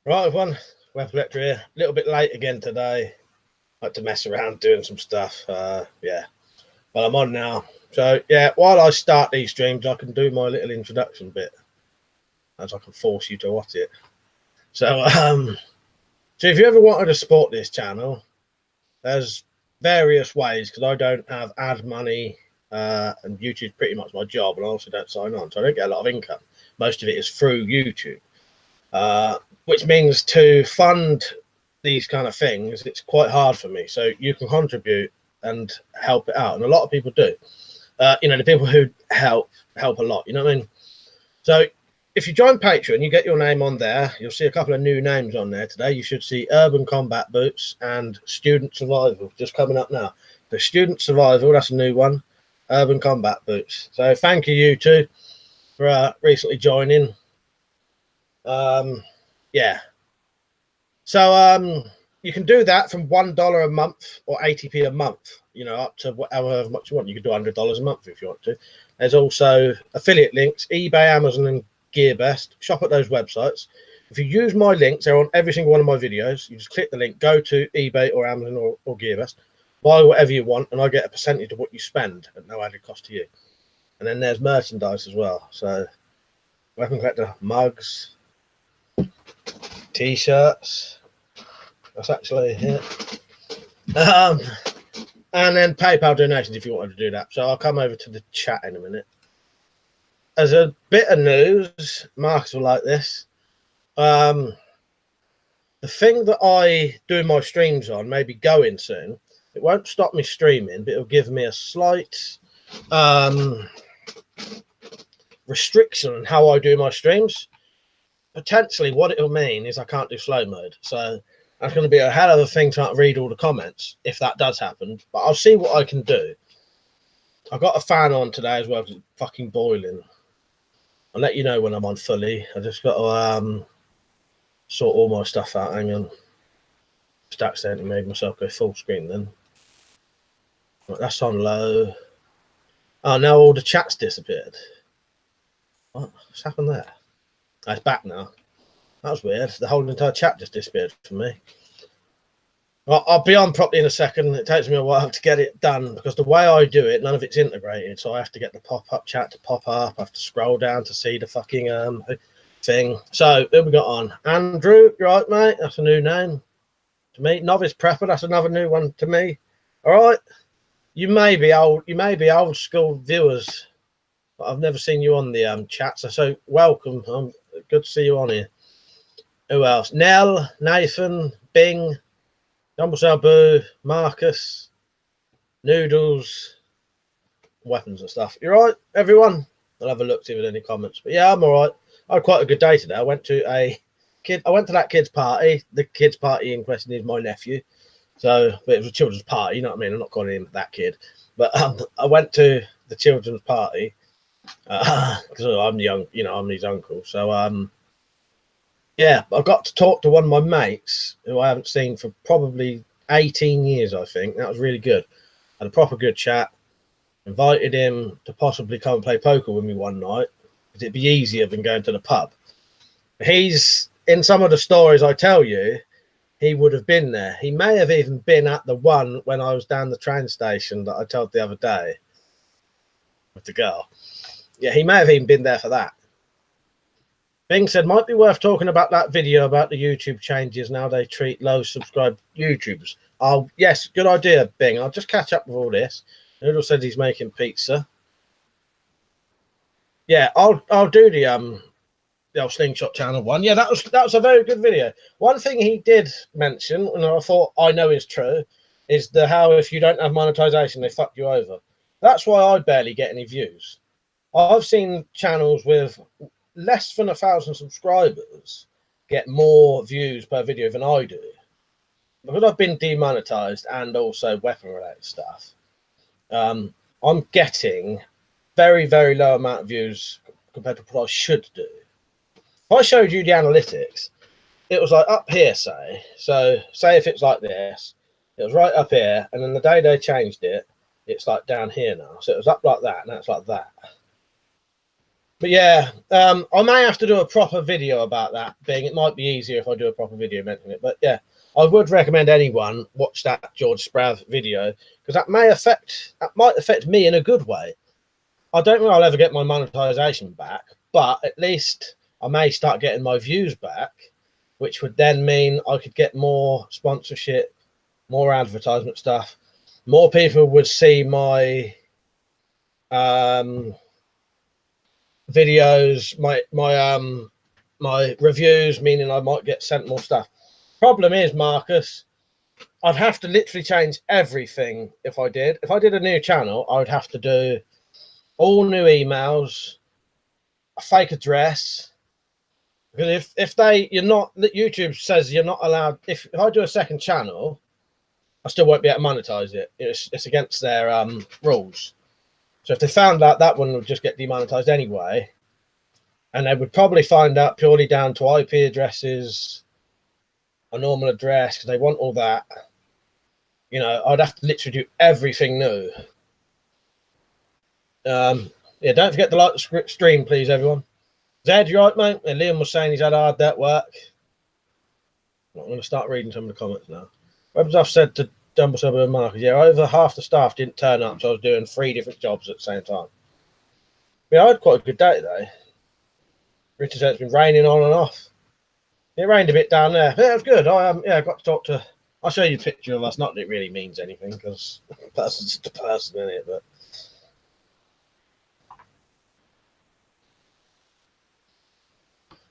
Right, everyone. WeaponCollector here. A little bit late again today. I had to mess around doing some stuff. Yeah, but I'm on now. So yeah, while I start these streams, I can do my little introduction bit, as I can force you to watch it. So if you ever wanted to support this channel, there's various ways because I don't have ad money, and YouTube's pretty much my job, and I also don't sign on, so I don't get a lot of income. Most of it is through YouTube. Which means to fund these kind of things, it's quite hard for me. So you can contribute and help it out, and a lot of people do. The people who help a lot. You know what I mean? So if you join Patreon, you get your name on there. You'll see a couple of new names on there today. You should see Urban Combat Boots and Student Survival just coming up now. The Student Survival, that's a new one. Urban Combat Boots. So thank you two for recently joining. Yeah. So you can do that from $1 a month or 80p a month, up to however much you want. You can do $100 a month if you want to. There's also affiliate links, eBay, Amazon, and GearBest. Shop at those websites. If you use my links, they're on every single one of my videos. You just click the link, go to eBay or Amazon or GearBest, buy whatever you want, and I get a percentage of what you spend at no added cost to you. And then there's merchandise as well. So WeaponCollector mugs, t-shirts. That's actually it. And then PayPal donations if you wanted to do that. So I'll come over to the chat in a minute. As a bit of news, Marcus will like this. The thing that I do my streams on may be going soon. It won't stop me streaming, but it'll give me a slight restriction on how I do my streams. Potentially what it'll mean is I can't do slow mode. So that's going to be a hell of a thing to read all the comments if that does happen. But I'll see what I can do. I've got a fan on today as well because it's fucking boiling. I'll let you know when I'm on fully. I just got to sort all my stuff out. Hang on. Just accidentally made myself go full screen then. Right, that's on low. Oh, now all the chat's disappeared. What's happened there? Oh, it's back now. That was weird. The whole entire chat just disappeared from me. Well, I'll be on properly in a second. It takes me a while to get it done because the way I do it, none of it's integrated. So I have to get the pop-up chat to pop up. I have to scroll down to see the fucking thing. So who we got on? Andrew, you right, mate? That's a new name to me. Novice Prepper, that's another new one to me. All right. You may be old school viewers, but I've never seen you on the chat. So welcome. Good to see you on here. Who else? Nell, Nathan, Bing, Dumble Sabu, Marcus, Noodles, weapons and stuff. You right, everyone? I'll have a look, see if there's any comments. But yeah, I'm all right. I had quite a good day today. I went to that kid's party. The kid's party in question is my nephew. So, but it was a children's party, you know what I mean? I'm not calling him that kid. But I went to the children's party because I'm young, I'm his uncle. So yeah, I got to talk to one of my mates who I haven't seen for probably 18 years, I think. That was really good. Had a proper good chat. Invited him to possibly come and play poker with me one night because it'd be easier than going to the pub. He's in some of the stories I tell you, he would have been there. He may have even been at the one when I was down the train station that I told the other day with the girl. Yeah, he may have even been there for that. Bing said, might be worth talking about that video about the YouTube changes now they treat low subscribed YouTubers. Oh, yes, good idea, Bing. I'll just catch up with all this. Noodle said he's making pizza. Yeah, I'll do the old Slingshot channel one. Yeah, that was a very good video. One thing he did mention, and I thought I know is true, is how if you don't have monetization, they fuck you over. That's why I barely get any views. I've seen channels with less than 1,000 subscribers get more views per video than I do. Because I've been demonetized and also weapon related stuff, I'm getting very, very low amount of views compared to what I should do. If I showed you the analytics, it was like up here, say if it's like this, it was right up here, and then the day they changed it, it's like down here now. So it was up like that, and now it's like that. But yeah, I may have to do a proper video about that being. It might be easier if I do a proper video mentioning it. But yeah, I would recommend anyone watch that George Sprav video, because that might affect me in a good way. I don't think I'll ever get my monetization back, but at least I may start getting my views back, which would then mean I could get more sponsorship, more advertisement stuff. More people would see my videos, my reviews, meaning I might get sent more stuff. Problem is, Marcus, I'd have to literally change everything if I did. If I did a new channel, I would have to do all new emails, a fake address. Because YouTube says you're not allowed. If I do a second channel, I still won't be able to monetize it. It's against their rules. So if they found out, that one would just get demonetized anyway. And they would probably find out purely down to IP addresses, a normal address, because they want all that. You know, I'd have to literally do everything new. Yeah, don't forget to like the stream, please, everyone. Zed, you right, mate? And Liam was saying he's had hard at work. I'm going to start reading some of the comments now. I've said to Dumbledore and Marcus, yeah, over half the staff didn't turn up, so I was doing 3 different jobs at the same time. Yeah, I had quite a good day today. Richard said it's been raining on and off. It rained a bit down there. Yeah, it was good. I got to talk to. I'll show you a picture of us. Not that it really means anything, because person's just a person, isn't it?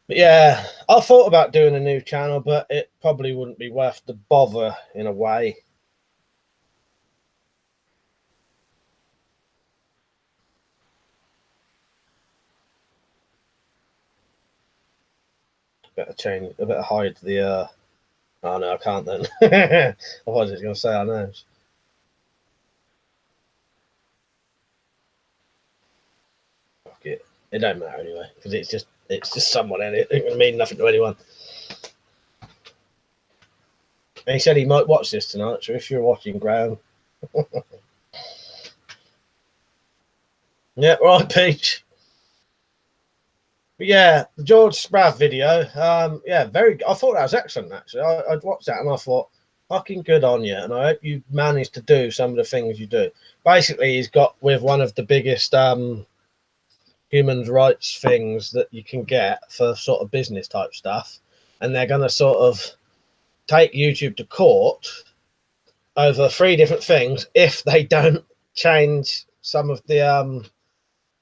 But yeah, I thought about doing a new channel, but it probably wouldn't be worth the bother in a way. Better change. I better hide the. Oh no, I can't then. I was just going to say our names. Fuck it. It don't matter anyway, because it's just someone in it. It would mean nothing to anyone. And he said he might watch this tonight, so if you're watching, Graham. Yeah, right, Peach. But yeah, the George Sprav video. Yeah, I thought that was excellent, actually. I'd watched that and I thought, fucking good on you. And I hope you managed to do some of the things you do. Basically, he's got with one of the biggest human rights things that you can get for sort of business type stuff. And they're going to sort of take YouTube to court over 3 different things if they don't change some of the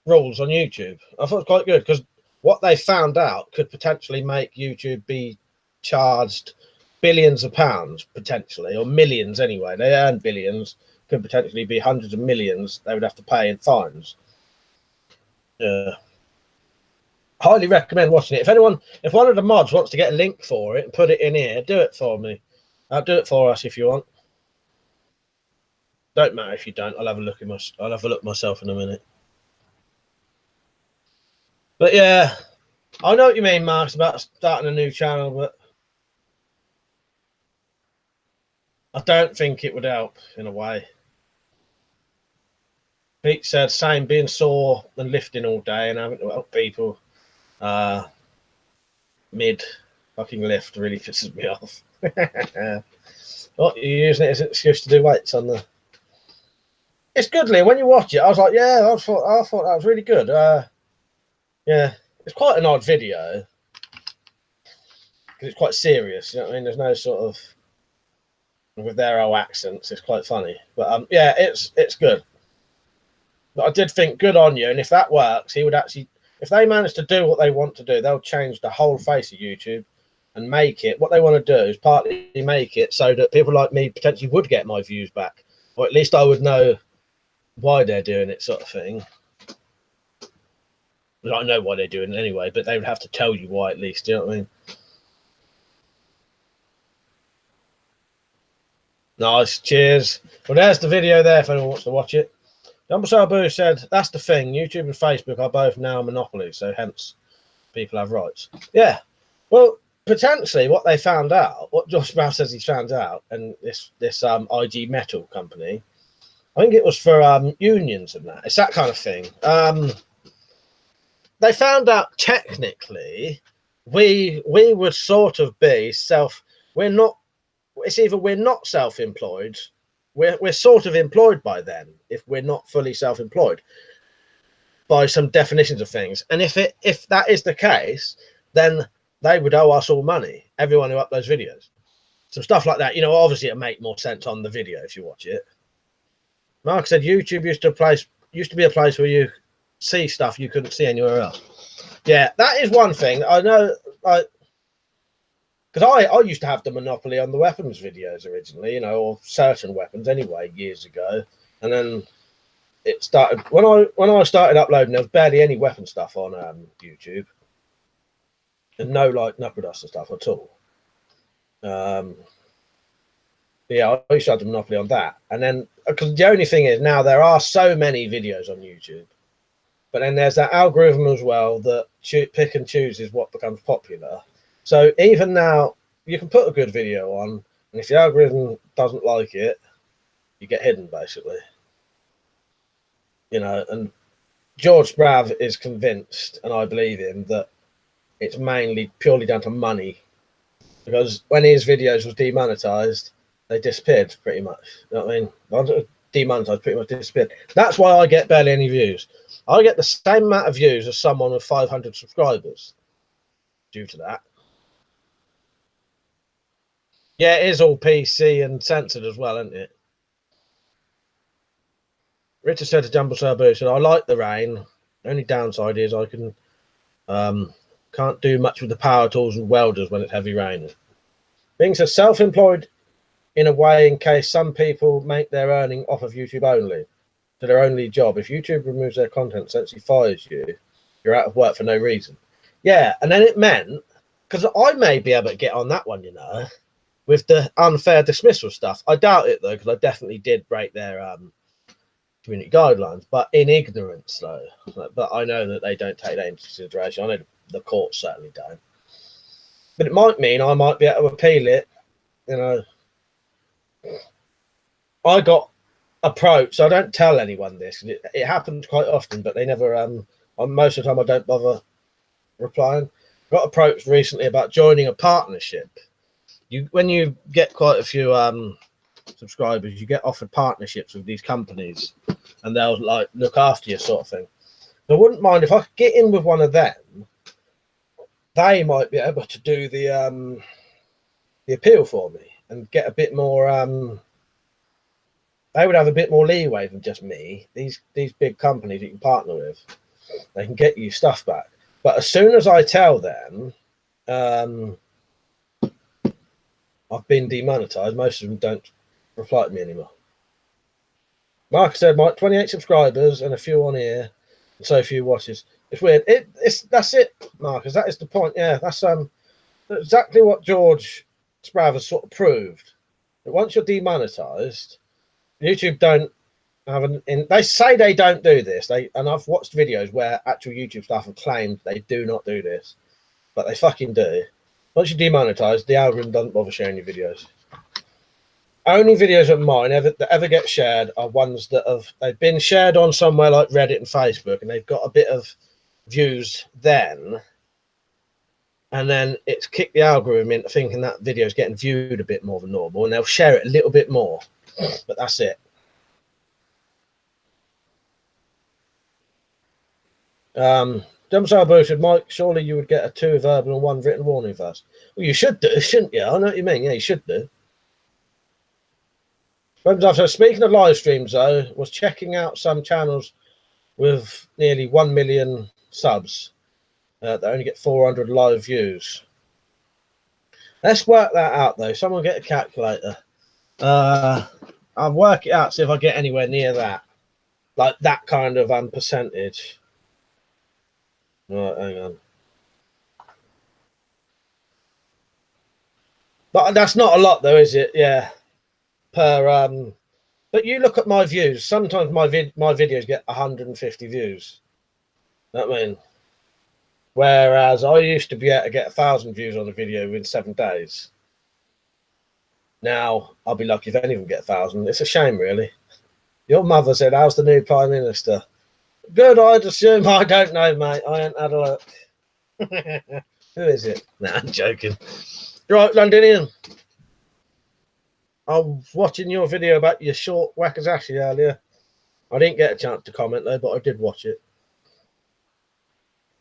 rules on YouTube. I thought it was quite good, because what they found out could potentially make YouTube be charged billions of pounds, potentially, or millions anyway. They earn billions, could potentially be hundreds of millions they would have to pay in fines. Yeah. Highly recommend watching it. If one of the mods wants to get a link for it and put it in here, do it for me. I'll do it for us if you want. Don't matter if you don't. I'll have a look myself in a minute. But yeah, I know what you mean, Mark, about starting a new channel, but I don't think it would help in a way. Pete said, same, being sore and lifting all day and having to help people mid fucking lift really pisses me off. What, you're using it as an excuse to do weights on the... It's good, Lee. When you watch it, I was like, yeah, I thought that was really good. Yeah, it's quite an odd video because it's quite serious. You know what I mean? There's no sort of with their old accents. It's quite funny, but yeah, it's good. But I did think good on you, and if that works, he would actually. If they manage to do what they want to do, they'll change the whole face of YouTube and make it. What they want to do is partly make it so that people like me potentially would get my views back, or at least I would know why they're doing it, sort of thing. I know why they're doing it anyway, but they would have to tell you why at least. Do you know what I mean? Nice, cheers. Well, there's the video there if anyone wants to watch it. Dumbledore said, that's the thing. YouTube and Facebook are both now monopolies, so hence people have rights. Yeah. Well, potentially what they found out, what Josh Brown says he found out, and this IG Metal company, I think it was for unions and that. It's that kind of thing. they found out technically we would sort of be we're not, it's either we're not self-employed, we're sort of employed by them if we're not fully self-employed by some definitions of things. And if that is the case, then they would owe us all money, everyone who uploads videos. Some stuff like that, you know, obviously it'll make more sense on the video if you watch it. Mark said YouTube used to be a place where you see stuff you couldn't see anywhere else. Yeah, that is one thing. I know, because I used to have the monopoly on the weapons videos originally, you know, or certain weapons anyway, years ago. And then it started, when I started uploading, there was barely any weapon stuff on YouTube. And no, like, knuckle duster stuff at all. Yeah, I used to have the monopoly on that. And then, because the only thing is now there are so many videos on YouTube, but then there's that algorithm as well that pick and chooses what becomes popular. So even now, you can put a good video on, and if the algorithm doesn't like it, you get hidden, basically. You know, and George Sprav is convinced, and I believe him, that it's mainly purely down to money. Because when his videos was demonetized, they disappeared pretty much. You know what I mean? Demonetized, pretty much disappeared. That's why I get barely any views. I get the same amount of views as someone with 500 subscribers due to that. Yeah, it is all PC and censored as well, isn't it? Richard said to Jumble Serbo, said, I like the rain. The only downside is I can can't do much with the power tools and welders when it's heavy raining. Being so self-employed in a way, in case some people make their earning off of YouTube only, to their only job. If YouTube removes their content, essentially fires you, you're out of work for no reason. Yeah, and then it meant, because I may be able to get on that one, you know, with the unfair dismissal stuff. I doubt it, though, because I definitely did break their community guidelines, but in ignorance, though. But I know that they don't take that into consideration. I know the courts certainly don't. But it might mean I might be able to appeal it, you know. I got approached. I don't tell anyone this. It happens quite often, but they never. Most of the time, I don't bother replying. Got approached recently about joining a partnership. When you get quite a few subscribers, you get offered partnerships with these companies, and they'll like look after you, sort of thing. So I wouldn't mind if I could get in with one of them. They might be able to do the appeal for me and get a bit more. They would have a bit more leeway than just me. These big companies that you can partner with, they can get you stuff back. But as soon as I tell them I've been demonetized, most of them don't reply to me anymore. Mark said, Mike, 28 subscribers and a few on here, and so few watches. It's weird. That's it, Marcus. That is the point. Yeah, that's exactly what George Sprav has sort of proved. That once you're demonetized, YouTube don't have they say they don't do this. And I've watched videos where actual YouTube staff have claimed they do not do this, but they fucking do. Once you're demonetized, the algorithm doesn't bother sharing your videos. Only videos of mine that ever get shared are ones that they've been shared on somewhere like Reddit and Facebook, and they've got a bit of views then, and then it's kicked the algorithm into thinking that video is getting viewed a bit more than normal, and they'll share it a little bit more, but that's it. Jumpstar boosted, Mike, surely you would get a 2 verbal and 1 written warning first. Well, you should do, shouldn't you? I know what you mean. Yeah, you should do. So speaking of live streams, though, was checking out some channels with nearly 1 million subs that only get 400 live views. Let's work that out, though. Someone get a calculator. I'll work it out, see if I get anywhere near that. Like that kind of percentage. Right, hang on. But that's not a lot, though, is it? Yeah. But you look at my views. Sometimes my videos get 150 views. You know what I mean? Whereas I used to be able to get 1,000 views on a video in 7 days. Now I'll be lucky if any of them get 1,000. It's a shame, really. Your mother said, "How's the new Prime Minister?" Good, I'd assume. I don't know, mate. I ain't had a look. Who is it? Nah, I'm joking. Right, Londinian. I was watching your video about your short Wakazashi earlier. I didn't get a chance to comment though, but I did watch it.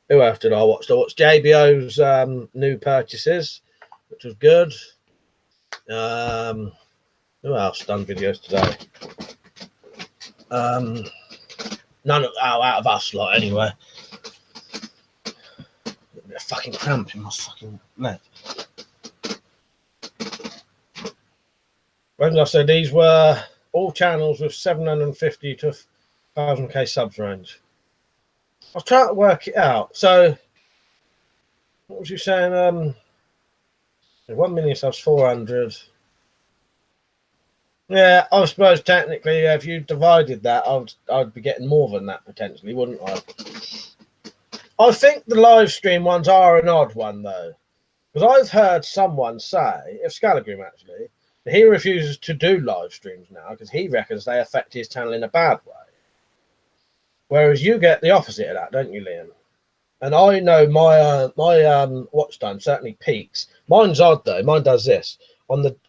Who else did I watch? I watched JBO's new purchases, which was good. Who else done videos today? None of out of us lot anyway. A fucking cramp in my fucking neck. When I said these were all channels with 750 to 1000k subs range. I was trying to work it out. So, what was you saying? 1 million subs, 400. Yeah, I suppose technically, if you divided that, I'd be getting more than that potentially, wouldn't I? I think the live stream ones are an odd one though, because I've heard someone say, if Scalagrim actually, that he refuses to do live streams now because he reckons they affect his channel in a bad way. Whereas you get the opposite of that, don't you, Liam? And I know my watch time certainly peaks. Mine's odd though. Mine does this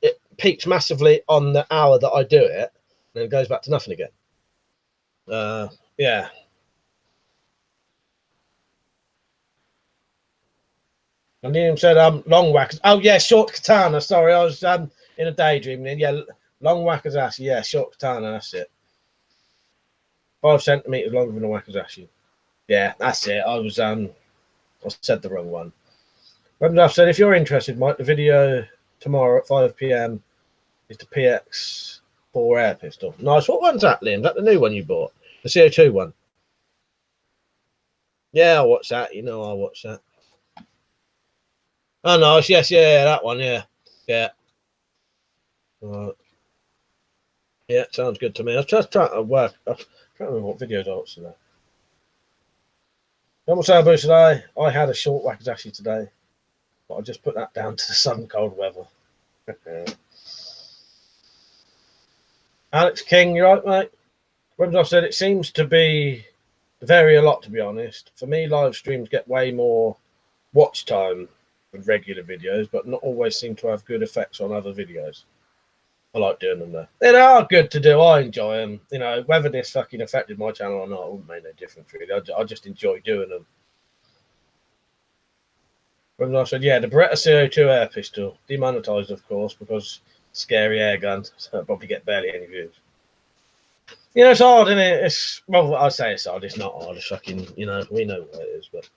it peaks massively on the hour that I do it, and it goes back to nothing again. Yeah. And Liam said long whackers. Oh yeah, short katana. Sorry, I was in a daydream. Yeah, long wakazashi. Yeah, short katana. That's it. 5 centimeters longer than a wakazashi. Yeah, that's it. I said the wrong one. But I've said if you're interested, Mike, the video tomorrow at 5 p.m. is the PX4 air pistol. Nice. What one's that, Liam? Is that the new one you bought? The CO2 one? Yeah, I'll watch that. You know I'll watch that. Oh, nice. Yes, yeah, that one. Yeah. Yeah. Right. Yeah, sounds good to me. I was just trying to work. I can't remember what videos I watched today. Normal sail boost today. I had a short Wakazashi today, but I just put that down to the sun cold weather. Alex King, you right, mate? When I said it seems to vary a lot, to be honest. For me, live streams get way more watch time than regular videos, but not always seem to have good effects on other videos. I like doing them though. They are good to do. I enjoy them. You know, whether this fucking affected my channel or not, it wouldn't make no difference really. I just enjoy doing them. When I said, yeah, the Beretta CO2 air pistol, demonetized of course, because scary air guns, so I'll probably get barely any views. You know, it's hard, isn't it? Well, I say it's hard. It's not hard. It's fucking, you know, we know what it is, but.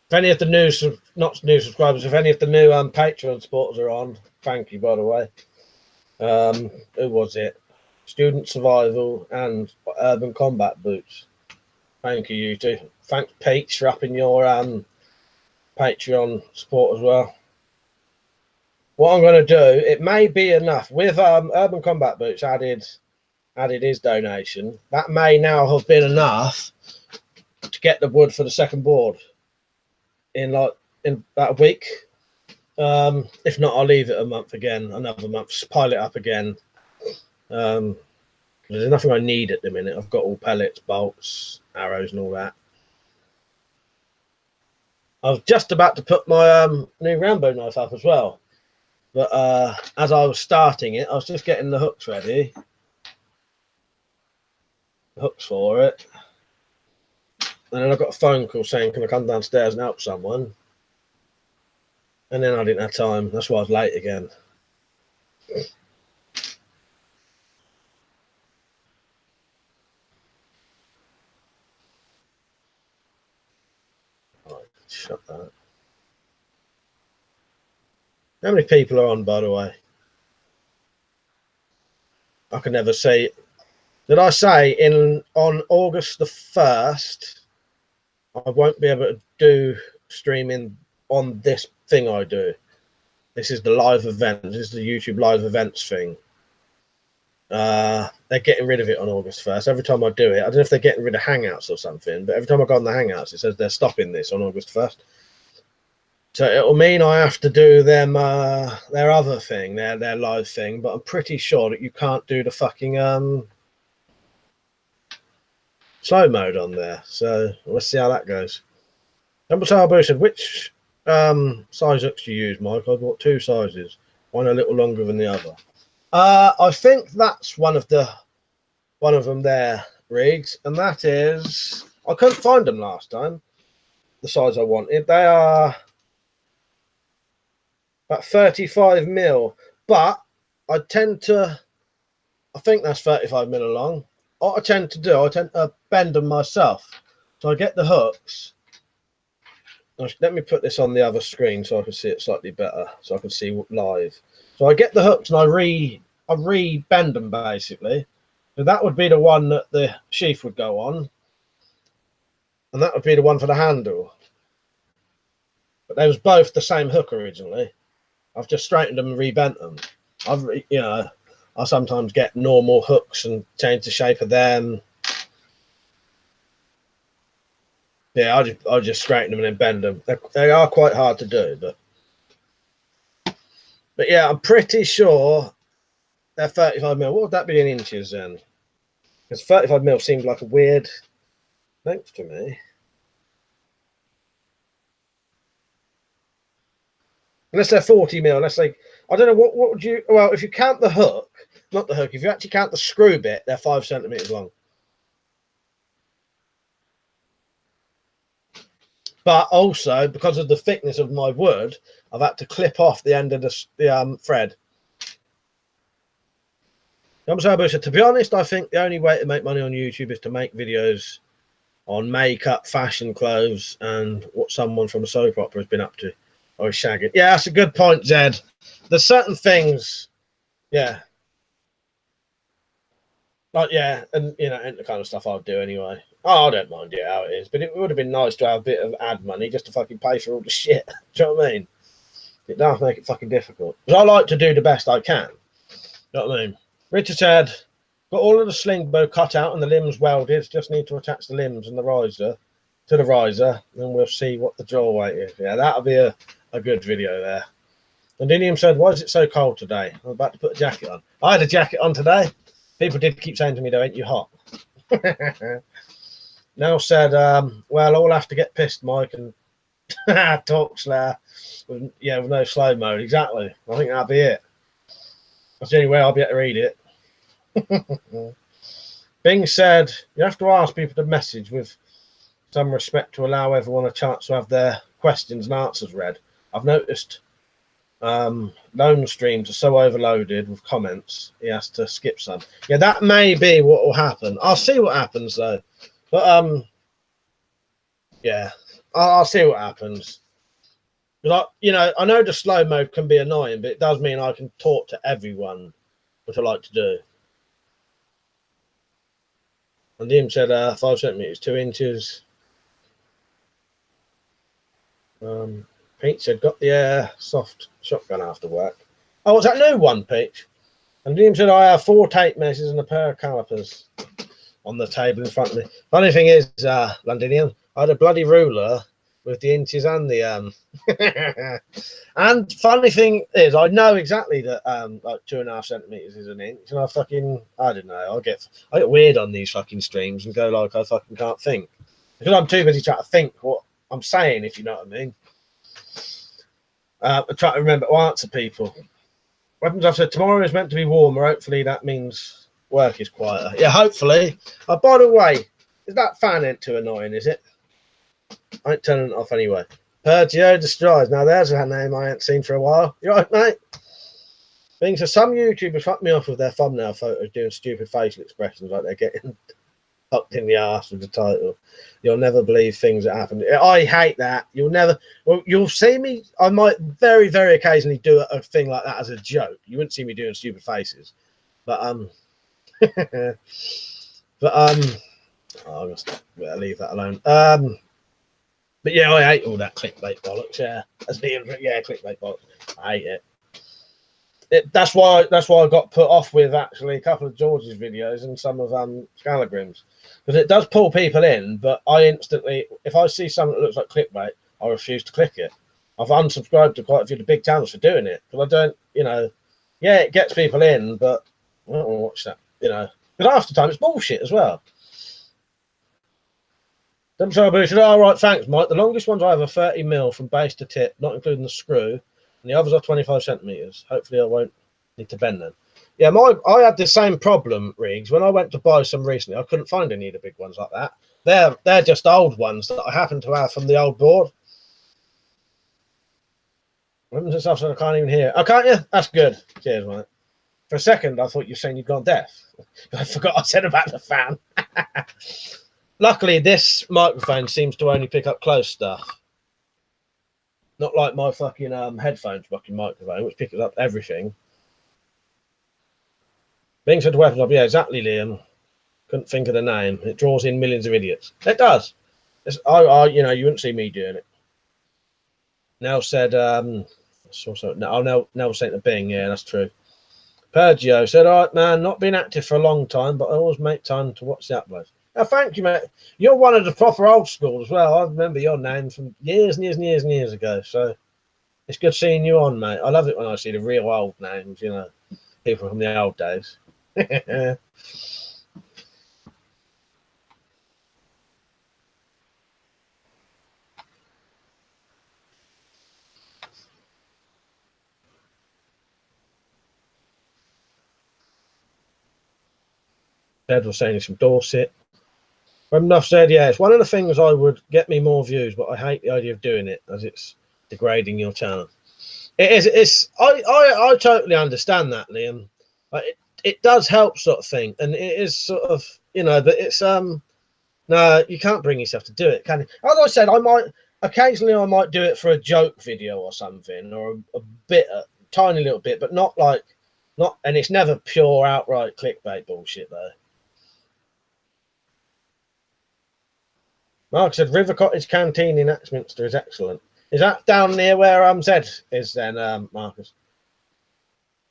If any of the new, not new subscribers, if any of the new Patreon supporters are on, thank you, by the way. Who was it? Student Survival and Urban Combat Boots. Thank you, you two. Thanks, Peach, for upping your Patreon support as well. What I'm going to do, it may be enough with Urban Combat Boots added his donation. That may now have been enough to get the wood for the second board in about a week. If not, I'll leave it a month again, another month, pile it up again. There's nothing I need at the minute. I've got all pellets, bolts, arrows, and all that. I was just about to put my new Rambo knife up as well, but as I was starting it, I was just getting the hooks ready. The hooks for it. And then I got a phone call saying, can I come downstairs and help someone? And then I didn't have time. That's why I was late again. Right, shut that. How many people are on, by the way? I can never say. Did I say on August the 1st, I won't be able to do streaming on this thing I do. This is the live event. This is the YouTube live events thing. They're getting rid of it on August 1st. Every time I do it, I don't know if they're getting rid of Hangouts or something, but every time I go on the Hangouts, it says they're stopping this on August 1st. So it'll mean I have to do them their other thing, their live thing, but I'm pretty sure that you can't do the fucking slow mode on there. So let's see how that goes. Number Talbot said, which size hooks do you use, Mike? I bought 2 sizes, one a little longer than the other. I think that's one of them there, Riggs, and that is, I couldn't find them last time, the size I wanted. They are about 35 mil, but I think that's 35 mil long. What I tend to bend them myself. So I get the hooks. Let me put this on the other screen so I can see it slightly better, so I can see live. So I get the hooks and I re-bend them basically. So that would be the one that the sheath would go on, and that would be the one for the handle. But they was both the same hook originally. I've just straightened them and rebent them. I sometimes get normal hooks and change the shape of them. Yeah, I just straighten them and then bend them. They are quite hard to do, but yeah, I'm pretty sure they're 35 mil. What would that be in inches then? Because 35 mil seems like a weird length to me. Unless they're 40 mil, let's say, I don't know, what would you, well, if you count the hook, not the hook, if you actually count the screw bit, they're 5 centimeters long. But also, because of the thickness of my wood, I've had to clip off the end of the thread. To be honest, I think the only way to make money on YouTube is to make videos on makeup, fashion, clothes, and what someone from a soap opera has been up to. Or shagging. Yeah, that's a good point, Zed. There's certain things, yeah. Like, yeah, and you know, and the kind of stuff I'll do anyway. Oh, I don't mind it how it is, but it would have been nice to have a bit of ad money just to fucking pay for all the shit. Do you know what I mean? It does make it fucking difficult. Because I like to do the best I can. You know what I mean? Richard said, got all of the sling bow cut out and the limbs welded. Just need to attach the limbs and the riser to the riser, and we'll see what the draw weight is. Yeah, that'll be a good video there. And Dinium said, why is it so cold today? I'm about to put a jacket on. I had a jacket on today. People did keep saying to me, though, ain't you hot? Nell said, well, I'll have to get pissed, Mike, and talk Slayer with no slow mode. Exactly. I think that'll be it. That's the only way I'll be able to read it. Bing said, you have to ask people to message with some respect to allow everyone a chance to have their questions and answers read. I've noticed loan streams are so overloaded with comments, he has to skip some. Yeah, that may be what will happen. I'll see what happens, though. But, yeah, I'll see what happens. But I know the slow mode can be annoying, but it does mean I can talk to everyone, which I like to do. And Liam said 5 centimeters, 2 inches. Pete said, got the airsoft shotgun after work. Oh, what's that new one, Pete? And Liam said, I have 4 tape measures and a pair of calipers on the table in front of me. Funny thing is, Londinium, I had a bloody ruler with the inches and the and funny thing is, I know exactly that like 2.5 centimeters is an inch, and I don't know, I get weird on these fucking streams and go like I fucking can't think because I'm too busy trying to think what I'm saying, if you know what I mean. I try to remember to answer people. Weapons, I've said tomorrow is meant to be warmer. Hopefully that means work is quieter. Yeah, hopefully. By the way, is that fan ain't too annoying, is it? I ain't turning it off anyway. Pergio Destroys. Now there's a name I ain't seen for a while. You right, mate? Being so, some YouTubers fuck me off with their thumbnail photos doing stupid facial expressions like they're getting fucked in the ass with the title. You'll never believe things that happen. I hate that. You'll see me. I might very, very occasionally do a thing like that as a joke. You wouldn't see me doing stupid faces, but I'll just leave that alone. But yeah, I hate all that clickbait bollocks. Yeah, clickbait bollocks. I hate it. That's why I got put off with actually a couple of George's videos and some of Scalagrim's, because it does pull people in. But I instantly, if I see something that looks like clickbait, I refuse to click it. I've unsubscribed to quite a few of the big channels for doing it, because I don't, you know, yeah, it gets people in, but I don't want to watch that, you know, because half the time it's bullshit as well. All right, thanks, Mike. The longest ones I have are 30mm from base to tip, not including the screw, and the others are 25cm. Hopefully, I won't need to bend them. Yeah, I had the same problem, Riggs. When I went to buy some recently, I couldn't find any of the big ones like that. They're just old ones that I happen to have from the old board. Weapons and stuff, so I can't even hear. Oh, can't you? That's good. Cheers, mate. For a second, I thought you were saying you'd gone deaf. I forgot I said about the fan. Luckily, this microphone seems to only pick up close stuff. Not like my fucking headphones fucking microphone, which picks up everything. Being said to weapons up, yeah, exactly, Liam. Couldn't think of the name. It draws in millions of idiots. It does. You know, you wouldn't see me doing it. Nell said, Nell sent a Bing. Yeah, that's true. Pergio said, all right, man, not been active for a long time, but I always make time to watch the uploads. Oh, thank you, mate. You're one of the proper old school as well. I remember your name from years and years and years and years ago. So it's good seeing you on, mate. I love it when I see the real old names, you know, people from the old days. Ted was saying he's from Dorset. Enough said, yeah, it's one of the things I would get me more views, but I hate the idea of doing it as it's degrading your channel. It is. I totally understand that, Liam. But it does help, sort of thing, and it is sort of, you know, but it's no, you can't bring yourself to do it, can you? As I said, I might occasionally do it for a joke video or something, or a bit, a tiny little bit, but not like and it's never pure outright clickbait bullshit though. Mark said River Cottage Canteen in Axminster is excellent. Is that down near where Zed is then, Marcus?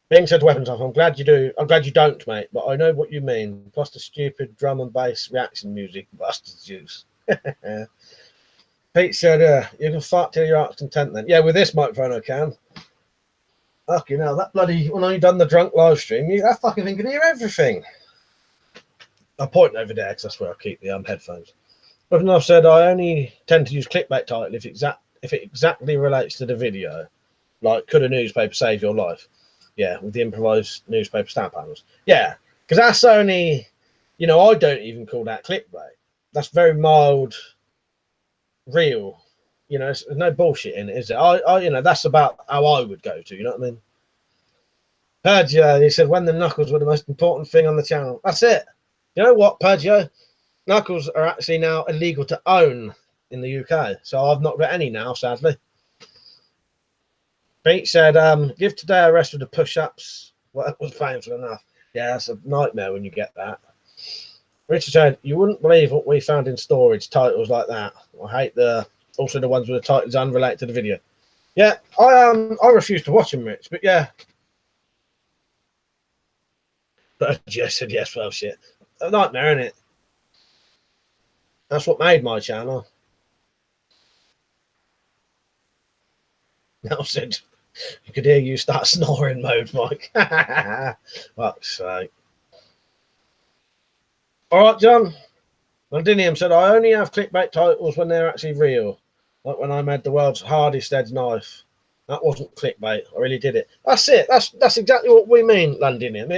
Being said weapons off, I'm glad you do. I'm glad you don't, mate, but I know what you mean. Plus the stupid drum and bass reaction music busts juice. Pete said, you can fart till your heart's content then. Yeah, with this microphone I can. Fucking hell, that bloody, when I done the drunk live stream, that fucking thing can hear everything. I'm pointing over there because that's where I keep the headphones. But enough said, I only tend to use clickbait title if it exactly relates to the video. Like, could a newspaper save your life? Yeah, with the improvised newspaper stamp panels. Yeah, because that's only, you know, I don't even call that clickbait. That's very mild, real. You know, there's no bullshit in it, is there? You know, that's about how I would go to. You know what I mean? Pergio, he said, when the knuckles were the most important thing on the channel. That's it. You know what, Pergio? Knuckles are actually now illegal to own in the UK, so I've not got any now, sadly. Pete said, give today a rest of the push-ups. Well, was painful enough. Yeah, it's a nightmare when you get that. Richard said, you wouldn't believe what we found in storage, titles like that. I hate also the ones with the titles unrelated to the video. Yeah, I refuse to watch them, Rich, but yeah. But Jess said, yes, well, shit. A nightmare, isn't it? That's what made my channel. Now said, you could hear you start snoring mode, Mike. Fuck's sake. All right, John. Londinium said, I only have clickbait titles when they're actually real. Like when I made the world's hardest edge knife. That wasn't clickbait. I really did it. That's it. That's exactly what we mean, Londinium.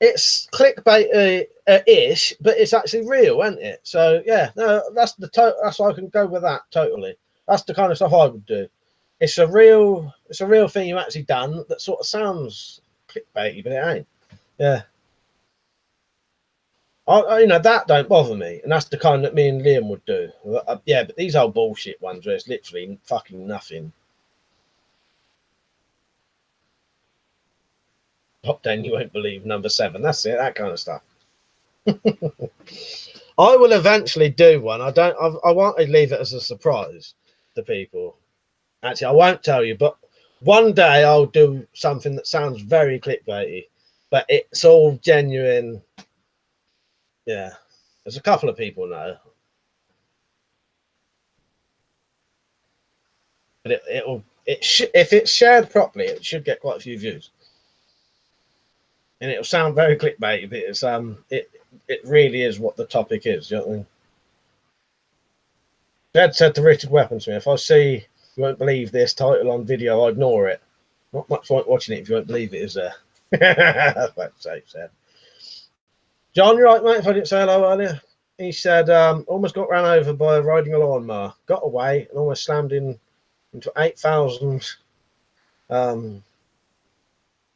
It's clickbait-ish, but it's actually real, isn't it? So yeah, no, that's why I can go with that totally. That's the kind of stuff I would do. It's a real thing you actually done that sort of sounds clickbaity, but it ain't. Yeah. You know, that don't bother me, and that's the kind that me and Liam would do. Yeah, but these old bullshit ones where it's literally fucking nothing. Top 10 you won't believe, number 7. That's it, that kind of stuff. I will eventually do one. I want to leave it as a surprise to people. Actually, I won't tell you, but one day I'll do something that sounds very clickbaity, but it's all genuine. Yeah, there's a couple of people know. but if it's shared properly, it should get quite a few views. And it'll sound very clickbaity, but it really is what the topic is. You know what I mean? Dad said to Richard Weaponsmith, if I see you won't believe this title on video, I ignore it. Not much point watching it if you won't believe it, is there? That's what safe said. John, you're right, mate, if I didn't say hello earlier. He said, almost got ran over by riding a lawnmower, got away and almost slammed into 8,000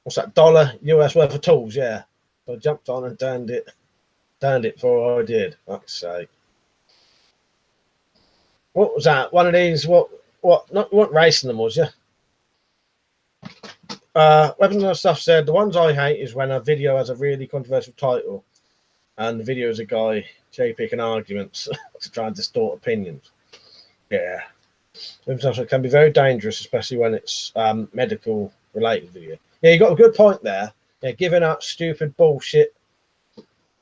what's that, $1 US worth of tools, yeah. So I jumped on and turned it before I did. Fuck's sake. What was that? One of these, you weren't racing them, was you? Weapons and Stuff said, the ones I hate is when a video has a really controversial title and the video is a guy cherry-picking arguments to try and distort opinions. Yeah. It can be very dangerous, especially when it's medical-related video. Yeah, you got a good point there. Yeah, giving out stupid bullshit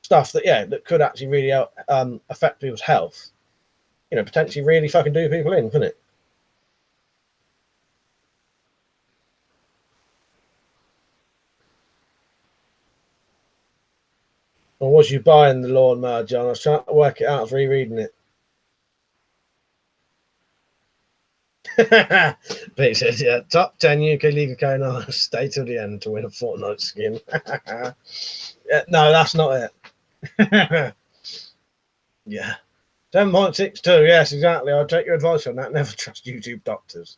stuff that could actually really affect people's health. You know, potentially really fucking do people in, couldn't it? Or was you buying the lawnmower, John? I was trying to work it out. I was rereading it. Pete says, yeah, top 10 UK League of Kona, stay till the end to win a Fortnite skin. Yeah, no, that's not it. Yeah. 10.62, yes, exactly. I'll take your advice on that. Never trust YouTube doctors.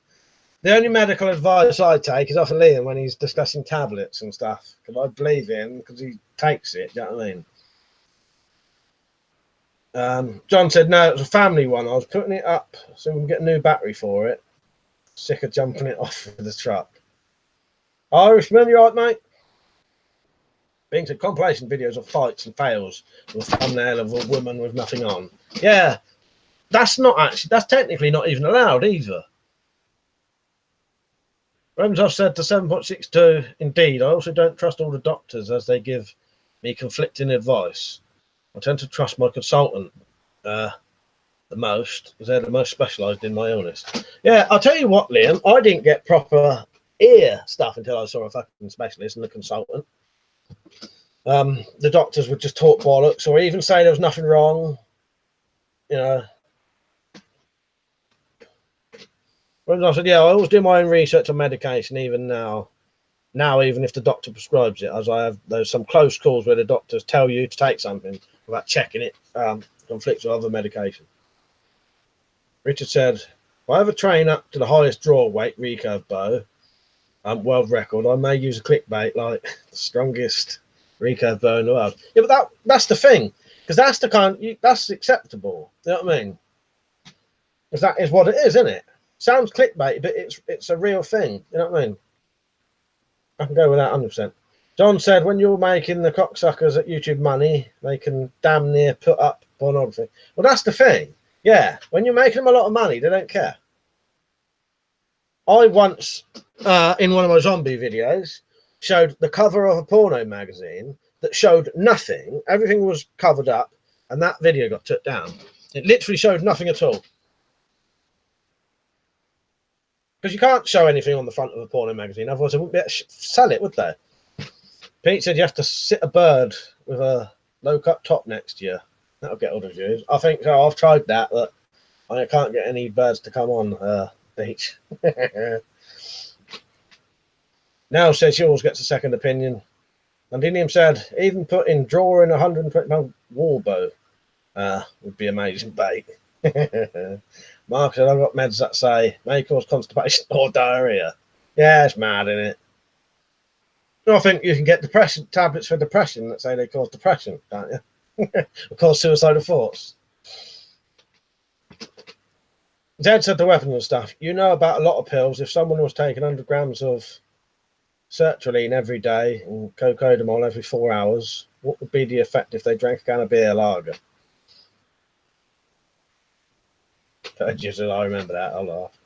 The only medical advice I take is off of Liam when he's discussing tablets and stuff. Because I believe him because he takes it, do you know what I mean? John said, no, it was a family one. I was putting it up so we can get a new battery for it. Sick of jumping it off with the truck. Irishman, you right, mate? Being said, compilation videos of fights and fails with a thumbnail of a woman with nothing on. Yeah, that's technically not even allowed either. I've said to 7.62, indeed, I also don't trust all the doctors as they give me conflicting advice. I tend to trust my consultant the most because they're the most specialised in my illness. Yeah, I'll tell you what, Liam, I didn't get proper ear stuff until I saw a fucking specialist and a consultant. The doctors would just talk bollocks or even say there was nothing wrong. You know. I said, yeah, I always do my own research on medication, even now. Now, even if the doctor prescribes it, as there's some close calls where the doctors tell you to take something without checking it, conflicts with other medication. Richard said, if I ever train up to the highest draw weight recurve bow, world record, I may use a clickbait like the strongest recurve bow in the world. Yeah, but that's the thing, because that's the that's acceptable. You know what I mean? Because that is what it is, isn't it? Sounds clickbait, but it's a real thing. You know what I mean? I can go with that 100%. John said, when you're making the cocksuckers at YouTube money, they can damn near put up pornography. Well, that's the thing. Yeah, when you're making them a lot of money, they don't care. I once, in one of my zombie videos, showed the cover of a porno magazine that showed nothing. Everything was covered up, and that video got took down. It literally showed nothing at all. Because you can't show anything on the front of a porno magazine, otherwise they wouldn't be able to sell it, would they? Pete said you have to sit a bird with a low-cut top next to you. That'll get all the views. I think so. I've tried that, but I can't get any birds to come on beach. Now says she always gets a second opinion. Landinium said, even putting drawing a 120-pound war bow would be amazing bait. Mark said, I've got meds that say may cause constipation or diarrhea. Yeah, it's mad, isn't it? I think you can get depression tablets for depression that say they cause depression, can't you? Or cause suicidal thoughts. Zed said the weapons and stuff. You know about a lot of pills. If someone was taking 100 grams of sertraline every day and cocodamol every 4 hours, what would be the effect if they drank a can of beer lager? I remember that. I'll laugh.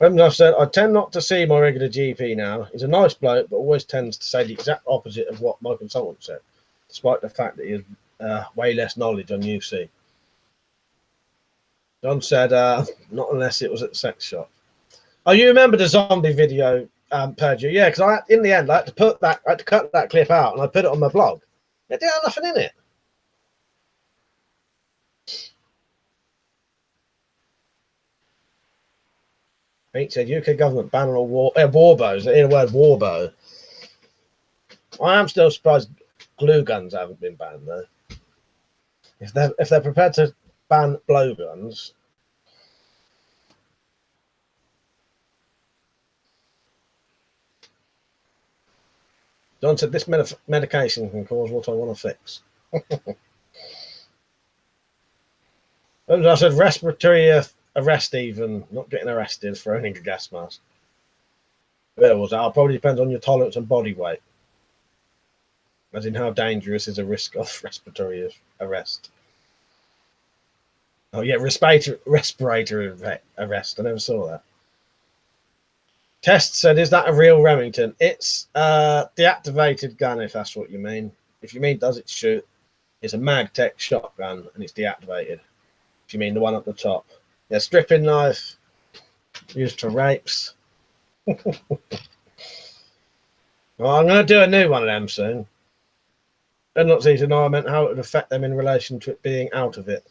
I've said, I tend not to see my regular GP now. He's a nice bloke, but always tends to say the exact opposite of what my consultant said, despite the fact that he has way less knowledge on UC. John said, not unless it was at the sex shop. Oh, you remember the zombie video, Perjury? Yeah, because in the end, I had to cut that clip out, and I put it on my blog. It didn't have nothing in it. Pete said UK government ban all warbows. The word warbow. I am still surprised glue guns haven't been banned though. If they're prepared to ban blowguns. John said this medication can cause what I want to fix. I said respiratory arrest, even not getting arrested for owning a gas mask. There was that. It probably depends on your tolerance and body weight, as in how dangerous is a risk of respiratory arrest. Oh yeah, respirator arrest. I never saw that. Test said, "Is that a real Remington?" It's deactivated gun, if that's what you mean. If you mean does it shoot, it's a Magtech shotgun and it's deactivated. If you mean the one at the top, yeah, stripping knife used for rapes. Well, I'm going to do a new one of them soon. And not easy to know I meant how it would affect them in relation to it being out of it.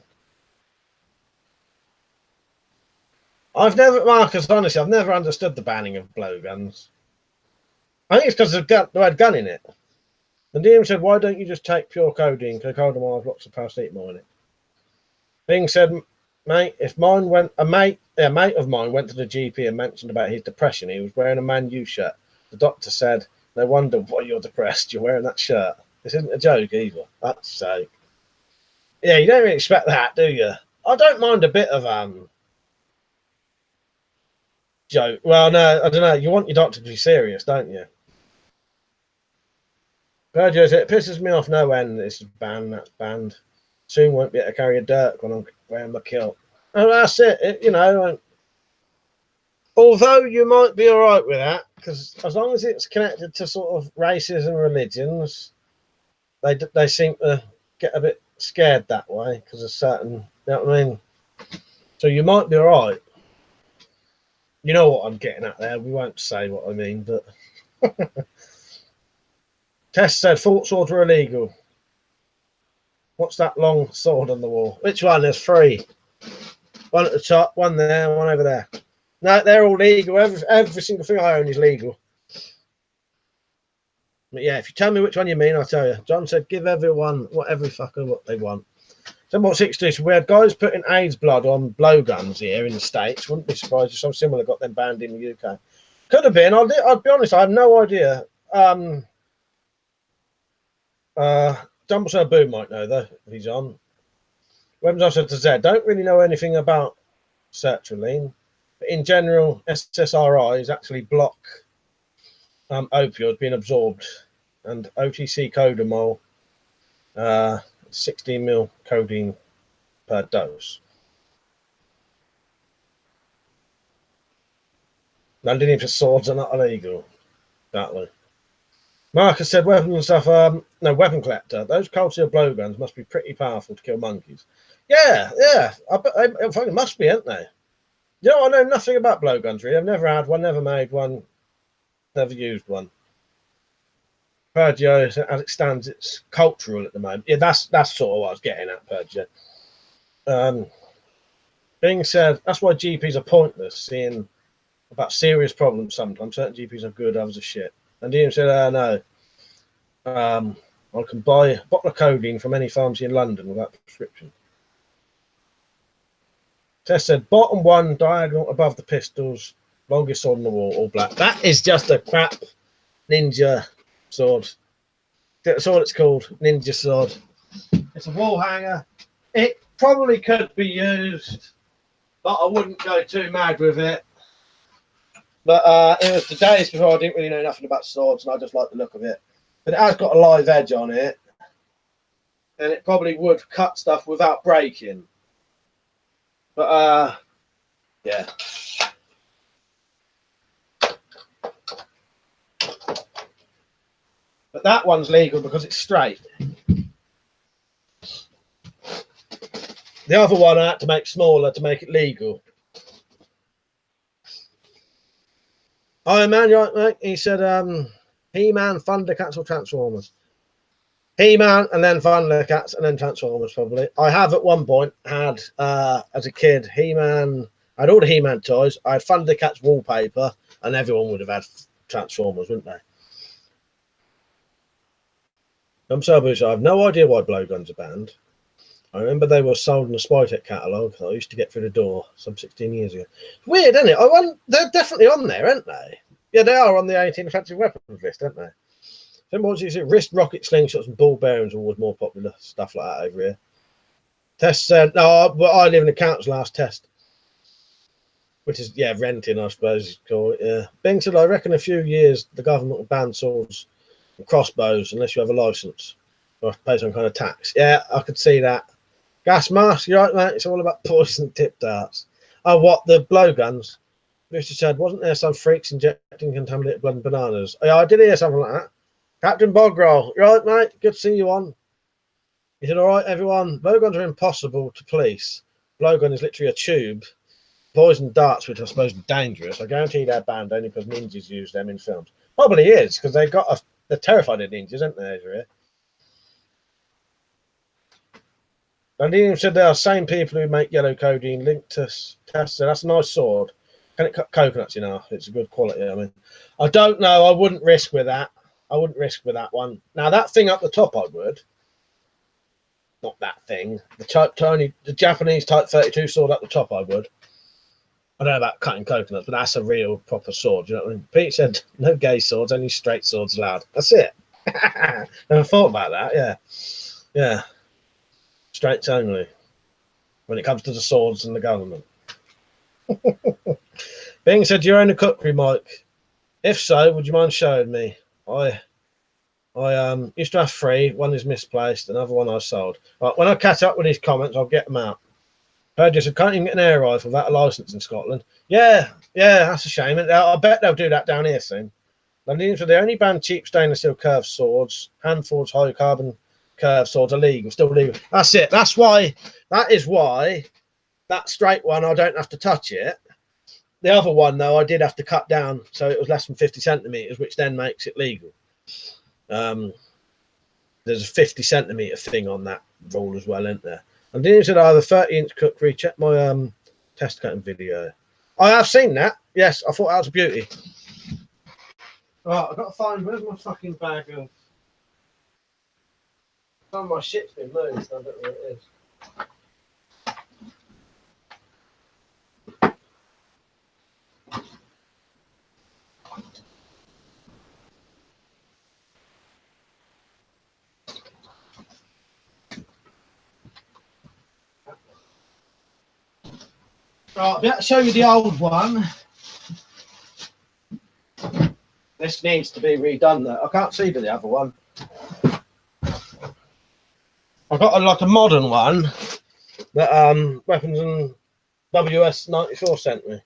Marcus, honestly, I've never understood the banning of blowguns. I think it's because the word gun in it. And DM said, why don't you just take pure codeine? Cocodamol has lots of paracetamol in it. Bing said, mate, a mate of mine went to the GP and mentioned about his depression. He was wearing a Man U shirt. The doctor said, no wonder why you're depressed. You're wearing that shirt. This isn't a joke either. That's so. Yeah, you don't really expect that, do you? I don't mind a bit of joke. Well, no, I don't know. You want your doctor to be serious, don't you? Virgil said, it pisses me off no end. This is banned, that's banned. Soon won't be able to carry a dirk when I'm wearing my kilt. Oh, that's it. You know, although you might be all right with that, because as long as it's connected to sort of races and religions, they seem to get a bit scared that way because of certain, you know what I mean? So you might be all right. You know what I'm getting at there. We won't say what I mean, but Tess said fault swords are illegal. What's that long sword on the wall? Which one? There's three. One at the top, one there, one over there. No, they're all legal. Every single thing I own is legal. But yeah, if you tell me which one you mean, I'll tell you. John said, give everyone what they want. So what 60? We had guys putting AIDS blood on blowguns here in the States. Wouldn't be surprised if something similar got them banned in the UK. Could have been. I'll be honest, I have no idea. Dumbledore Boo might know though, if he's on. Weapons Officer to Z. Don't really know anything about sertraline, but in general, SSRIs actually block opioids being absorbed, and OTC codamol, 16 mil codeine per dose. London for swords are not illegal. Exactly. Marcus said weapons and stuff. No, WeaponCollector. Those cold steel blowguns must be pretty powerful to kill monkeys. Yeah. I fucking must be, aren't they? You know, I know nothing about blowguns really. I've never had one, never made one, never used one. Pergio, as it stands, it's cultural at the moment. Yeah, that's sort of what I was getting at, Pergio. Being said, that's why GPs are pointless, seeing about serious problems sometimes. Certain GPs are good, others are shit. And Ian said, no. I can buy a bottle of codeine from any pharmacy in London without prescription. Tess said, bottom one, diagonal above the pistols, longest sword on the wall, all black. That is just a crap ninja sword. That's all it's called, ninja sword. It's a wall hanger. It probably could be used, but I wouldn't go too mad with it. But it was the days before I didn't really know nothing about swords, and I just like the look of it. But it has got a live edge on it, and it probably would cut stuff without breaking. But yeah. But that one's legal because it's straight. The other one I had to make smaller to make it legal. Iron Man, you right, mate? He said, He-Man, Thundercats or Transformers? He-Man and then Thundercats and then Transformers, probably. I have at one point had, as a kid, He-Man. I had all the He-Man toys. I had Thundercats wallpaper, and everyone would have had Transformers, wouldn't they? I have no idea why blowguns are banned. I remember they were sold in the Spytek catalogue that I used to get through the door some 16 years ago. Weird, isn't it? They're definitely on there, aren't they? Yeah, they are on the 18 offensive weapons list, aren't they? Symbols use it. Wrist rocket slingshots and ball bearings are always more popular. Stuff like that over here. Test said, no, but I live in the council last test. Which is, yeah, renting, I suppose you call it, yeah. Bing said, I reckon a few years the government will ban swords and crossbows unless you have a licence. Or pay some kind of tax. Yeah, I could see that. Gas mask, you're right, mate. It's all about poison tip darts. Oh, what? The blowguns? Richard said, wasn't there some freaks injecting contaminated blood and bananas? Oh, yeah, I did hear something like that. Captain Bogrol, you right, mate? Good to see you on. He said, all right, everyone. Blowguns are impossible to police. Blowgun is literally a tube. Poison darts, which I suppose are dangerous. I guarantee they're banned only because ninjas use them in films. Probably is, because they're terrified of ninjas, aren't they, over here? And he said there are same people who make yellow codeine linked to tests. So that's a nice sword. Can it cut coconuts in half? It's a good quality. I mean, I don't know. I wouldn't risk with that. I wouldn't risk with that one. Now, that thing up the top, I would. Not that thing. The Japanese Type 32 sword up the top, I would. I don't know about cutting coconuts, but that's a real proper sword. You know what I mean? Pete said, no gay swords, only straight swords allowed. That's it. Never thought about that. Yeah. Yeah. Straights only when it comes to the swords and the government. Bing said, do you own a cookery, Mike? If so, would you mind showing me? I used to have 3. One is misplaced, another one I sold. Right, when I catch up with these comments, I'll get them out. Heard you said, can't even get an air rifle without a licence in Scotland. Yeah, that's a shame. I bet they'll do that down here soon. So they only ban cheap stainless steel curved swords, hand forged high carbon curved swords are legal, still legal. That's it. That is why that straight one, I don't have to touch it. The other one, though, I did have to cut down, so it was less than 50 centimetres, which then makes it legal. There's a 50 centimetre thing on that rule as well, isn't there? And then he said, I have a 30-inch cookery. Check my test cutting video. I have seen that. Yes, I thought that was a beauty. Right, I've got to find, where's my fucking bag of... Some of my shit's been moved. I don't know where it is. Right, I'll show you the old one. This needs to be redone though. I can't see the other one. I've got like a modern one that Weapons and WS 94 sent me.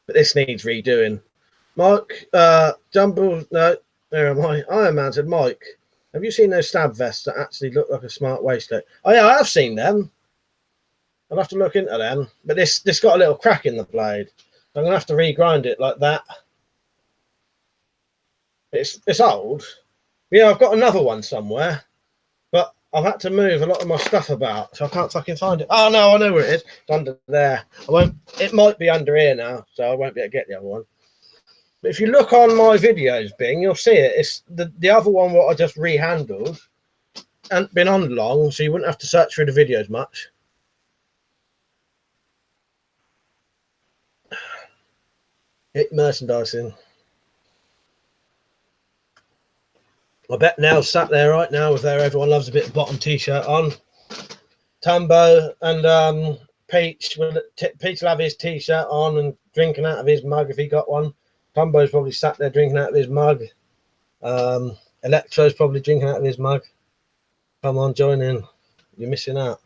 But this needs redoing. Mike, Jumbo, no, where am I? Iron Man said, Mike, have you seen those stab vests that actually look like a smart waistcoat? Oh yeah, I have seen them. I'll have to look into them. But this got a little crack in the blade. So I'm gonna have to regrind it like that. It's old. Yeah, I've got another one somewhere, but I've had to move a lot of my stuff about, so I can't fucking find it. Oh no, I know where it is. It's under there. It might be under here now, so I won't be able to get the other one. But if you look on my videos, Bing, you'll see it. It's the other one what I just rehandled. Hadn't been on long, so you wouldn't have to search through the videos much. Hit merchandising. I bet Nell's sat there right now with everyone loves a bit of bottom t-shirt on. Tumbo and Peach will have his t-shirt on and drinking out of his mug if he got one. Tumbo's probably sat there drinking out of his mug. Electro's probably drinking out of his mug. Come on, join in. You're missing out.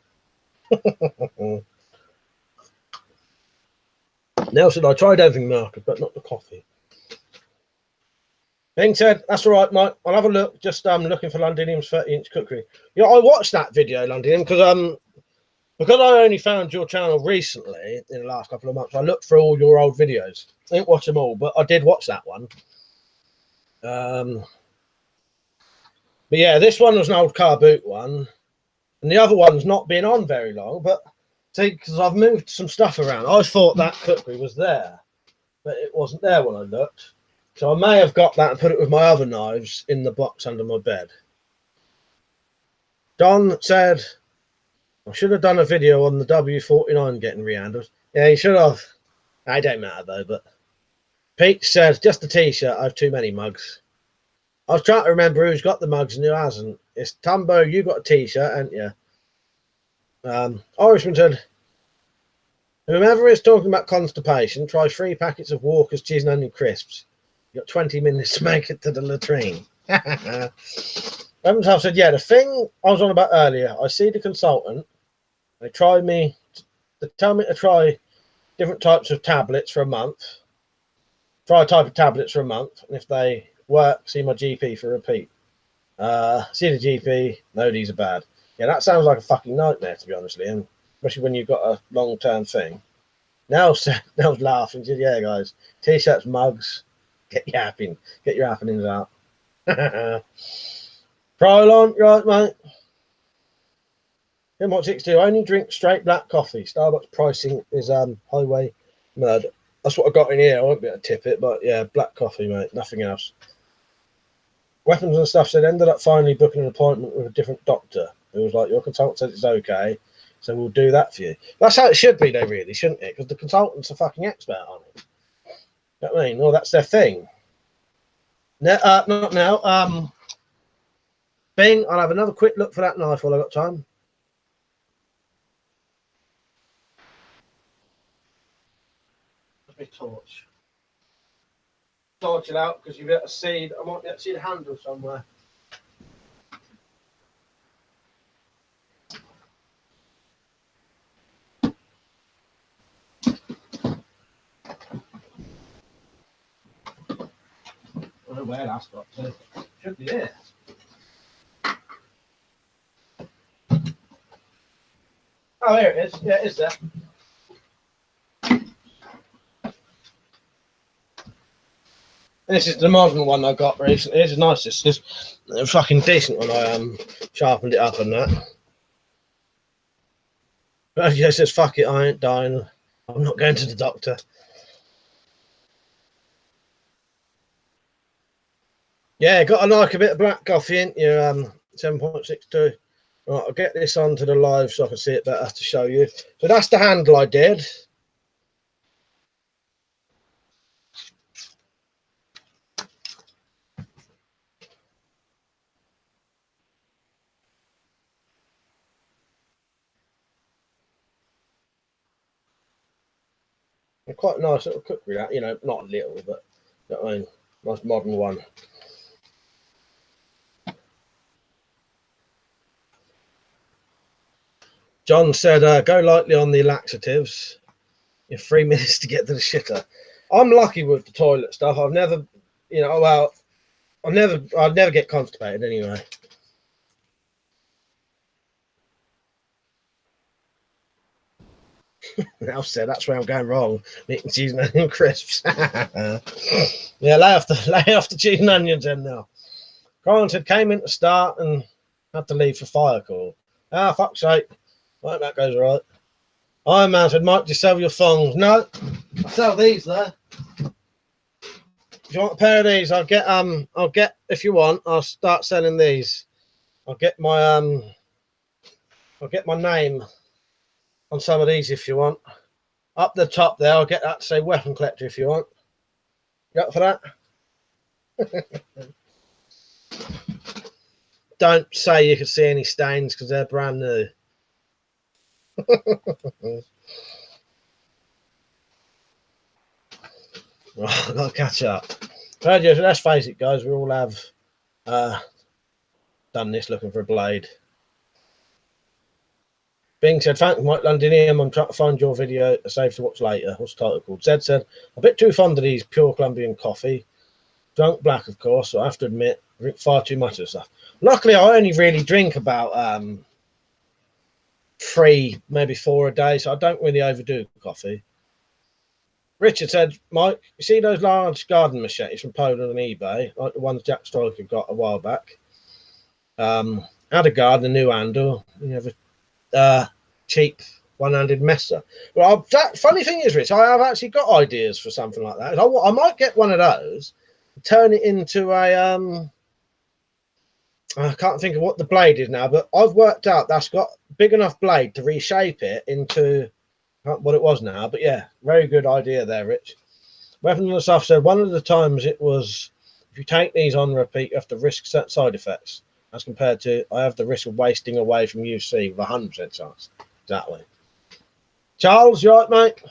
Nell said, I tried everything, Marcus, but not the coffee. Bing said, that's all right, Mike. I'll have a look. Just looking for Londinium's 30-inch cookery. Yeah, I watched that video, Londinium, because Because I only found your channel recently in the last couple of months, I looked for all your old videos. I didn't watch them all, but I did watch that one. But yeah, this one was an old car boot one, and the other one's not been on very long. But see, because I've moved some stuff around, I thought that cookery was there, but it wasn't there when I looked. So I may have got that and put it with my other knives in the box under my bed. Don said, I should have done a video on the W49 getting rehandled. Yeah, you should have. It don't matter though, but Pete said, just a t-shirt, I have too many mugs. I was trying to remember who's got the mugs and who hasn't. It's Tumbo, you got a t-shirt, haven't you? Irishman said, whomever is talking about constipation, try 3 packets of Walker's cheese and onion crisps. You got 20 minutes to make it to the latrine. Evans said, yeah, the thing I was on about earlier, I see the consultant, they tell me to try different types of tablets for a month. Try a type of tablets for a month, and if they work, see my GP for repeat. See the GP, no, these are bad. Yeah, that sounds like a fucking nightmare, to be honest, Liam, especially when you've got a long-term thing. Nell's laughing. Said, yeah, guys, t-shirts, mugs, get your happenings out. Prylon, right, mate? Him what 62, only drink straight black coffee. Starbucks pricing is highway murder. That's what I got in here. I won't be able to tip it, but yeah, black coffee, mate. Nothing else. Weapons and stuff said ended up finally booking an appointment with a different doctor who was like, your consultant said it's okay, so we'll do that for you. That's how it should be, though, really, shouldn't it? Because the consultant's a fucking expert on it. You know what I mean? Well, that's their thing. No, not now. Bing, I'll have another quick look for that knife while I've got time. Me torch it out because you've got a seed. I might be able to see the handle somewhere. I don't know where that's got to. Should be here. Oh, here it is. Yeah, it is there. This is the modern one I got recently. It's nice. This is a fucking decent one. I sharpened it up and that. But he says, fuck it, I ain't dying. I'm not going to the doctor. Yeah, got to like a bit of black coffee in you, 7.62. Right, I'll get this onto the live so I can see it better to show you. So that's the handle I did. Quite a nice little cookery, that, you know, not little, but you know what I mean, nice modern one. John said, go lightly on the laxatives. You have 3 minutes to get to the shitter. I'm lucky with the toilet stuff. I've never, you know, well, I'd never get constipated anyway. Now said that's where I'm going wrong. Eating cheese and onion crisps. Yeah, lay off the cheese and onions then now. Colin said came in to start and had to leave for fire call. Ah, fuck's sake. Right, that goes right. Iron Man said, Mike, do you sell your thongs? No, I sell these though. If you want a pair of these, I'll get if you want, I'll start selling these. I'll get my name on some of these if you want. Up the top there, I'll get that to say Weapon Collector if you want. You up for that? Don't say you can see any stains because they're brand new. I've got to catch up. So let's face it, guys, we all have done this looking for a blade. Bing said, thanks, Mike Londinium. I'm trying to find your video safe to watch later. What's the title called? Zed said, a bit too fond of these pure Colombian coffee. Drunk black, of course, so I have to admit, I drink far too much of the stuff. Luckily, I only really drink about 3, maybe 4 a day, so I don't really overdo coffee. Richard said, Mike, you see those large garden machetes from Poland on eBay, like the ones Jack Stryker got a while back? Had a garden, a new handle, you have a cheap one-handed messer. Well, that funny thing is, Rich, I have actually got ideas for something like that. I might get one of those, turn it into a I can't think of what the blade is now, but I've worked out that's got big enough blade to reshape it into what it was now. But yeah, very good idea there, Rich. Weapon and stuff said one of the times it was, if you take these on repeat, you have to risk certain side effects as compared to I have the risk of wasting away from UC with 100% chance. Exactly. Charles, you right, mate?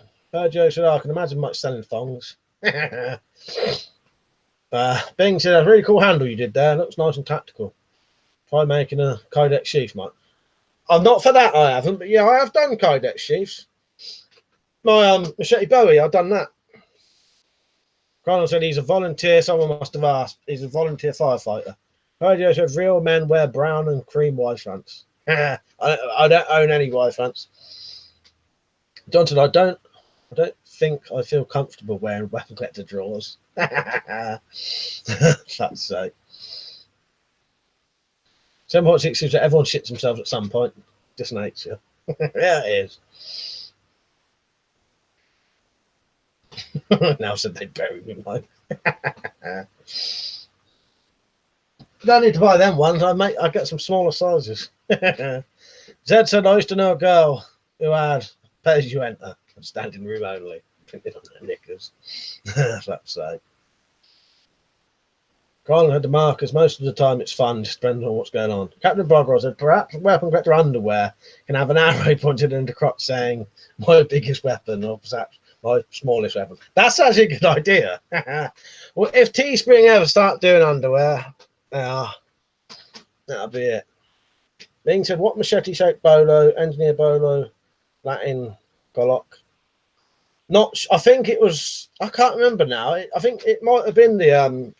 Joe said, I can imagine Mike selling thongs. Bing said, a really cool handle you did there. Looks nice and tactical. Try making a Kydex sheath, mate. I'm not for that, I haven't, but yeah, I have done Kydex sheaths. My machete Bowie, I've done that. Colonel said he's a volunteer. Someone must have asked. He's a volunteer firefighter. Joe said real men wear brown and cream Y fronts. I don't own any Y fronts. John said, I don't think I feel comfortable wearing weapon collector drawers. Fuck's sake. 7.6 is that everyone shits themselves at some point. Just nature. Yeah, it is. Now said they'd bury me, Mike. Don't need to buy them ones. I get some smaller sizes. Zed said I used to know a girl who had pay as you enter, standing room only, printed on her knickers. Fuck's sake. Colin had the markers. Most of the time it's fun, just depending on what's going on. Captain Barbara said, perhaps weapon collector underwear can have an arrow pointed in the crotch saying, my biggest weapon, or perhaps my smallest weapon. That's actually a good idea. Well, if Teespring ever start doing underwear, that'll be it. Ling said, what machete-shaped bolo, engineer bolo, Latin Golok? Not, I think it was, I can't remember now. I think it might have been the,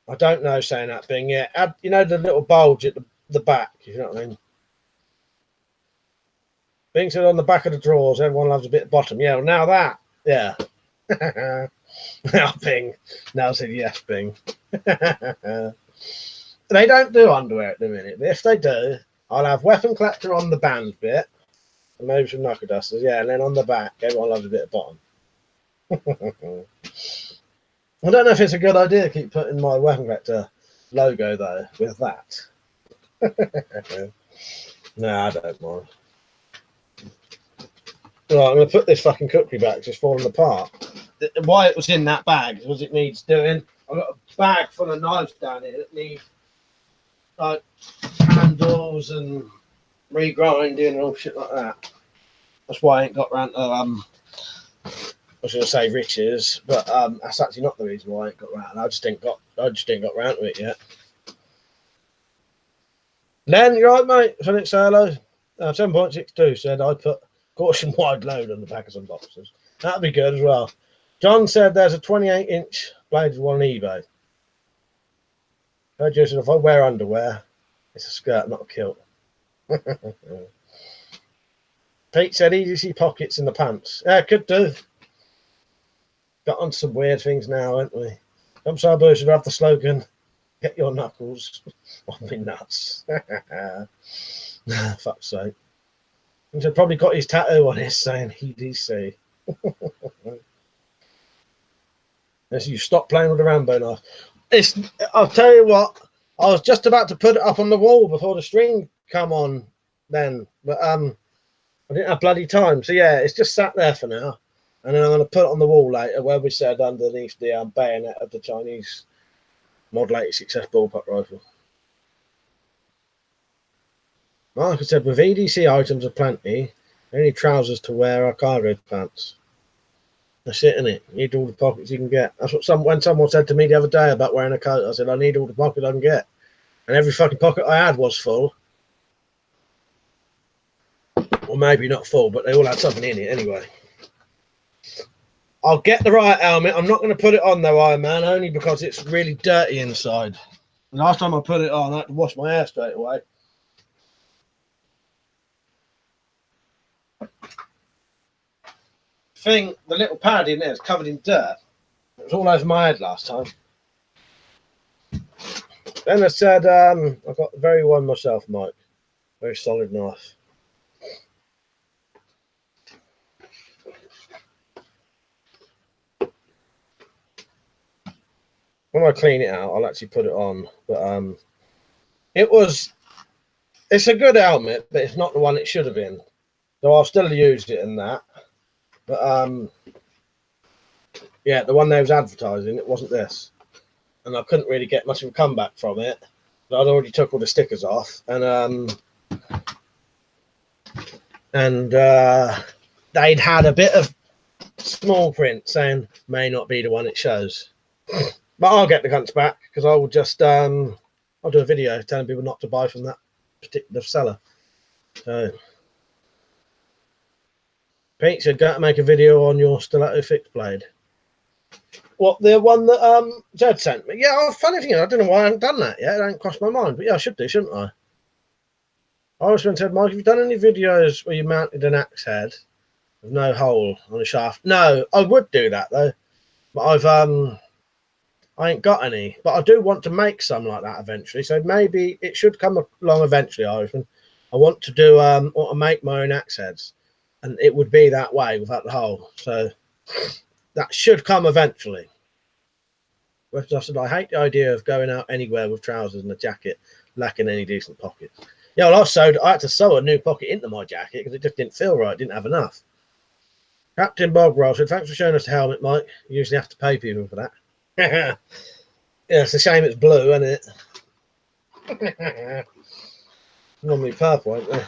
I don't know, saying that thing, yeah. You know, the little bulge at the back, you know what I mean? Being said on the back of the drawers, everyone loves a bit of bottom. Yeah, well, now that, yeah. Now Bing. Now said yes, Bing. They don't do underwear at the minute, but if they do, I'll have weapon collector on the band bit, and maybe some knuckle dusters, yeah, and then on the back, everyone loves a bit of bottom. I don't know if it's a good idea to keep putting my weapon collector logo though with that. No, I don't mind. Right, I'm going to put this fucking cookery back. It's just falling apart. Why it was in that bag is because it needs doing. I've got a bag full of knives down here that need like handles and regrinding and all shit like that. That's why I ain't got round to I was going to say riches, but that's actually not the reason why I ain't got round. I just ain't got round to it yet. Len, you right, mate? Felix hello. 7.62 said I put caution wide load on the packers and boxes. That'd be good as well. John said there's a 28-inch bladed one on eBay. Joe said if I wear underwear, it's a skirt, not a kilt. Pete said easy to see pockets in the pants. Yeah, could do. Got on some weird things now, haven't we? Some suburbs should have the slogan, get your knuckles on me nuts. Fuck's sake. He's probably got his tattoo on it saying EDC. As you stop playing with the Rambo knife. I'll tell you what, I was just about to put it up on the wall before the string come on then, but I didn't have bloody time. So yeah, it's just sat there for now. And then I'm going to put it on the wall later where we said underneath the bayonet of the Chinese Model 86S bullpup rifle. Mark said, with EDC items aplenty, only trousers to wear are cargo pants. That's it, innit? You need all the pockets you can get. That's what when someone said to me the other day about wearing a coat, I said, I need all the pockets I can get. And every fucking pocket I had was full. Or maybe not full, but they all had something in it anyway. I'll get the right helmet. I'm not going to put it on though, Iron Man, only because it's really dirty inside. Last time I put it on, I had to wash my hair straight away. thing, the little pad in there is covered in dirt. It was all over my head last time. Then I said, I got the very one myself, Mike. Very solid knife. When I clean it out, I'll actually put it on. But it's a good helmet, but it's not the one it should have been. So I'll still use it in that. But yeah, the one they was advertising, it wasn't this. And I couldn't really get much of a comeback from it. But I'd already took all the stickers off. And they'd had a bit of small print saying may not be the one it shows. But I'll get the guns back because I will just I'll do a video telling people not to buy from that particular seller. So Pete said, "Go to make a video on your stiletto fixed blade." What, the one that Jed sent me? Yeah, funny thing is, I don't know why I haven't done that yet. It ain't crossed my mind, but yeah, I should do, shouldn't I? I was going to say, Mike, have you done any videos where you mounted an axe head with no hole on the shaft? No, I would do that though, but I ain't got any. But I do want to make some like that eventually, so maybe it should come along eventually. I want to do or to make my own axe heads, and it would be that way without the hole. So that should come eventually. Whereas I said, I hate the idea of going out anywhere with trousers and a jacket lacking any decent pockets. Yeah, well, I had to sew a new pocket into my jacket because it just didn't feel right. Didn't have enough. Captain Bogrel said, "Thanks for showing us the helmet, Mike. You usually have to pay people for that." Yeah, it's a shame it's blue, isn't it? Normally purple, ain't they?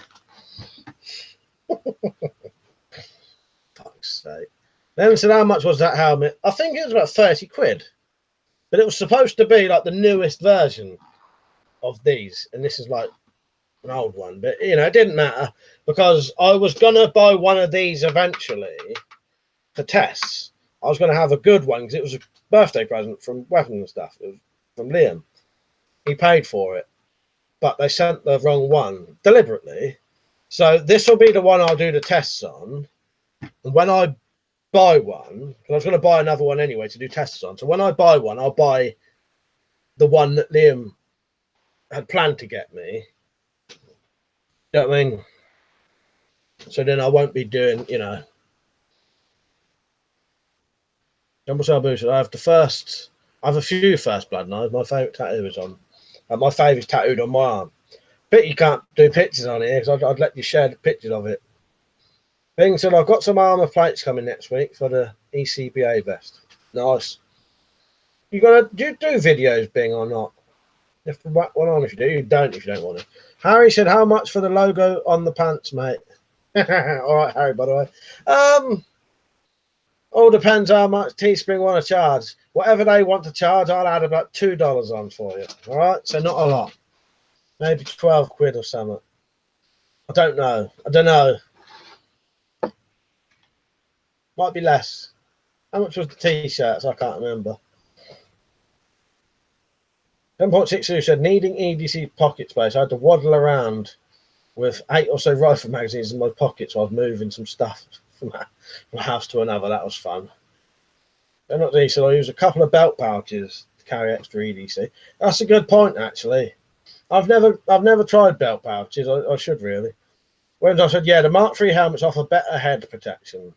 Fuck's sake. Then said, "How much was that helmet?" I think it was about 30 quid. But it was supposed to be like the newest version of these. And this is like an old one. But, you know, it didn't matter because I was going to buy one of these eventually for tests. I was going to have a good one because it was a birthday present from Weapon and stuff. It was from Liam. He paid for it. But they sent the wrong one deliberately. So this will be the one I'll do the tests on. And when I buy one, because I was going to buy another one anyway to do tests on. So when I buy one, I'll buy the one that Liam had planned to get me. You know what I mean? So then I won't be doing, you know. Jumbo Salbu said, I have a few first blood knives. My favourite tattoo is on. My favourite's tattooed on my arm. But you can't do pictures on here because I'd let you share the pictures of it. Bing said, I've got some armour plates coming next week for the ECBA vest. Nice. Do you do videos, Bing, or not? You have to whack one on if you do. You don't if you don't want to. Harry said, how much for the logo on the pants, mate? All right, Harry, by the way. All depends how much Teespring want to charge. Whatever they want to charge, I'll add about $2 on for you. All right? So not a lot. Maybe 12 quid or something. I don't know. Might be less. How much was the t-shirts? I can't remember. 10.62 said, needing EDC pocket space, I had to waddle around with 8 or so rifle magazines in my pockets while I was moving some stuff from a house to another. That was fun. Then not decent. I use a couple of belt pouches to carry extra EDC. That's a good point, actually. I've never tried belt pouches. I should really. When I said, yeah, the Mark III helmets offer better head protection.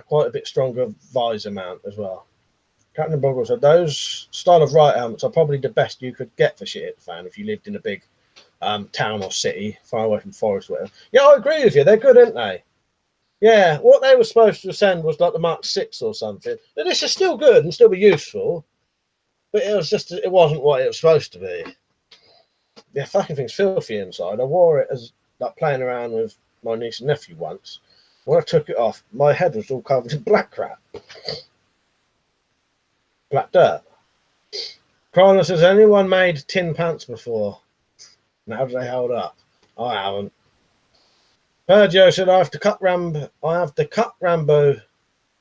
Quite a bit stronger visor mount as well. Captain Boggle said, those style of right helmets are probably the best you could get for shit fan if you lived in a big town or city, far away from forest or whatever. Yeah, I agree with you. They're good, aren't they? Yeah, what they were supposed to send was like the Mark VI or something. But this is still good and still be useful. But it wasn't what it was supposed to be. Yeah, fucking thing's filthy inside. I wore it as like playing around with my niece and nephew once. When I took it off, my head was all covered in black crap. Black dirt. Kronos says, anyone made tin pants before? And how do they hold up? I haven't. Pergio said, I have to cut Rambo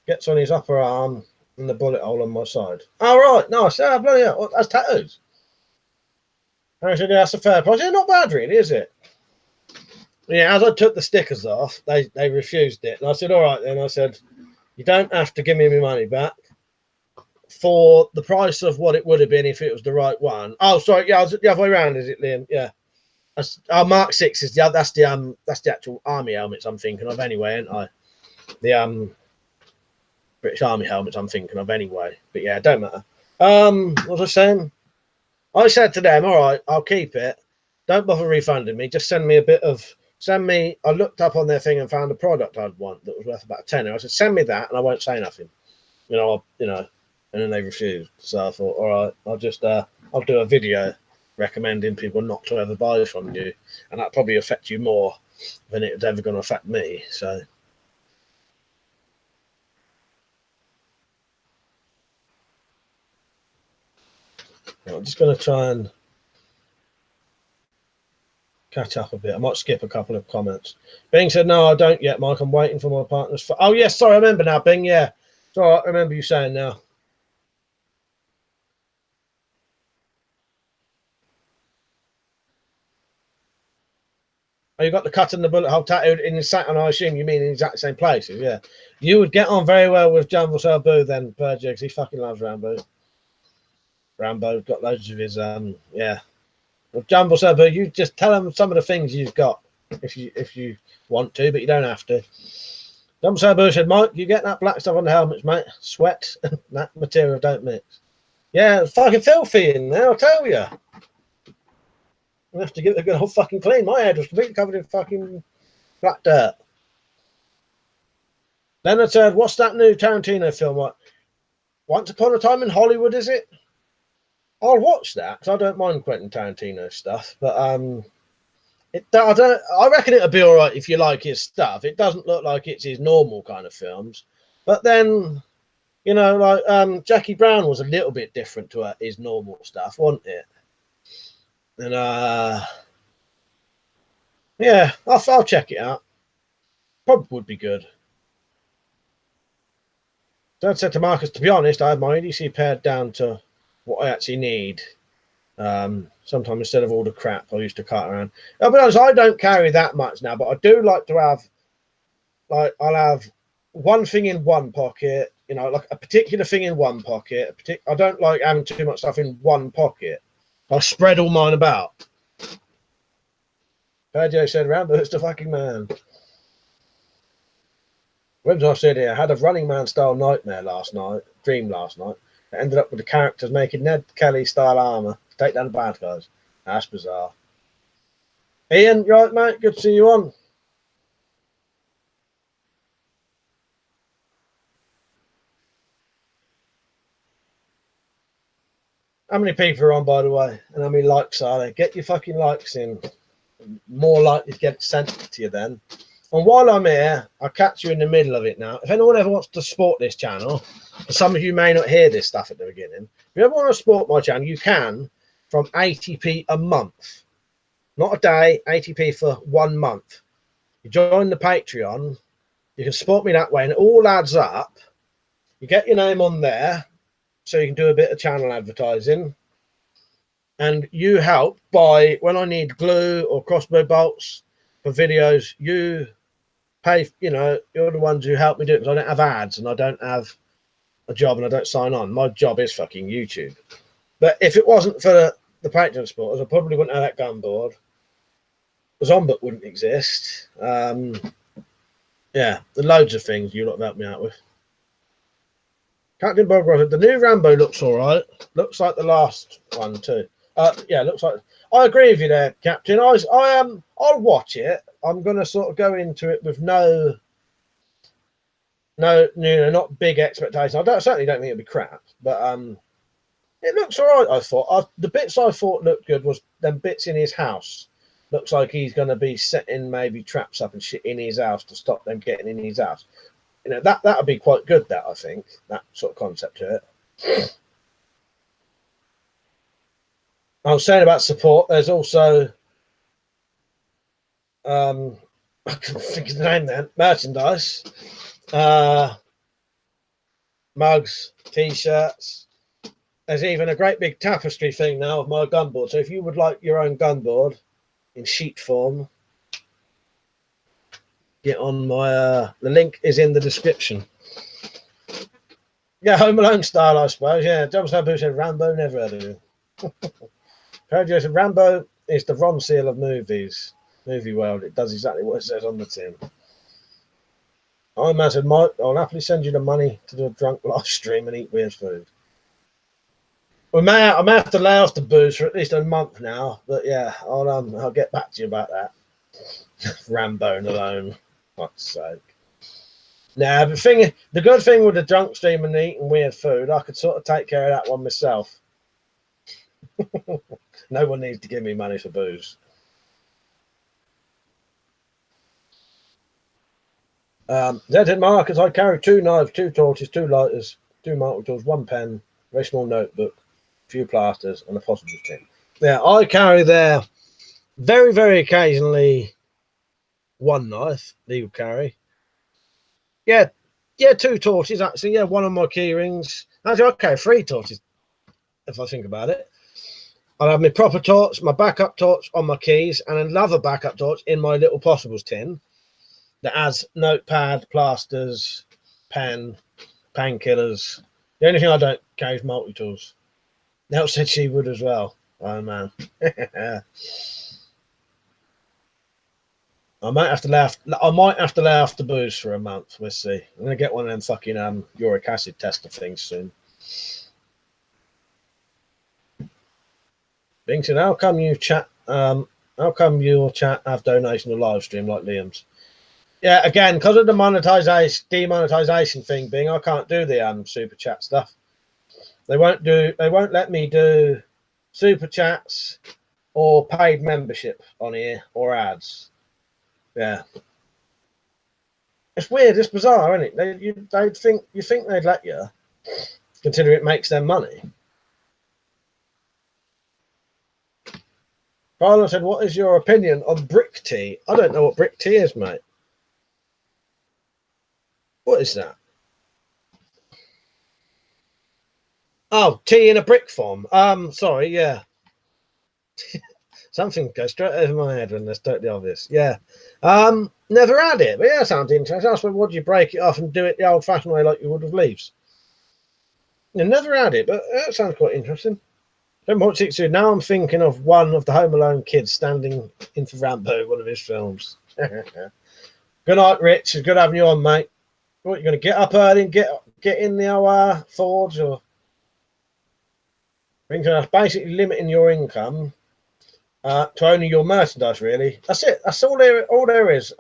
gets on his upper arm and the bullet hole on my side. Oh, right. Nice. Yeah, bloody hell. That's tattoos. I said, yeah, that's a fair price. Yeah, not bad, really, is it? Yeah, as I took the stickers off, they refused it. And I said, all right then. I said, you don't have to give me my money back for the price of what it would have been if it was the right one. Oh, sorry. Yeah, I was the other way around, is it, Liam? Yeah. Mark 6 is that's the actual army helmets I'm thinking of anyway, ain't I? The British Army helmets I'm thinking of anyway. But yeah, don't matter. What was I saying? I said to them, all right, I'll keep it. Don't bother refunding me. Just send me a bit of I looked up on their thing and found a product I'd want that was worth about a tenner. I said, send me that and I won't say nothing. And then they refused. So I thought, all right, I'll do a video recommending people not to ever buy from you, and that probably affect you more than it's ever going to affect me. So I'm just going to try and catch up a bit. I might skip a couple of comments. Bing said, no, I don't yet, Mike. I'm waiting for my partner's. Oh, yes, sorry, I remember now, Bing. Yeah, sorry, I remember you saying now. Oh, you got the cut and the bullet hole tattooed in the satin, I assume you mean in the exact same places, yeah. You would get on very well with Jumble Sabu then, Purge, because he fucking loves Rambo. Rambo got loads of his, yeah. Well, Jumble Sabu, you just tell him some of the things you've got if you want to, but you don't have to. Jumble Sabu said, Mike, you get that black stuff on the helmets, mate. Sweat, that material don't mix. Yeah, it's fucking filthy in there, I'll tell you. I have to get the whole fucking clean. My head was completely covered in fucking black dirt. Leonard said, what's that new Tarantino film? What? Once Upon a Time in Hollywood, is it? I'll watch that because I don't mind Quentin Tarantino stuff, but I reckon it'll be all right if you like his stuff. It doesn't look like it's his normal kind of films, but then like Jackie Brown was a little bit different to his normal stuff, wasn't it? And yeah, I'll check it out. Probably would be good. Dad said to Marcus, to be honest, I have my EDC pared down to what I actually need. Sometimes instead of all the crap I used to cart around. I'll be honest, I don't carry that much now, but I do like to have, I'll have one thing in one pocket, like a particular thing in one pocket. I don't like having too much stuff in one pocket. I spread all mine about. Pedro said, Rambo's the fucking man. Website said here, I had a Running Man style dream last night. It ended up with the characters making Ned Kelly style armor to take down the bad guys. That's bizarre. Ian, you right, mate? Good to see you on. How many people are on, by the way? And how many likes are there? Get your fucking likes in. More likely to get it sent to you then. And while I'm here, I'll catch you in the middle of it now. If anyone ever wants to support this channel, some of you may not hear this stuff at the beginning. If you ever want to support my channel, you can from 80p a month. Not a day, 80p for 1 month. You join the Patreon, you can support me that way, and it all adds up. You get your name on there, so you can do a bit of channel advertising. And you help by, when I need glue or crossbow bolts for videos, you pay, you're the ones who help me do it, because I don't have ads and I don't have a job and I don't sign on. My job is fucking YouTube. But if it wasn't for the Patreon supporters, I probably wouldn't have that gun board. The Zombot wouldn't exist. Yeah, the loads of things you lot have helped me out with. Captain Bob said, the new Rambo looks all right. Looks like the last one too. Yeah, looks like. I agree with you there, Captain. I'll watch it. I'm going to sort of go into it with no, not big expectations. I certainly don't think it'll be crap, but it looks all right. I thought the bits I thought looked good was them bits in his house. Looks like he's going to be setting maybe traps up and shit in his house to stop them getting in his house. That would be quite good. That, I think, that sort of concept to it. I was saying about support. There's also I can't think of the name then. Merchandise, mugs, t-shirts. There's even a great big tapestry thing now of my gun board. So if you would like your own gun board in sheet form, get on my the link is in the description. Yeah, Home Alone style, I suppose. Yeah, John Sabu said Rambo, never heard of him. Pedro said Rambo is the Ron Seal of movies. Movie world. It does exactly what it says on the tin. I imagine Mike, I'll happily send you the money to do a drunk live stream and eat weird food. I may have to lay off the booze for at least a month now, but yeah, I'll get back to you about that. Rambo alone, fuck's sake. Nah, the good thing with the drunk stream and eating weird food, I could sort of take care of that one myself. No one needs to give me money for booze. Dead Markers, I carry 2 knives, 2 torches, 2 lighters, 2 multi-tools, 1 pen, very small notebook, a few plasters, and a possible tin. Yeah, I carry there very, very occasionally 1 knife, legal carry. Yeah, 2 torches actually. Yeah, 1 on my key rings. Actually, I carry 3 torches if I think about it. I'll have my proper torch, my backup torch on my keys, and another backup torch in my little possibles tin that has notepad, plasters, pen, painkillers. The only thing I don't carry is multi-tools. Nell said she would as well. Oh man. I might have to lay off the booze for a month. We'll see. I'm gonna get one of them fucking uric acid tester things soon. Bing said, how come your chat have donation to live stream like Liam's? Yeah, again, because of the demonetization thing, Bing, I can't do the super chat stuff. They won't let me do super chats or paid membership on here or ads. Yeah. It's weird, it's bizarre, isn't it? You think they'd let you, consider it makes them money. Carlo said, what is your opinion on brick tea? I don't know what brick tea is, mate. What is that? Oh, tea in a brick form. Sorry, yeah. Something goes straight over my head when that's totally obvious. Yeah. Never had it, but yeah, sounds interesting. I suppose, would you break it off and do it the old-fashioned way like you would with leaves? I never had it, but that sounds quite interesting. Now I'm thinking of one of the Home Alone kids standing in for Rambo, one of his films. Good night, Rich. It's good having you on, mate. What, you're going to get up early and get in the forge, or basically limiting your income to only your merchandise, really. That's it. That's all there is.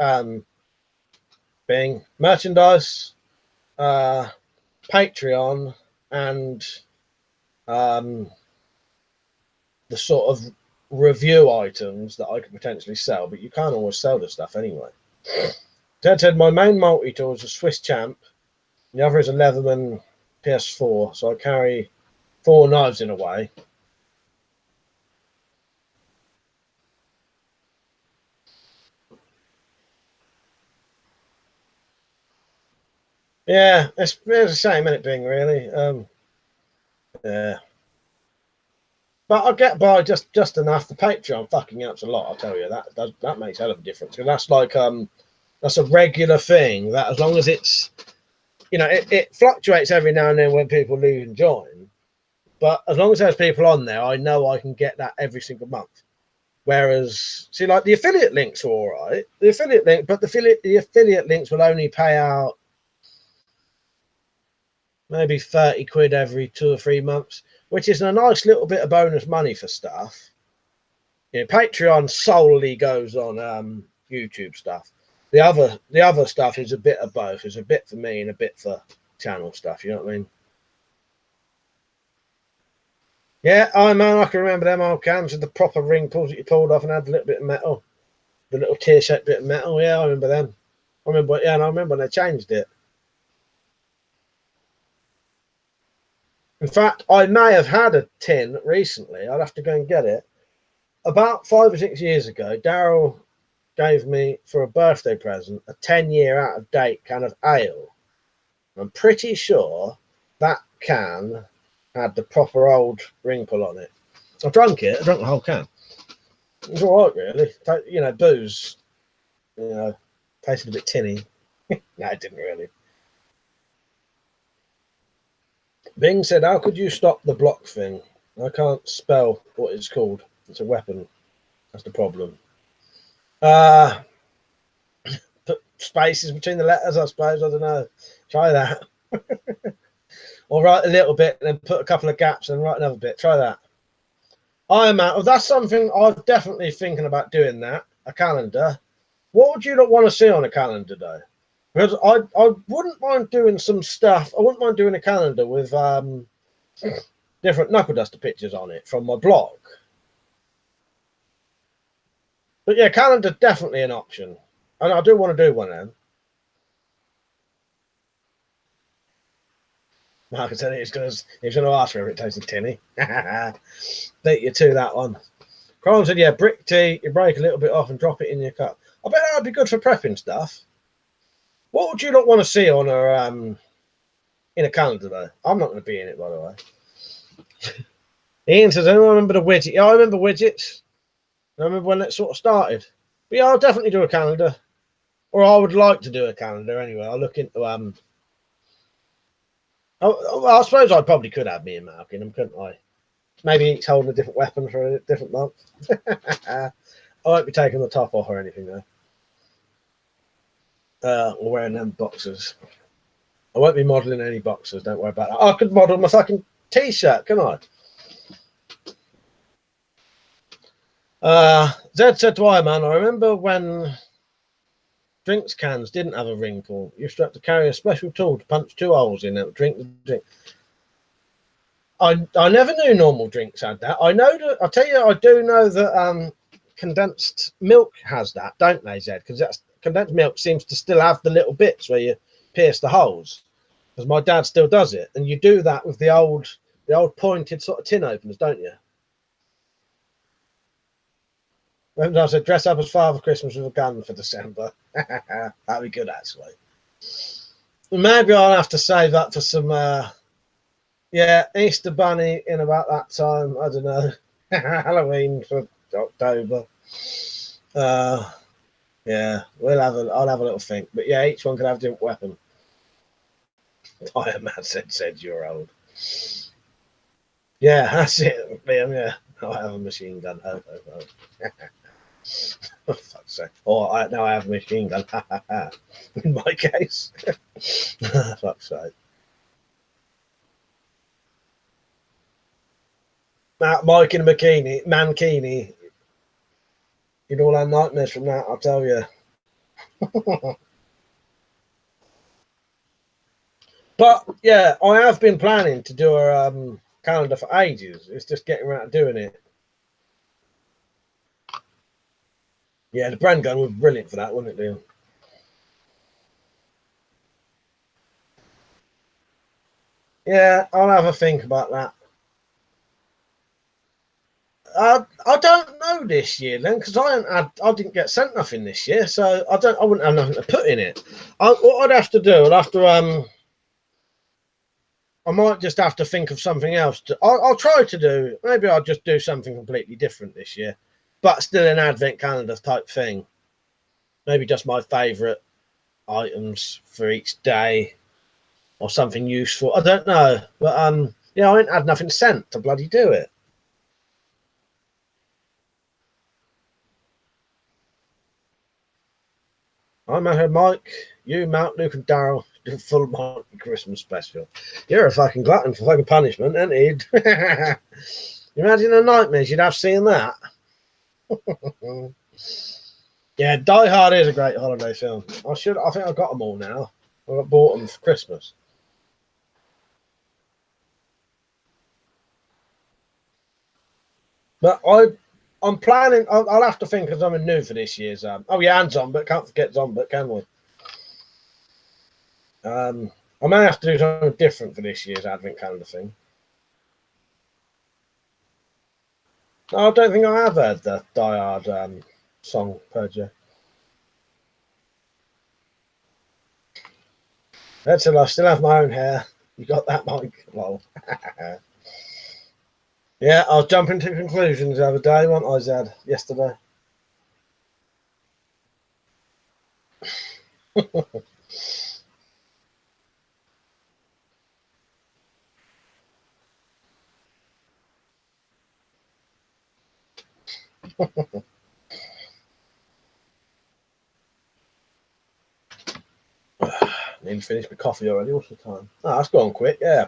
Being merchandise, Patreon, and the sort of review items that I could potentially sell, but you can't always sell the stuff anyway. Ted said my main multi-tool is a Swiss Champ, the other is a Leatherman PS4, so I carry 4 knives in a way. Yeah, it's the same, isn't it, Bing, really? Yeah. But I get by just enough. The Patreon fucking helps a lot, I'll tell you. That makes a hell of a difference. Because that's like that's a regular thing that as long as it's, you know, it fluctuates every now and then when people leave and join. But as long as there's people on there, I know I can get that every single month. Whereas, see, like the affiliate links are all right. The affiliate links will only pay out maybe 30 quid every 2 or 3 months, which is a nice little bit of bonus money for stuff. You know, Patreon solely goes on YouTube stuff. The other stuff is a bit of both. It's a bit for me and a bit for channel stuff. You know what I mean? Yeah, man, I can remember them old cans with the proper ring pulls that you pulled off and had a little bit of metal, the little tear-shaped bit of metal. Yeah, I remember them. I remember when they changed it. In fact, I may have had a tin recently. I'll have to go and get it. About 5 or 6 years ago, Daryl gave me for a birthday present a 10-year out-of-date can of ale. I'm pretty sure that can had the proper old ring pull on it. I drank it. I drank the whole can. It was all right, really. You know, booze. You know, Tasted a bit tinny. No, it didn't really. Bing said, how could you stop the block thing? I can't spell what it's called. It's a weapon. That's the problem. Put spaces between the letters, I suppose. I don't know. Try that. Or write a little bit and then put a couple of gaps and write another bit. Try that. Iron Man. Oh, that's something I'm definitely thinking about doing that. A calendar. What would you not want to see on a calendar, though? Because I wouldn't mind doing some stuff. I wouldn't mind doing a calendar with different knuckle duster pictures on it from my blog. But yeah, calendar definitely an option. And I do want to do one of them. Mark said he's going to ask her if it tasted tinny. Beat you to that one. Crime said, yeah, brick tea, you break a little bit off and drop it in your cup. I bet that would be good for prepping stuff. What would you not want to see on a in a calendar, though? I'm not going to be in it, by the way. Ian says, anyone remember the widget? Yeah, I remember widgets. I remember when it sort of started. But yeah, I'll definitely do a calendar. Or I would like to do a calendar anyway. I'll look into I suppose I probably could have me and Mark in them, couldn't I? Maybe each holding a different weapon for a different month. I won't be taking the top off or anything, though. Or wearing them boxers. I won't be modelling any boxers, don't worry about that. I could model my fucking t-shirt, can I? Zed said to Iron Man, I remember when drinks cans didn't have a ring pull. You used to have to carry a special tool to punch 2 holes in it, drink the drink. I never knew normal drinks had that. I know that, I'll tell you, I do know that condensed milk has that, don't they, Zed? Because that's condensed milk seems to still have the little bits where you pierce the holes. Because my dad still does it, and you do that with the old pointed sort of tin openers, don't you? Remember I said dress up as Father Christmas with a gun for December. That'd be good, actually. Maybe I'll have to save that for some. Yeah, Easter Bunny in about that time. I don't know. Halloween for October. Yeah, I'll have a little think. But yeah, each one could have a different weapon. Iron Man said you're old. Yeah, that's it, Liam. Yeah, I have a machine gun. Oh. For fuck's sake. Now I have a machine gun. In my case. Fuck's sake. Mike in a bikini, mankini. You'd all have nightmares from that, I'll tell you. But yeah, I have been planning to do a calendar for ages. It's just getting around to doing it. Yeah, the brand gun would be brilliant for that, wouldn't it, Liam? Yeah, I'll have a think about that. I don't know this year then, because I didn't get sent nothing this year, so I wouldn't have nothing to put in it. What I'd have to do, I might just have to think of something else. I'll try to do. Maybe I'll just do something completely different this year, but still an advent calendar type thing. Maybe just my favourite items for each day, or something useful. I don't know, but yeah, I ain't had nothing sent to bloody do it. I'm out here, Mike. You, Mount, Luke, and Daryl do full Monty Christmas special. You're a fucking glutton for fucking punishment, ain't you? Imagine the nightmares you'd have seeing that. Yeah, Die Hard is a great holiday film. I think I've got them all now. I bought them for Christmas. But I'm planning. I'll have to think of something new for this year's. Oh yeah, and Zombie. Can't forget Zombie, can we? I may have to do something different for this year's advent calendar thing. I don't think I have heard the Die Hard song, Persia. That's it. I still have my own hair. You got that, Mike? Lol. Yeah, I was jumping to conclusions the other day, wasn't I, Zed? Yesterday. Need to finish my coffee already. What's the time? Oh, that's gone quick. Yeah.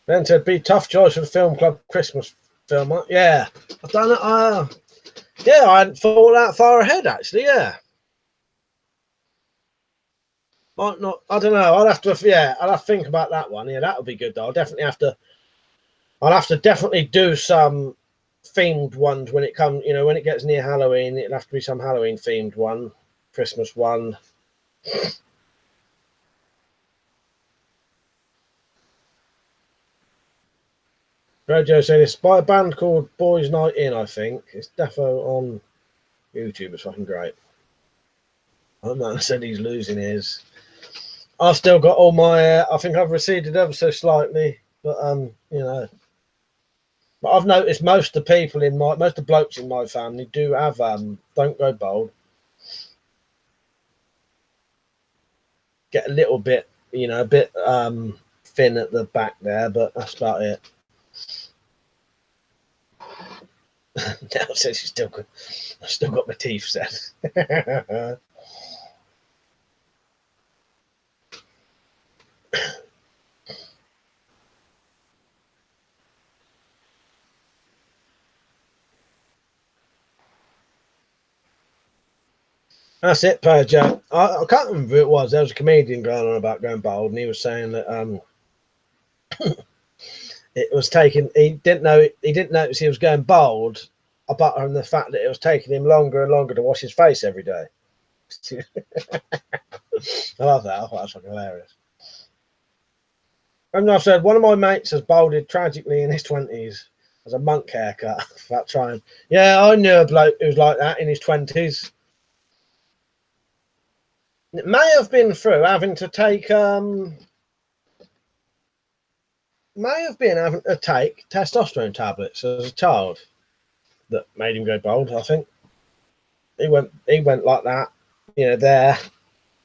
Then said, be tough choice for the film club Christmas film. Yeah, I've done it. Yeah, I hadn't thought that far ahead actually. Yeah, might not. I don't know. I'll have to. Yeah, I'll have to think about that one. Yeah, that would be good though. I'll definitely have to. I'll have to definitely do some themed ones when it comes. You know, when it gets near Halloween, it'll have to be some Halloween themed one, Christmas one. Rojo said it's by a band called Boys Night In. I think it's defo on YouTube. It's fucking great. Oh man said he's losing his. I've still got all my. I think I've receded ever so slightly, but you know. But I've noticed most of the blokes in my family do have don't go bald. Get a little bit, you know, a bit thin at the back there, but that's about it. Now says she's still good. I've still got my teeth set. That's it, Joe. I can't remember who it was. There was a comedian going on about going bald, and he was saying that it was taking. He didn't notice he was going bald, apart from the fact that it was taking him longer and longer to wash his face every day. I love that. I thought that was fucking hilarious. And I've said one of my mates has balded tragically in his 20s as a monk haircut. That trying. Yeah, I knew a bloke who was like that in his 20s. It may have been through having to take testosterone tablets as a child that made him go bald. I think he went like that, you know, there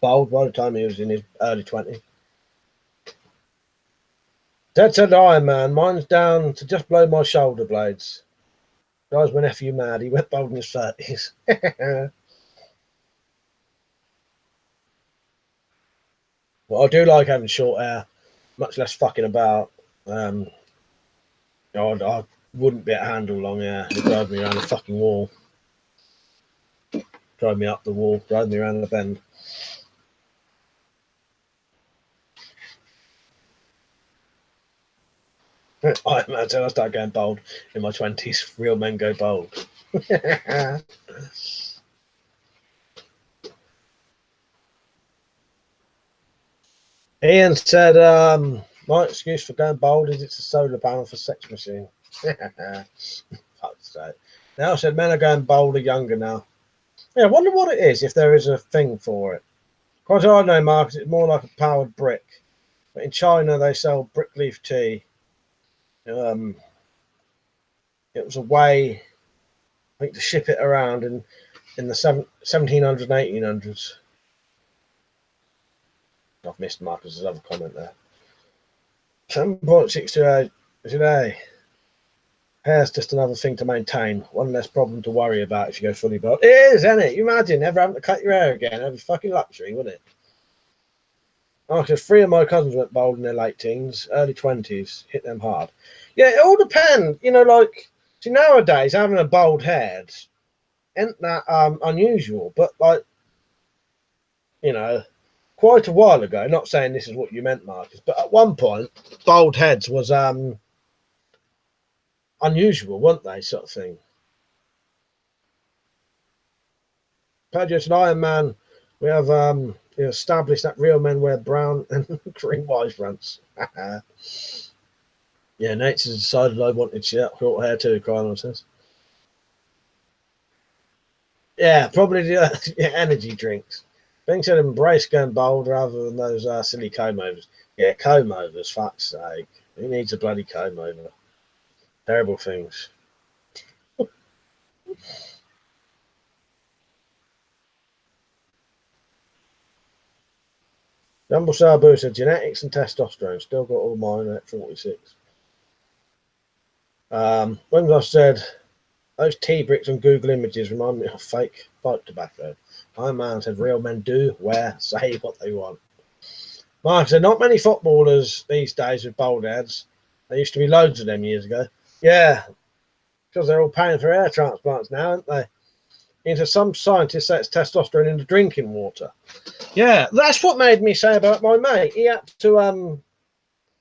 bald by the time he was in his early 20s. Dad said Iron Man, mine's down to just below my shoulder blades. Drives my nephew mad. He went bald in his 30s. Well, I do like having short hair, much less fucking about. I wouldn't be able to handle long hair. It'd drive me around the fucking wall. Drive me up the wall. Drive me around the bend. I imagine I start going bald in my 20s. Real men go bald. Ian said, my excuse for going bald is it's a solar panel for sex machine. Fuck's sake. Now said men are going bolder younger now. Yeah, I wonder what it is, if there is a thing for it. Quite I know, Marcus, it's more like a powered brick. But in China, they sell brick leaf tea. It was a way, I think, to ship it around in the 1700s and 1800s. I've missed Marcus's other comment there. 7.628 today. Hair's just another thing to maintain. One less problem to worry about if you go fully bald. It is, isn't it? You imagine never having to cut your hair again. That'd be fucking luxury, wouldn't it? Oh, because 3 of my cousins went bald in their late teens, early 20s. Hit them hard. Yeah, it all depends. You know, like, see, nowadays, having a bald head isn't that unusual. But, like, you know, quite a while ago, not saying this is what you meant, Marcus, but at one point, bald heads was unusual, weren't they, sort of thing. Paget and Iron Man, we have established that real men wear brown and green wise fronts. Yeah, Nate's decided I wanted short hair too, Carlo says. Yeah, probably the energy drinks. Bing said embrace going bald rather than those silly comb overs. Yeah, comb overs, fuck's sake. Who needs a bloody comb over? Terrible things. Jumble Sabu said genetics and testosterone. Still got all mine at 46. When I said those tea bricks on Google Images remind me of fake pipe tobacco. My man said real men do wear, say what they want. Mark said not many footballers these days with bald heads. There used to be loads of them years ago. Yeah, because they're all paying for hair transplants now, aren't they? Into some scientists say it's testosterone in the drinking water. Yeah, that's what made me say about my mate. He had to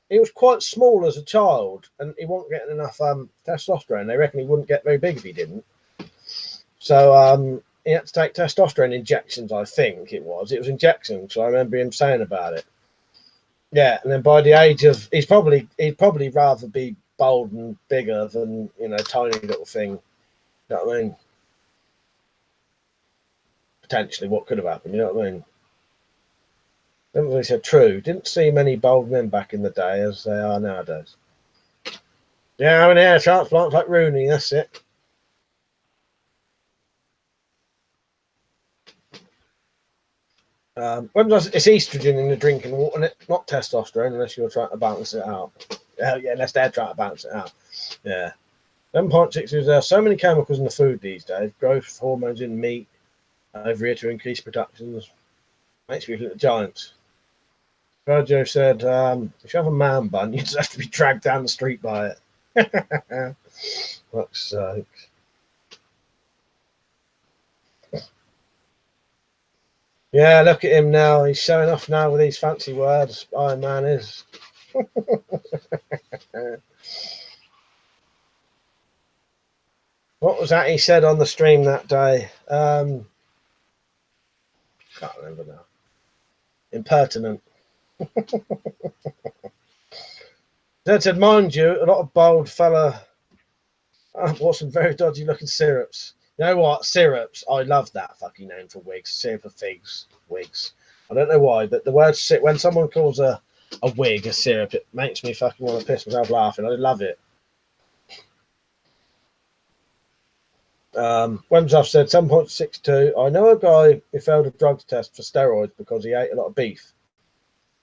he was quite small as a child and he wasn't getting enough testosterone. They reckon he wouldn't get very big if he didn't. So he had to take testosterone injections, I think it was. It was injections, so I remember him saying about it. Yeah, and then by the age of he'd probably rather be bold and bigger than, you know, tiny little thing. You know what I mean? Potentially what could have happened, you know what I mean? Everybody said true. Didn't see many bold men back in the day as they are nowadays. Yeah, I mean, hair transplants like Rooney, that's it. It's estrogen in the drinking water, and not testosterone, unless you're trying to balance it out. Yeah, unless they're trying to balance it out. Yeah. 7.6 is there are so many chemicals in the food these days. Growth hormones in meat over here to increase productions. Makes me look at the giants. Virgil said, if you have a man bun, you just have to be dragged down the street by it. Fuck's sake. Yeah, look at him now. He's showing off now with these fancy words. Iron Man is. What was that he said on the stream that day? Can't remember now. Impertinent. Dad said, mind you, a lot of bold fella bought some very dodgy looking syrups. You know what? Syrups. I love that fucking name for wigs. Syrup of figs. Wigs. I don't know why, but the word when someone calls a wig a syrup, it makes me fucking want to piss myself laughing. I love it. Wemsaf said 7.62. I know a guy who failed a drugs test for steroids because he ate a lot of beef.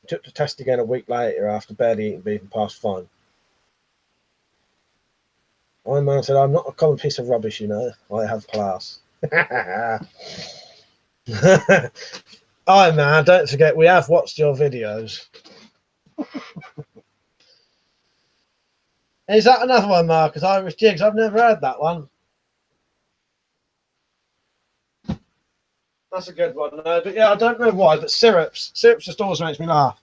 He took the test again a week later after barely eating beef and passed fine. Iron Man said, I'm not a common piece of rubbish, you know. I have class. Iron Man, don't forget, we have watched your videos. Is that another one, Marcus? Irish Jigs? I've never heard that one. That's a good one, no, but yeah, I don't know why, but syrups just always makes me laugh.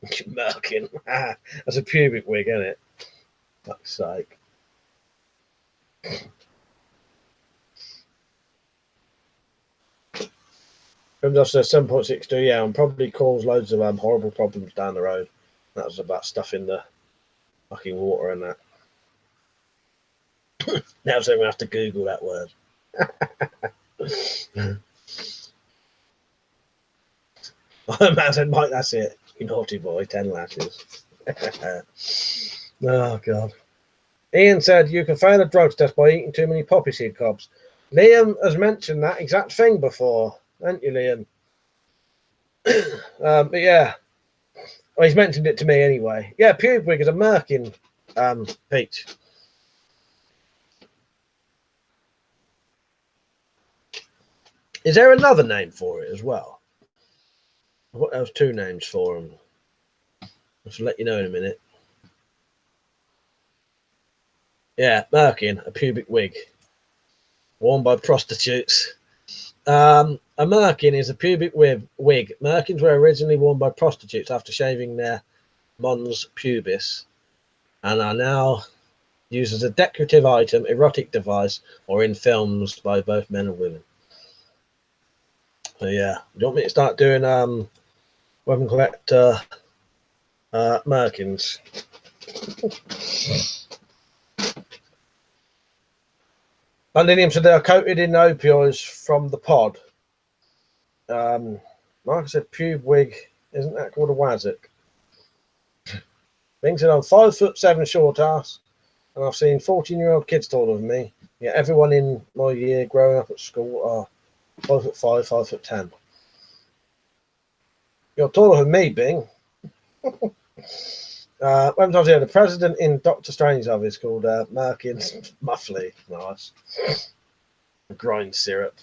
Merkin. That's a pubic wig, isn't it? Fuck's sake. Comes says 7.62, yeah, and probably cause loads of horrible problems down the road. That was about stuff in the fucking water and that. Now so we have to Google that word. Oh, man said, Mike, that's it. You naughty boy, 10 lashes. Oh, God. Ian said, you can fail a drugs test by eating too many poppy seed cobs. Liam has mentioned that exact thing before, haven't you, Liam? But yeah. Well, he's mentioned it to me anyway. Yeah, pube wig is a merkin, Pete. Is there another name for it as well? What else? Two names for them. I'll let you know in a minute. Yeah, merkin, a pubic wig worn by prostitutes. A merkin is a pubic wig. Merkins were originally worn by prostitutes after shaving their mons pubis and are now used as a decorative item, erotic device, or in films by both men and women. So yeah, do you want me to start doing WeaponCollector merkins? Linium said they are coated in opioids from the pod. Mark said pube wig, isn't that called a wazzock? Bing said I'm 5'7" short ass, and I've seen 14-year-old kids taller than me. Yeah, everyone in my year growing up at school are 5'5", 5'10". You're taller than me, Bing. When I was here, the president in Doctor Strange's office called Merkin Muffley. Nice. Grind syrup.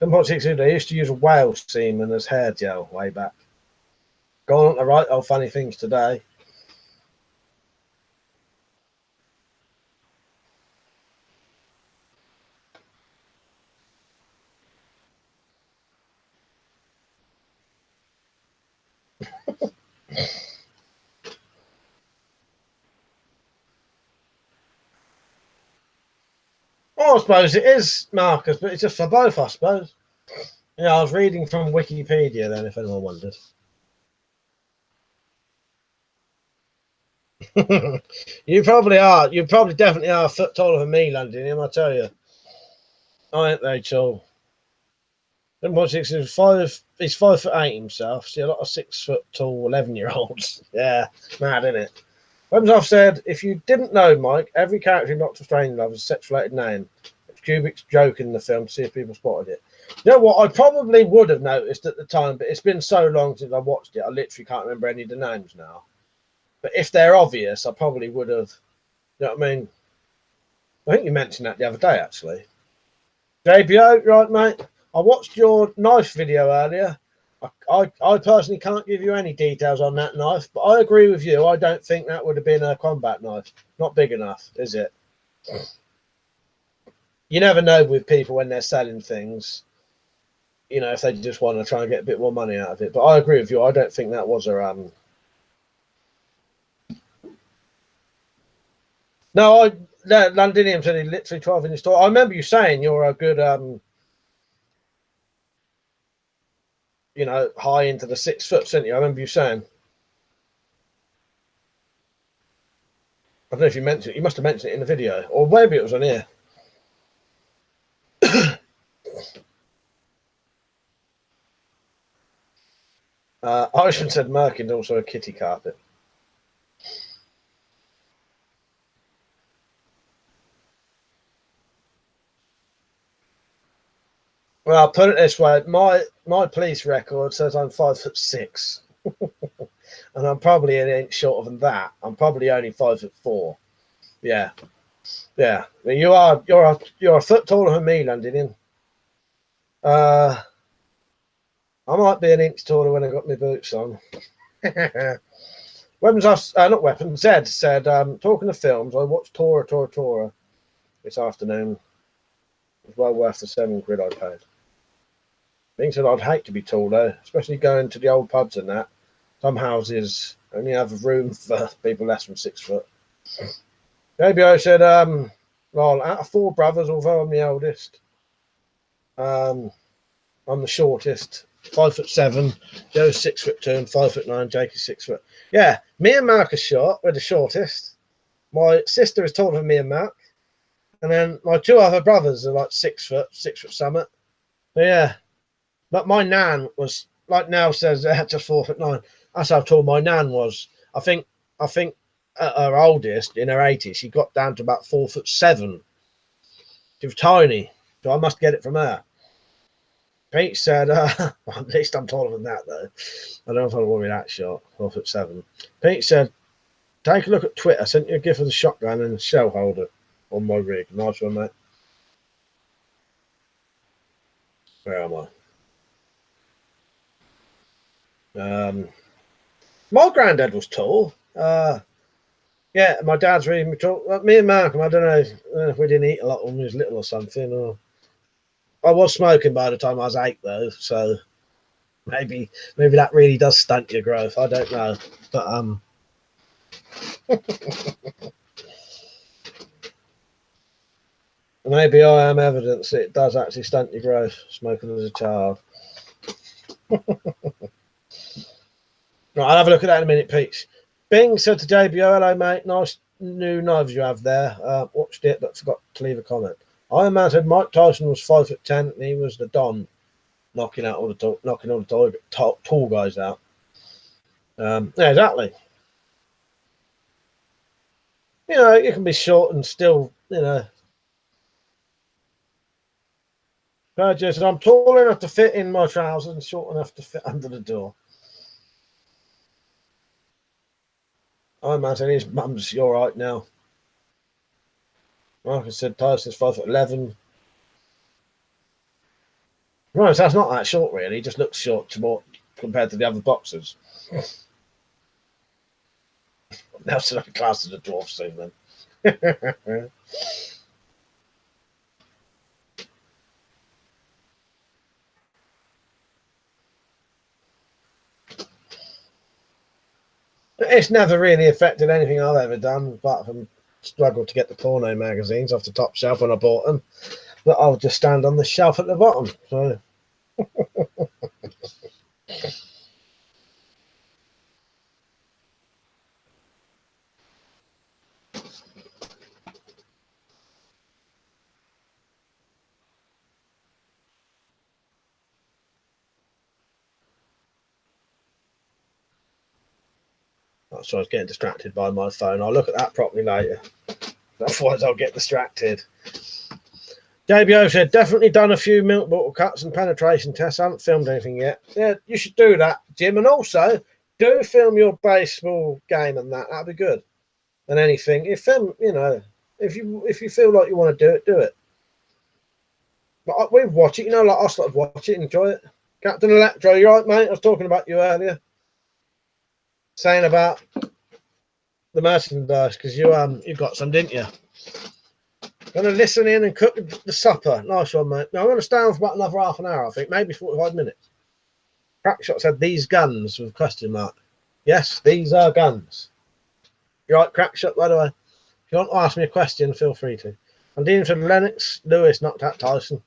7.62, they used to use whale semen as hair gel way back. Gone on to write old funny things today. Well, I suppose it is, Marcus, but it's just for both, I suppose. Yeah, I was reading from Wikipedia then, if anyone wondered. You probably are. You probably definitely are a foot taller than me, London, I tell you. I ain't they tall. 7.6 is five. He's 5'8" himself. See a lot of 6 foot tall 11-year-olds. Yeah, mad, isn't it? Websoft said, if you didn't know, Mike, every character in Doctor Strangelove has a sex-related name. It's Kubrick's joke in the film to see if people spotted it. You know what? I probably would have noticed at the time, but it's been so long since I watched it, I literally can't remember any of the names now. But if they're obvious, I probably would have. You know what I mean? I think you mentioned that the other day, actually. JBO, right, mate? I watched your knife video earlier. I personally can't give you any details on that knife, but I agree with you. I don't think that would have been a combat knife. Not big enough, is it? You never know with people when they're selling things, you know, if they just want to try and get a bit more money out of it. But I agree with you. I don't think that was a No, Londinium said he literally 12 in his store. I remember you saying you're a good you know, high into the 6 foot, didn't you? I remember you saying. I don't know if you mentioned it. You must have mentioned it in the video, or maybe it was on here. Irishman said Merkin's also a kitty carpet. Well, I'll put it this way: my police record says I'm 5'6", and I'm probably an inch shorter than that. I'm probably only 5'4". Yeah, yeah. You're a foot taller than me, Londinian. I might be an inch taller when I got my boots on. Not weapons. Zed said, talking of films, I watched Tora this afternoon. It was well worth the £7 I paid. Being said, I'd hate to be tall though, especially going to the old pubs and that. Some houses only have room for people less than 6 foot. JBO said, well, out of 4 brothers, although I'm the eldest, I'm the shortest. 5'7", Joe's 6'2" and 5'9", Jake is 6 foot. Yeah, me and Mark are short. We're the shortest. My sister is taller than me and Mark, and then my 2 other brothers are like 6 foot summit. So yeah, but my nan was, like Nell says, just 4'9". That's how tall my nan was. I think at her oldest, in her 80s, she got down to about 4'7". She was tiny, so I must get it from her. Pete said, well, at least I'm taller than that, though. I don't know if I want to be that short, 4'7". Pete said, take a look at Twitter. I sent you a gift of the shotgun and a shell holder on my rig. Nice one, mate. Where am I? My granddad was tall. Yeah, my dad's really tall. Me and Malcolm, I don't know if we didn't eat a lot when we was little or something. Or I was smoking by the time I was 8, though, so maybe that really does stunt your growth. I don't know, but maybe I am evidence it does actually stunt your growth, smoking as a child. Right, I'll have a look at that in a minute, Pete. Bing said to JBO, hello, mate. Nice new knives you have there. Watched it, but forgot to leave a comment. Iron Man said Mike Tyson was 5'10", and he was the Don, knocking all the tall guys out. Yeah, exactly. You know, you can be short and still, you know. Just, I'm tall enough to fit in my trousers and short enough to fit under the door. I imagine his mum's all right now. Like I said, Tyson's 5'11". Right, so that's not that short, really. He just looks short to more compared to the other boxers. Nelson, I class as a dwarf soon, then. It's never really affected anything I've ever done, apart from struggle to get the porno magazines off the top shelf when I bought them. But I'll just stand on the shelf at the bottom. So. Oh, sorry, I was getting distracted by my phone. I'll look at that properly later. Otherwise, I'll get distracted. JBO said, definitely done a few milk bottle cuts and penetration tests. I haven't filmed anything yet. Yeah, you should do that, Jim. And also, do film your baseball game and that. That'd be good. And anything. If if you feel like you want to do it, do it. But we watch it, like us lot watch it and enjoy it. Captain Electro, you right, mate? I was talking about you earlier. Saying about the merchandise, because you got some, didn't you? Gonna listen in and cook the supper. Nice one, mate. Now I'm gonna stay on for about another half an hour, I think, maybe 45 minutes. Crackshot said these guns with question mark. Yes, these are guns. You're right, Crackshot, by the way. If you want to ask me a question, feel free to. I'm dealing with Lennox Lewis knocked out Tyson.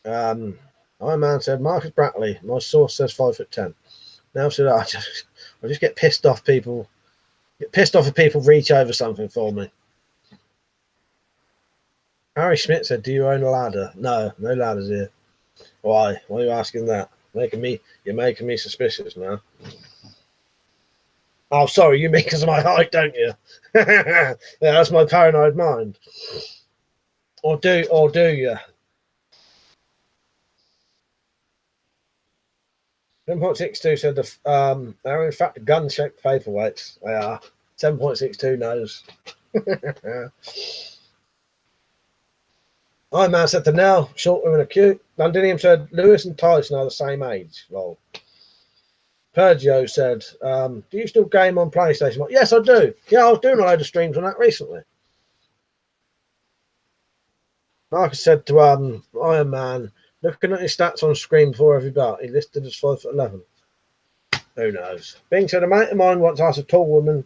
Iron Man said Marcus Brackley. My source says 5'10". Now said I just get pissed off people. Get pissed off if people reach over something for me. Harry Schmidt said, do you own a ladder? No, no ladders here. Why? Why are you asking that? You're making me suspicious now. Oh, sorry, you mean because of my height, don't you? Yeah, that's my paranoid mind. Or do you? 7.62 said they're in fact gun-shaped paperweights. They are. 7.62 knows. Iron Man said to now, short women are cute. Londinium said Lewis and Tyson are the same age. Lol. Pergio said, do you still game on PlayStation? Yes, I do. Yeah, I was doing a load of streams on that recently. Marcus said to Iron Man, looking at his stats on screen before every bat, he listed as 5'11". Who knows? Bing said, a mate of mine once asked a tall woman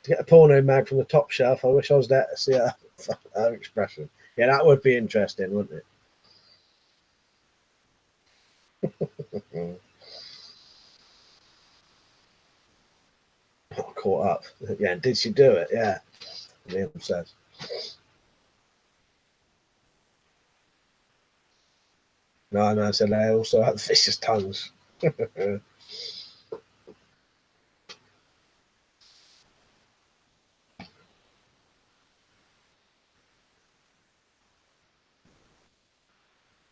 to get a porno mag from the top shelf. I wish I was there to see her expression. Yeah, that would be interesting, wouldn't it? Not caught up. Yeah, did she do it? Yeah. Liam says. No, I said they also have vicious tongues.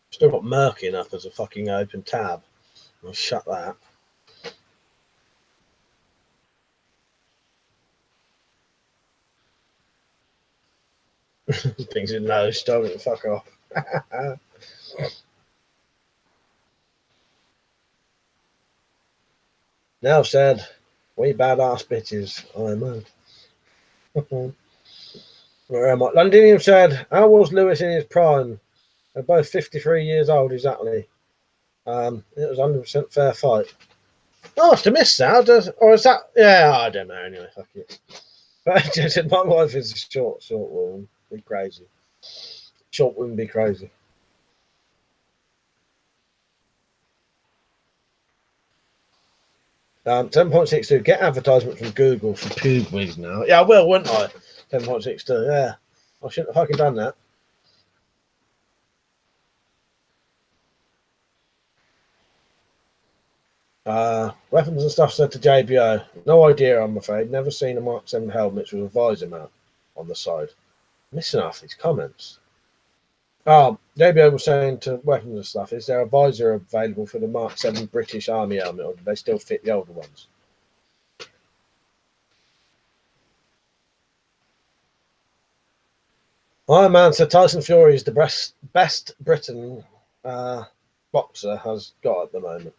Still got Merkin up as a fucking open tab. I'll shut that. Things in nose, don't it? Fuck off. Now said, we badass bitches. I know. Where am I? Londinium said, how was Lewis in his prime? They're both 53 years old, exactly. It was 100% fair fight. Oh, I must have missed that. Or is that? Yeah, I don't know. Anyway, fuck it. But my wife is a short woman. Be crazy. Short women be crazy. 10.62. Get advertisement from Google for pube wigs now. Yeah, I will, wouldn't I? 10.62. Yeah, I shouldn't have fucking done that. Weapons and stuff said to JBO. No idea, I'm afraid. Never seen a Mark 7 helmet with a visor mount on the side. Missing off these comments. JBO was saying to weapons and stuff, is there a visor available for the Mark 7 British Army helmet, or do they still fit the older ones? Iron Man said Tyson Fury is the best Britain boxer has got at the moment,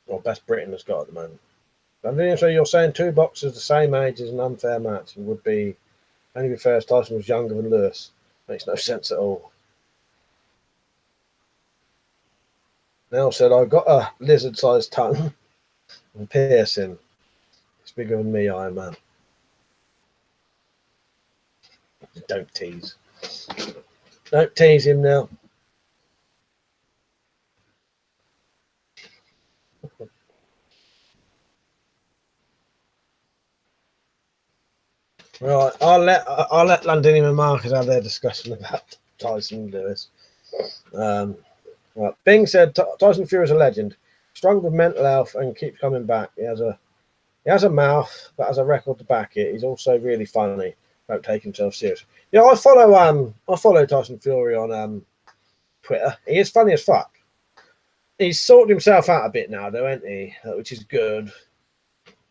or best Britain has got at the moment. So you're saying two boxers the same age is an unfair match and would be only be fair if Tyson was younger than Lewis. Makes no sense at all. Nell said, I got a lizard-sized tongue and piercing. It's bigger than me, Iron Man. Don't tease. Don't tease him now. Right, I'll let Londinium and Marcus have their discussion about Tyson and Lewis. Right. Bing said Tyson Fury is a legend, strong with mental health and keeps coming back. He has a mouth that has a record to back it. He's also really funny. Don't take himself seriously. Yeah, I follow Tyson Fury on Twitter. He is funny as fuck. He's sorted himself out a bit now, though, hasn't he? Which is good.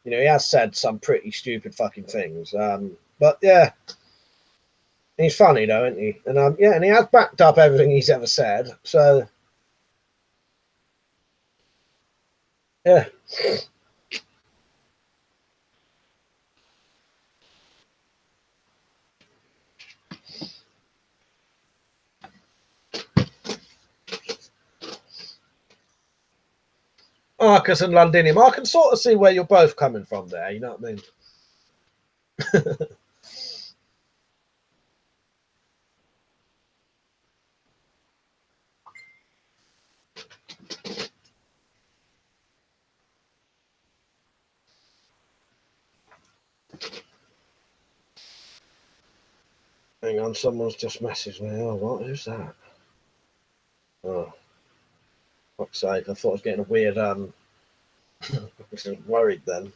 You know, he has said some pretty stupid fucking things. But yeah, he's funny though, isn't he? And yeah, and he has backed up everything he's ever said. So yeah. Marcus and Londinium, I can sort of see where you're both coming from there. You know what I mean? Hang on, someone's just messaged me. Oh, what? Who's that? Oh, fuck's sake! I thought I was getting a weird. I was worried then,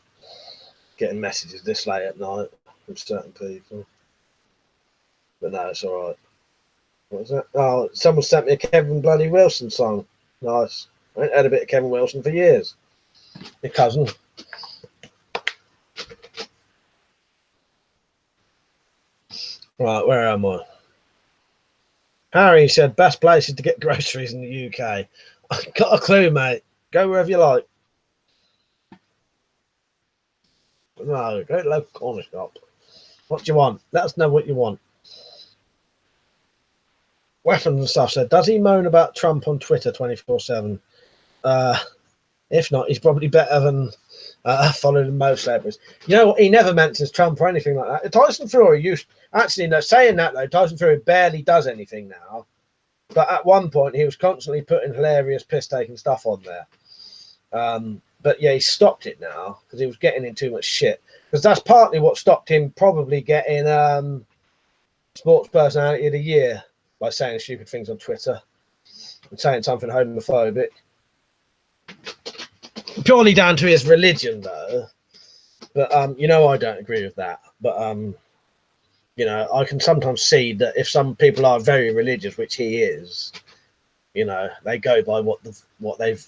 getting messages this late at night from certain people. But no, it's all right. What was that? Oh, someone sent me a Kevin Bloody Wilson song. Nice. I ain't had a bit of Kevin Wilson for years. Your cousin. Right, where am I? Harry said, best places to get groceries in the UK. I've got a clue, mate. Go wherever you like. No, go to local corner shop. What do you want? Let us know what you want. Weapons and stuff said, does he moan about Trump on Twitter 24/7? If not, he's probably better than following most celebrities. You know what? He never mentions Trump or anything like that. Tyson Fury used actually no saying that though. Tyson Fury barely does anything now, but at one point he was constantly putting hilarious piss-taking stuff on there. But yeah, he stopped it now because he was getting in too much shit. Because that's partly what stopped him probably getting Sports Personality of the Year by saying stupid things on Twitter and saying something homophobic. Purely down to his religion, though. But you know, I don't agree with that. But you know, I can sometimes see that if some people are very religious, which he is, you know, they go by what they've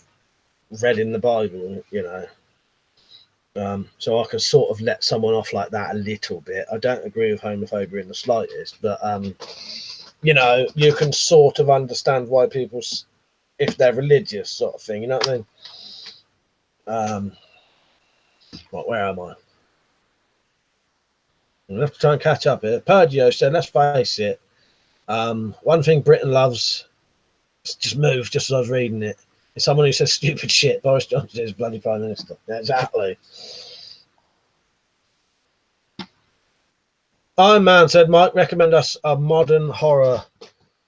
read in the Bible. You know, so I can sort of let someone off like that a little bit. I don't agree with homophobia in the slightest, but you know, you can sort of understand why people, if they're religious, sort of thing. You know what I mean? What? Where am I? I'll have to try and catch up here. Pergio said, let's face it, one thing Britain loves, just moved just as I was reading it, is someone who says stupid shit. Boris Johnson is bloody Prime Minister. Yeah, exactly. Iron Man said, Mike, recommend us a modern horror.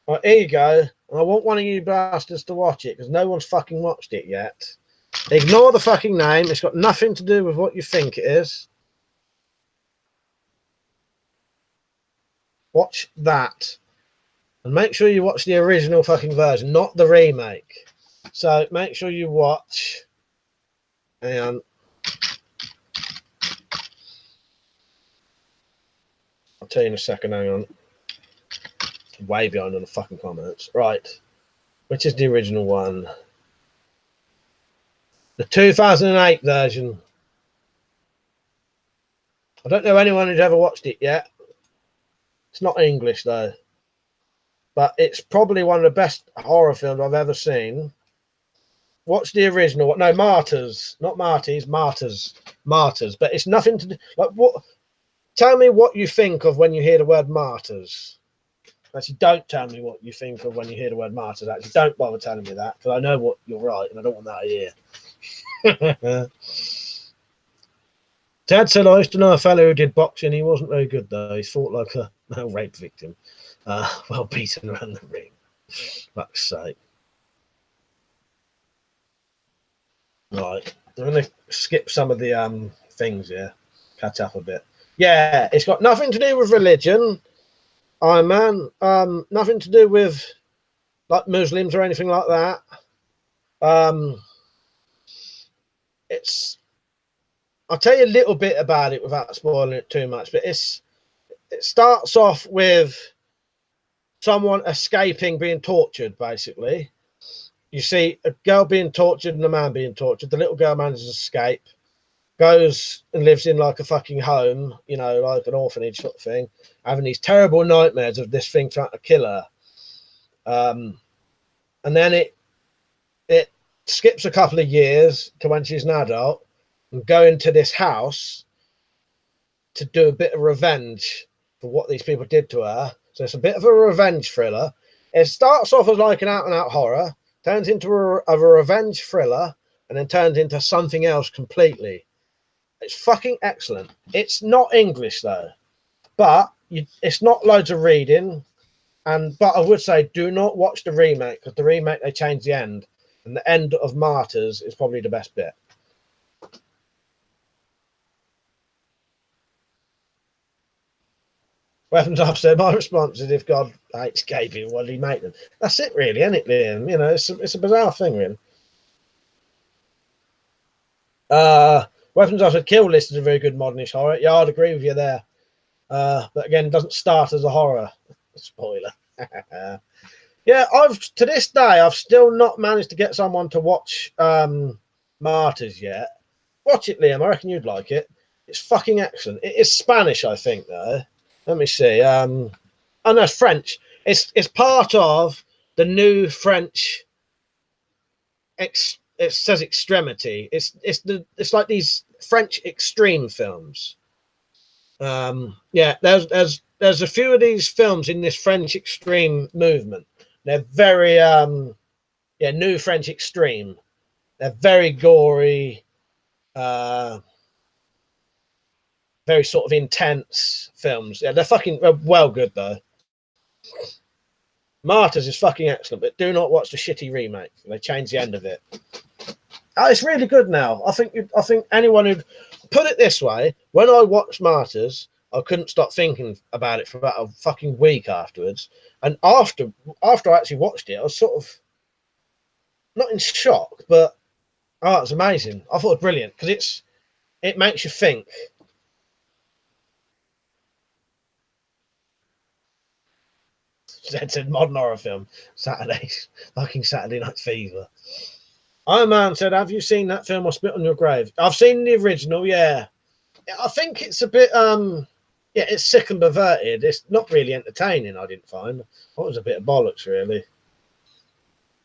Right, here you go. I want one of you bastards to watch it because no one's fucking watched it yet. Ignore the fucking name. It's got nothing to do with what you think it is. Watch that. And make sure you watch the original fucking version, not the remake. So make sure you watch. And I'll tell you in a second. Hang on. Way behind on the fucking comments. Right. Which is the original one? The 2008 version. I don't know anyone who's ever watched it yet. It's not English though. but it's probably one of the best horror films I've ever seen. What's the original? No, Martyrs, not Marty's, Martyrs, Martyrs. But it's nothing to do. Like what? Tell me what you think of when you hear the word martyrs. Actually, don't tell me what you think of when you hear the word martyrs. Actually, don't bother telling me that because I know what you're right, and I don't want that to hear. Ted said, I used to know a fellow who did boxing. He wasn't very good, though. He fought like a rape victim. Well beaten around the ring. Fuck's sake. Right. I'm going to skip some of the things here. Catch up a bit. Yeah, it's got nothing to do with religion, Iron Man. Nothing to do with like Muslims or anything like that. I'll tell you a little bit about it without spoiling it too much, but it starts off with someone escaping being tortured, basically. You see a girl being tortured and a man being tortured. The little girl manages to escape, goes and lives in like a fucking home, you know, like an orphanage sort of thing, having these terrible nightmares of this thing trying to kill her. And then it skips a couple of years to when she's an adult and going to this house to do a bit of revenge for what these people did to her. So it's a bit of a revenge thriller. It starts off as like an out-and-out horror, turns into a revenge thriller, and then turns into something else completely. It's fucking excellent. It's not English though, but it's not loads of reading. But I would say do not watch the remake because the remake they changed the end, and the end of Martyrs is probably the best bit. Weapons Officer, my response is if God hates gay people, what did he make them? That's it really, isn't it, Liam? You know, it's a bizarre thing, really. Weapons Officer, Kill List is a very good modernish horror. Yeah, I'd agree with you there. But again, it doesn't start as a horror. Spoiler. Yeah, to this day, I've still not managed to get someone to watch Martyrs yet. Watch it, Liam. I reckon you'd like it. It's fucking excellent. It is Spanish, I think, though. Let me see. Oh no, it's French. It's part of the new French. It says Extremity. It's like these French extreme films. Yeah, there's a few of these films in this French extreme movement. They're very new French extreme. They're very gory. Very sort of intense films. Yeah, they're fucking well good though. Martyrs is fucking excellent, but do not watch the shitty remake. They changed the end of it. Oh, it's really good now. I think anyone who'd put it this way, when I watched Martyrs, I couldn't stop thinking about it for about a fucking week afterwards. And after I actually watched it, I was sort of not in shock, but it's amazing. I thought it was brilliant because it makes you think. Said modern horror film. Fucking Saturday Night Fever. Iron Man said, have you seen that film or Spit on Your Grave? I've seen the original, yeah. I think it's a bit it's sick and perverted. It's not really entertaining, I didn't find. It was a bit of bollocks, really.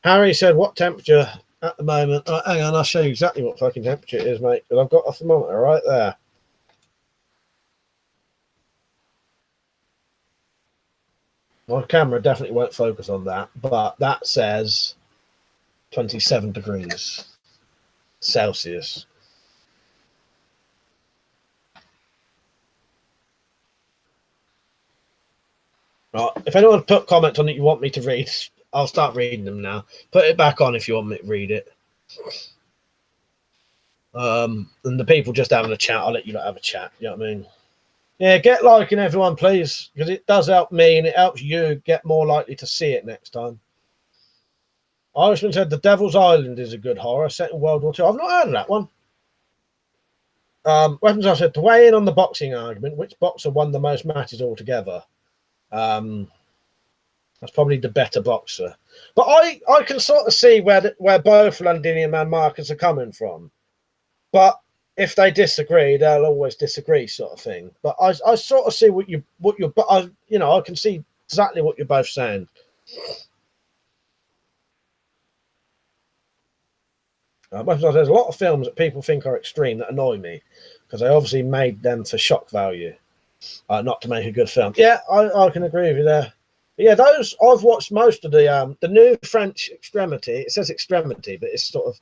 Harry said, what temperature at the moment? Hang on, I'll show you exactly what fucking temperature it is, mate. Because I've got a thermometer right there. My camera definitely won't focus on that, but that says 27 degrees Celsius. Right, if anyone put comments on that you want me to read, I'll start reading them now. Put it back on if you want me to read it. And the people just having a chat, I'll let you have a chat. You know what I mean? Yeah, get liking everyone, please, because it does help me and it helps you get more likely to see it next time. Irishman said The Devil's Island is a good horror set in World War II. I've not heard of that one. Weapons I said, to weigh in on the boxing argument, which boxer won the most matches altogether? That's probably the better boxer. But I can sort of see where both Londinium and Marcus are coming from. But if they disagree, they'll always disagree, sort of thing. But I sort of see I can see exactly what you're both saying. There's a lot of films that people think are extreme that annoy me because they obviously made them for shock value, not to make a good film. Yeah, I can agree with you there. But yeah, those I've watched most of the new French Extremity. It says Extremity, but it's sort of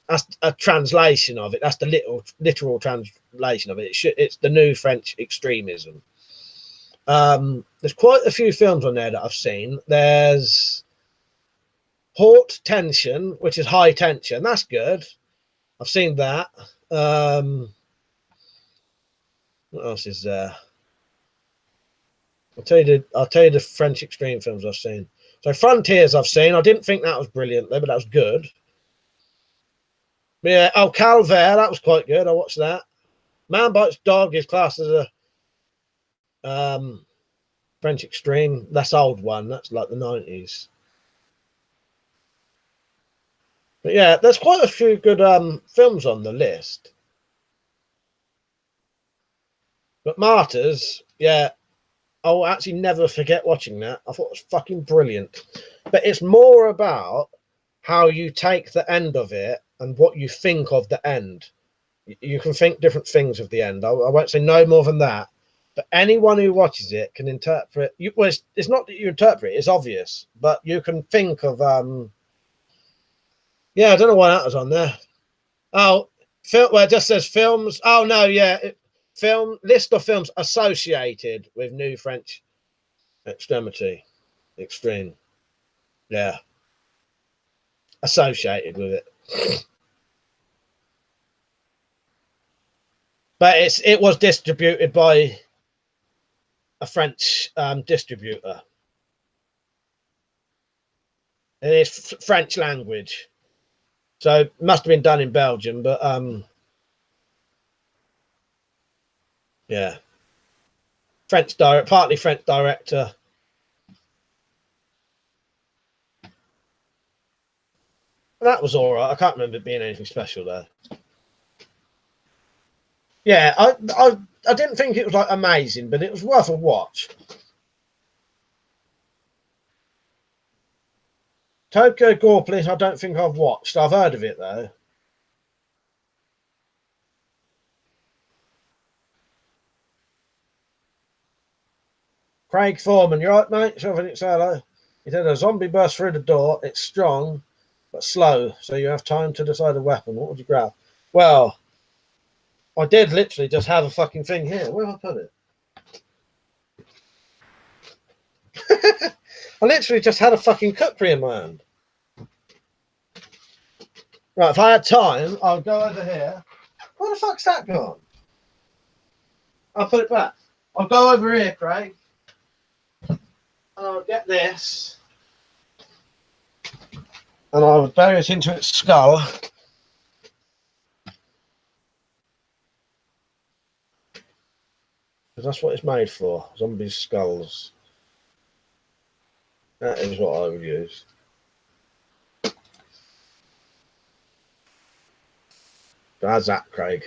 that's a translation of it. That's the literal translation of it. It's the new French extremism. There's quite a few films on there that I've seen. There's Haute Tension, which is high tension. That's good. I've seen that. What else is there? I'll tell you the French extreme films I've seen. So Frontiers I've seen. I didn't think that was brilliant though, but that was good. Yeah, oh Calvaire, that was quite good. I watched that. Man Bites Dog is classed as a French extreme. That's old one. That's like the 90s. But yeah, there's quite a few good films on the list. But Martyrs, yeah, I'll actually never forget watching that. I thought it was fucking brilliant. But it's more about how you take the end of it and what you think of the end. You can think different things of the end. I won't say no more than that. But anyone who watches it can interpret. Well, it's not that you interpret it; it's obvious. But you can think of. Yeah, I don't know why that was on there. Oh, well, it just says films. Oh no, yeah, film list of films associated with New French Extremity, extreme. Yeah, associated with it. But it was distributed by a French distributor. And it's French language. So it must have been done in Belgium, but yeah. Partly French director. That was all right. I can't remember it being anything special there. Yeah, I didn't think it was like amazing, but it was worth a watch. Tokyo Gore Police, I don't think I've watched. I've heard of it though. Craig Foreman, you right, mate? Shoving it solo. He said a zombie bursts through the door. It's strong, but slow, so you have time to decide a weapon. What would you grab? Well, I did literally just have a fucking thing here. Where have I put it? I literally just had a fucking cutlery in my hand. Right, if I had time, I'll go over here. Where the fuck's that gone? I'll put it back. I'll go over here, Craig. And I'll get this. And I'll bury it into its skull. Because that's what it's made for. Zombies' skulls. That is what I would use. How's that, Craig?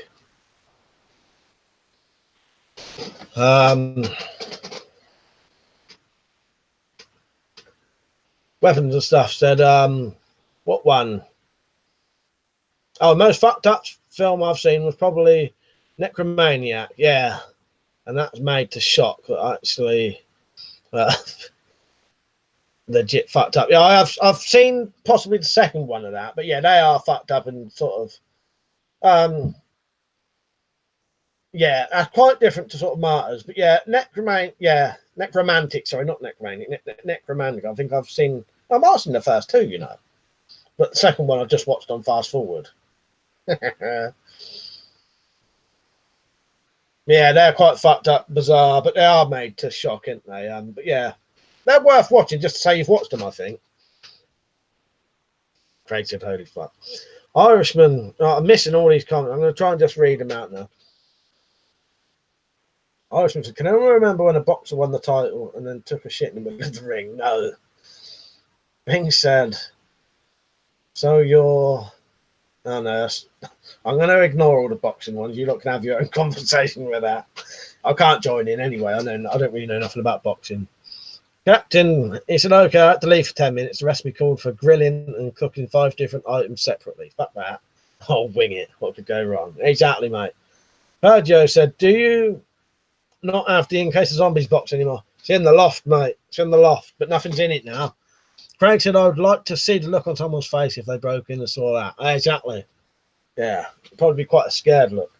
Weapons and stuff said, what one? Oh, most fucked up film I've seen was probably Necromaniac. Yeah. And that's made to shock, actually. Legit fucked up. Yeah, I've seen possibly the second one of that, but yeah, they are fucked up and sort of yeah, that's quite different to sort of Martyrs. But yeah, Necromantic, sorry, not Necromantic, Necromantic. I think I've seen I might have seen the first two, you know. But the second one I just watched on fast forward. Yeah, they're quite fucked up, bizarre, but they are made to shock, aren't they? But yeah, they're worth watching just to say you've watched them, I think. Craig said, holy fuck. Irishman, I'm missing all these comments. I'm going to try and just read them out now. Irishman said, can anyone remember when a boxer won the title and then took a shit in the middle of the ring? No. Bing said, so you're... Oh, no, I'm going to ignore all the boxing ones. You lot can have your own conversation with that. I can't join in anyway. I don't really know nothing about boxing. Captain, he said, okay, I had to leave for 10 minutes. The recipe called for grilling and cooking 5 different items separately. Fuck that. I'll wing it. What could go wrong? Exactly, mate. Sergio said, do you not have the In Case of Zombies box anymore? It's in the loft, mate. It's in the loft, but nothing's in it now. Craig said, I would like to see the look on someone's face if they broke in and saw that. Exactly. Yeah. Probably be quite a scared look.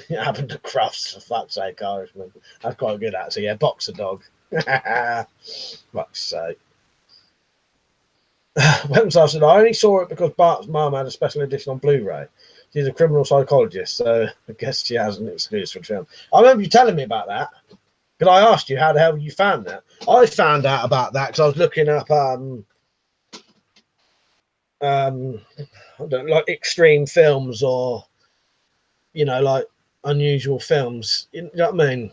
It happened to Crufts, for fuck's sake, Irishman. That's quite good, actually. Yeah, boxer dog. Fuck's sake. Website said, I only saw it because Bart's mum had a special edition on Blu-ray. She's a criminal psychologist, so I guess she has an excuse for the film. I remember you telling me about that. Because I asked you how the hell you found that. I found out about that because I was looking up I don't know, like extreme films or, you know, like unusual films. You know what I mean?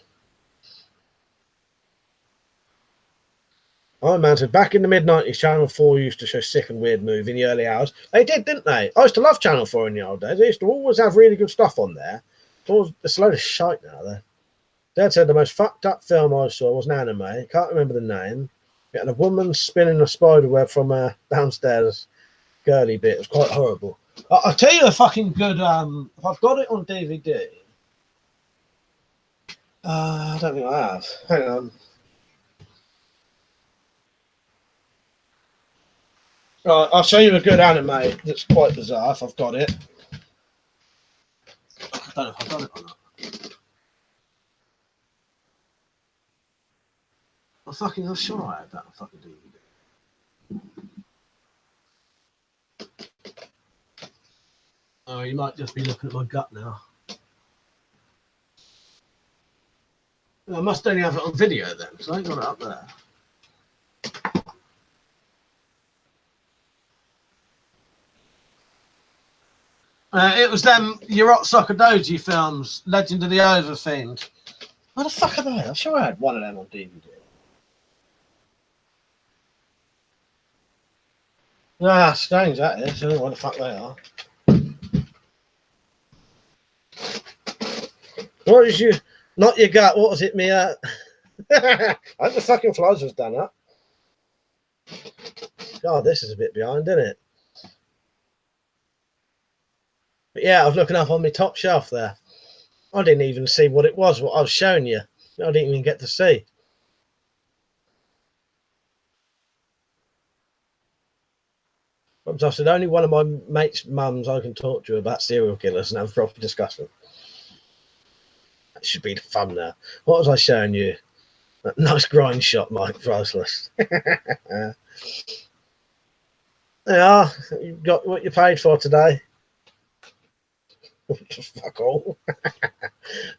I imagine back in the mid-90s, Channel 4 used to show sick and weird movies in the early hours. They did, didn't they? I used to love Channel 4 in the old days. They used to always have really good stuff on there. It's a load of shite now, though. Dad said the most fucked up film I saw was an anime. Can't remember the name. It had a woman spinning a spider web from a downstairs girly bit. It was quite horrible. I'll tell you a fucking good... if I've got it on DVD... I don't think I have. Hang on. Right, I'll show you a good anime that's quite bizarre if I've got it. I don't know if I've got it or not. I'm sure I had that on fucking DVD. Oh, you might just be looking at my gut now. I must only have it on video then, because I ain't got it up there. It was them Urot Sokodoji films, Legend of the Overfiend. Where the fuck are they? I'm sure I had one of them on DVD. Ah, strange that is. I don't know what the fuck they are. What is you? Not your gut. What was it, Mia? I think the fucking flies was done up. God, this is a bit behind, isn't it? But yeah, I was looking up on my top shelf there. I didn't even see what it was, what I was showing you. I didn't even get to see. I said, only one of my mates' mums I can talk to about serial killers and have a proper discussion. That should be the fun now. What was I showing you? That nice grind shot, Mike. Priceless. Yeah, you got what you paid for today. Fuck all.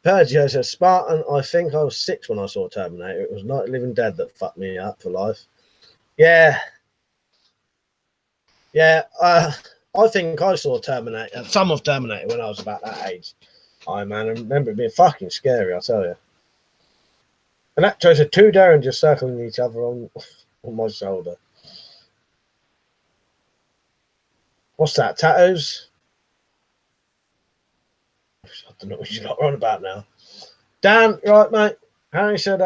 Pergio says, Spartan, I think I was 6 when I saw Terminator. It was Night Living Dead that fucked me up for life. Yeah. Yeah, I think I saw Terminator, some of Terminator when I was about that age. I remember it being fucking scary, I'll tell you. Electro said 2 derringers circling each other on my shoulder. What's that? Tattoos? I don't know what you're not on about now. Dan, right, mate. Harry said,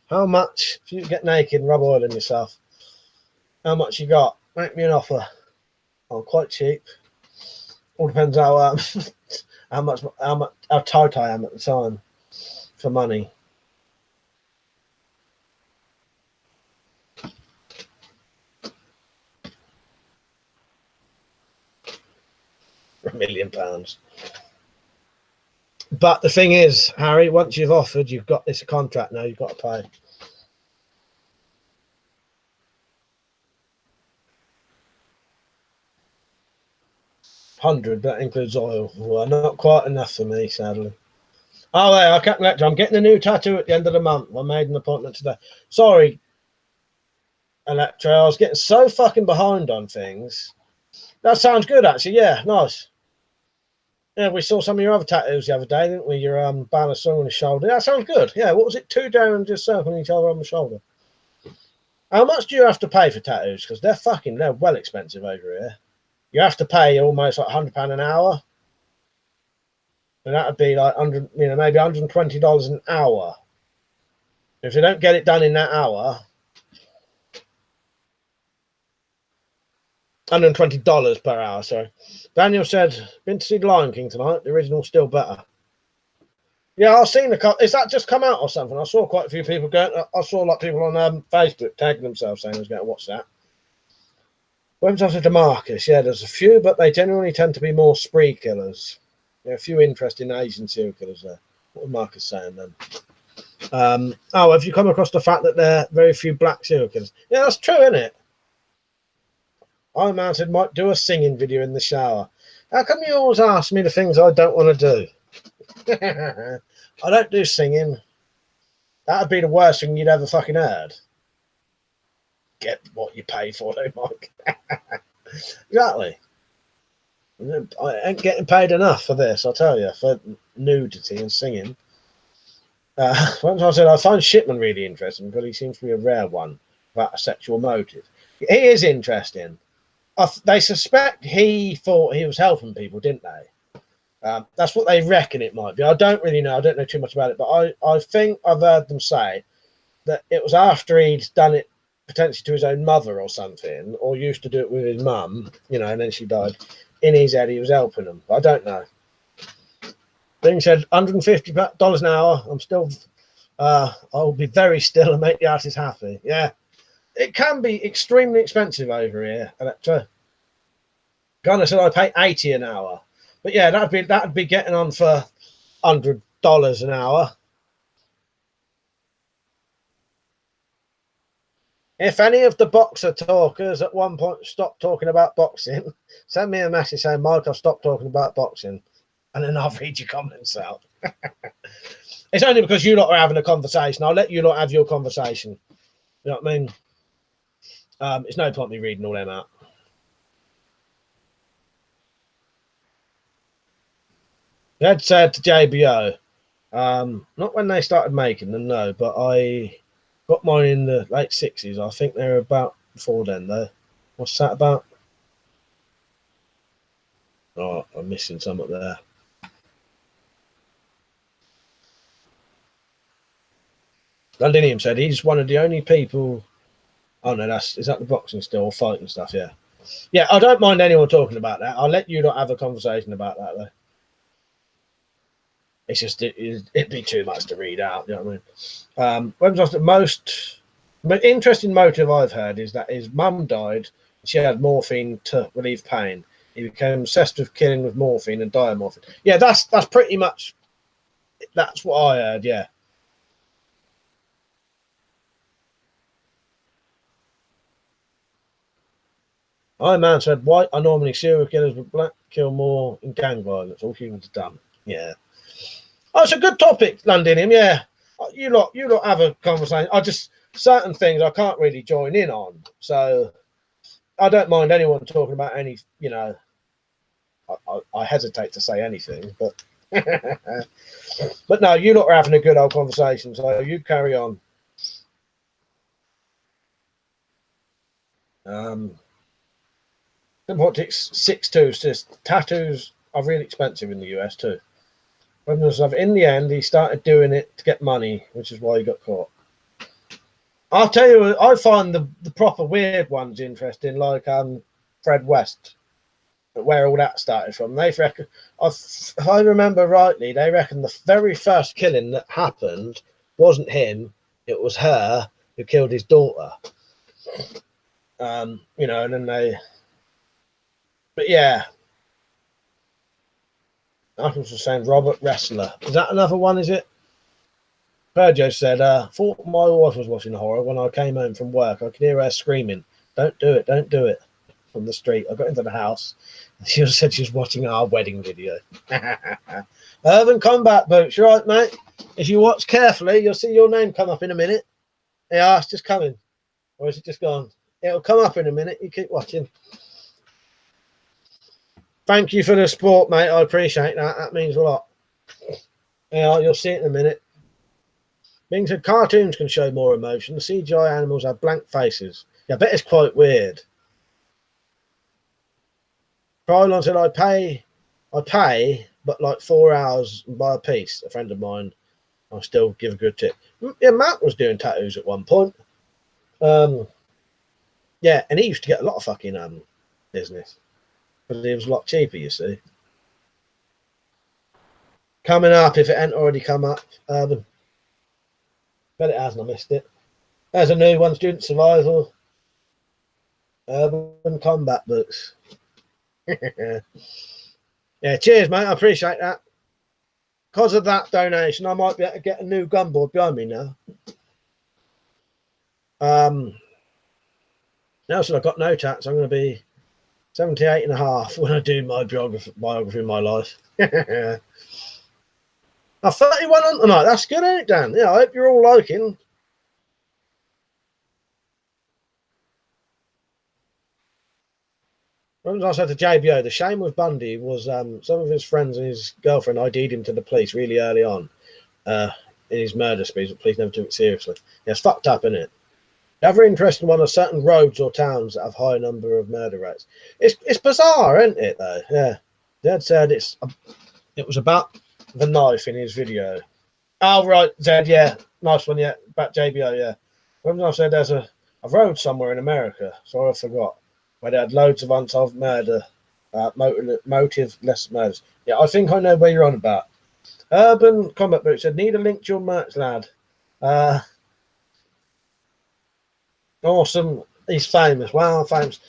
how much if you get naked and rub oil in yourself? How much you got? Make me an offer. I'm quite cheap. All depends how how tight I am at the time for money. For £1 million. But the thing is, Harry, once you've offered, you've got this contract now. You've got to pay. £100, that includes oil. Well, not quite enough for me, sadly. Oh, there, I can't let you. I'm getting a new tattoo at the end of the month. I made an appointment today. Sorry, Electro. I was getting so fucking behind on things. That sounds good, actually. Yeah, nice. Yeah, we saw some of your other tattoos the other day, didn't we? Your banner song on the shoulder. That sounds good. Yeah, what was it? 2 down just circling each other on the shoulder. How much do you have to pay for tattoos? Because they're well expensive over here. You have to pay almost like £100 an hour. And that would be like 100, you know, maybe $120 an hour. If they don't get it done in that hour, $120 per hour. Sorry. Daniel said, "Been to see The Lion King tonight. The original's still better." Yeah, I've seen the cut. Is that just come out or something? I saw quite a few people going. I saw like people on Facebook tagging themselves saying I was going to watch that. When's after DeMarcus? Yeah, there's a few, but they generally tend to be more spree killers. There are a few interesting Asian serial killers there. What was Marcus saying then? Oh, have you come across the fact that there are very few black serial killers? Yeah, that's true, isn't it? I mounted might do a singing video in the shower. How come you always ask me the things I don't want to do? I don't do singing. That'd be the worst thing you'd ever fucking heard. Get what you pay for, though, Mike. Exactly. I ain't getting paid enough for this, I'll tell you, for nudity and singing. Once I said I find Shipman really interesting because he seems to be a rare one about a sexual motive. He is interesting. They suspect he thought he was helping people, didn't they? That's what they reckon it might be. I don't really know. I don't know too much about it, but I think I've heard them say that it was after he'd done it potentially to his own mother or something, or used to do it with his mum, you know, and then she died. In his head, he was helping them. I don't know. Being said, $150 an hour. I'm still, I'll be very still and make the artist happy. Yeah, it can be extremely expensive over here. Kind of said I pay $80 an hour, but yeah, that'd be getting on for $100 an hour. If any of the boxer talkers at one point stop talking about boxing, send me a message saying, "Mike, I've stopped talking about boxing," and then I'll read your comments out. It's only because you lot are having a conversation. I'll let you lot have your conversation. You know what I mean? It's no point me reading all them out. Ed said to JBO, not when they started making them, no, but I got mine in the late 60s. I think they were about before then, though. What's that about? Oh, I'm missing some up there. Londinium said he's one of the only people. Oh no, is that the boxing still fighting stuff? Yeah, yeah. I don't mind anyone talking about that. I'll let you not have a conversation about that though. It's just it'd be too much to read out. You know what I mean? When was the most interesting motive I've heard is that his mum died. She had morphine to relieve pain. He became obsessed with killing with morphine and diamorphine. Yeah, that's pretty much. That's what I heard. Yeah. Iron Man said, "White are normally serial killers, but black kill more in gang violence. All humans are dumb." Yeah. Oh, it's a good topic, Londinium. Yeah, you lot have a conversation. I just certain things I can't really join in on, so I don't mind anyone talking about any. You know, I hesitate to say anything, but but no, you lot are having a good old conversation, so you carry on. Politics 6-2 says tattoos are really expensive in the US too. In the end, he started doing it to get money, which is why he got caught. I'll tell you, I find the proper weird ones interesting, like Fred West, where all that started from. They reckon, if I remember rightly, they reckon the very first killing that happened wasn't him; it was her who killed his daughter. You know, and then they. But yeah. I was saying Robert Wrestler. Is that another one, is it? Perjo said, thought my wife was watching horror. When I came home from work, I could hear her screaming, "Don't do it, don't do it," from the street. I got into the house. And she said she was watching our wedding video. Urban Combat Boots, you right, mate? If you watch carefully, you'll see your name come up in a minute. Yeah, it's just coming. Or is it just gone? It'll come up in a minute. You keep watching. Thank you for the support, mate. I appreciate that. That means a lot. Yeah, you'll see it in a minute. Being said, cartoons can show more emotion. The CGI animals have blank faces. Yeah, I bet it's quite weird. Krylon said, I pay but like 4 hours and buy a piece. A friend of mine, I'll still give a good tip. Yeah, Matt was doing tattoos at one point. Yeah, and he used to get a lot of fucking business, but it was a lot cheaper, you see. Coming up, if it ain't already come up, Urban. Bet it hasn't, I missed it. There's a new one, Student Survival. Urban Combat Books. Yeah, cheers, mate. I appreciate that. Because of that donation, I might be able to get a new gun board behind me now. Now since I've got no tats, I'm going to be 78 and a half when I do my biography of my life. Oh, 31 on tonight. That's good, ain't it, Dan? Yeah, I hope you're all liking. When I said to JBO, the shame with Bundy was some of his friends and his girlfriend ID'd him to the police really early on in his murder sprees, but police never took it seriously. Yeah, it's fucked up, isn't it? The other interesting one are certain roads or towns that have high number of murder rates. It's bizarre, isn't it, though? Yeah. Dad said it was about the knife in his video. Oh, right, Zed, yeah. Nice one, yeah. Back JBO, yeah. When I said there's a road somewhere in America, so I forgot, where they had loads of unsolved murder, motive-less murders. Yeah, I think I know where you're on about. Urban Combat Book said, need a link to your merch, lad. Awesome. He's famous. Wow, famous.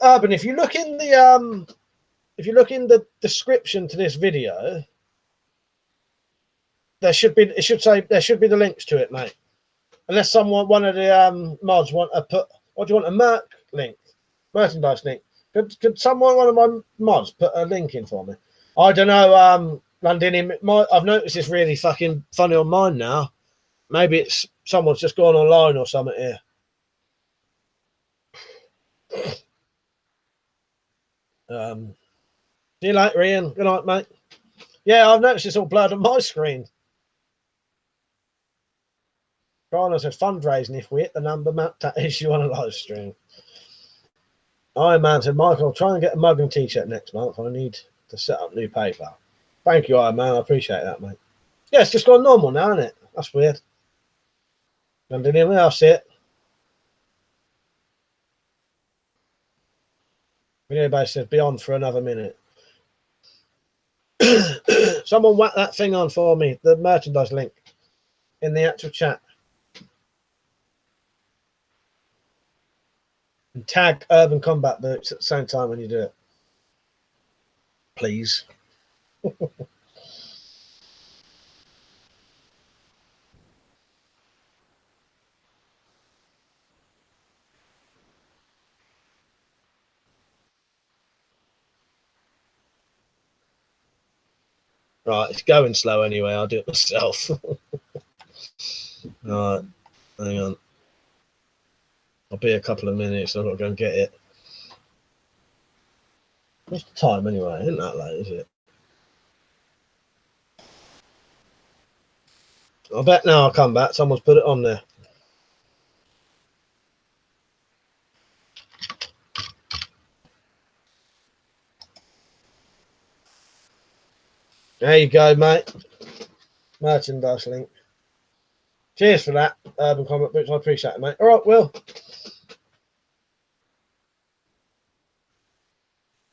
Urban, if you look in the description to this video, there should be the links to it, mate. Unless one of the mods want to put, what do you want, a merchandise link? Could one of my mods put a link in for me? I don't know, London. I've noticed it's really fucking funny on mine now. Maybe it's someone's just gone online or something here. See you later, Ian. Good night, mate. Yeah, I've noticed it's all blurred on my screen. Brian said fundraising if we hit the number, Matt, that issue on a live stream. Iron Man said, Michael, I'll try and get a mug and t-shirt next month. I need to set up new PayPal. Thank you, Iron Man. I appreciate that, mate. Yeah, it's just gone normal now, isn't it? That's weird. And did anyone else see it? Video base says be on for another minute. Someone whack that thing on for me, the merchandise link in the actual chat. And tag Urban Combat Boots at the same time when you do it. Please. Right, it's going slow anyway. I'll do it myself. Right, hang on. I'll be a couple of minutes. I've got to go and get it. What's the time anyway? Isn't that late, is it? I bet now I'll come back. Someone's put it on there. There you go, mate. Merchandise link. Cheers for that, Urban Comic Books. I appreciate it, mate. All right, Will.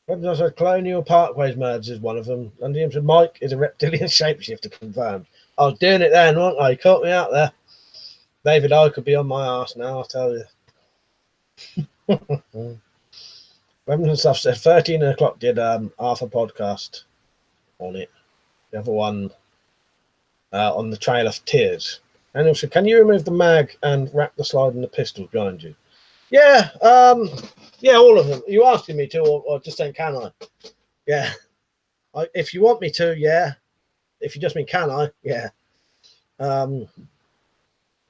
I said Colonial Parkways Murders is one of them. And the said Mike is a reptilian shapeshifter confirmed. I was doing it then, wasn't I? You caught me out there. David, I could be on my arse now, I'll tell you. Remnant stuff said 13 o'clock did half a podcast on it. The other one on the Trail of Tears. And also, can you remove the mag and wrap the slide and the pistol behind you? Yeah, yeah, all of them. Are you asking me to, or just saying, can I? Yeah. If you want me to, yeah. If you just mean, can I? Yeah.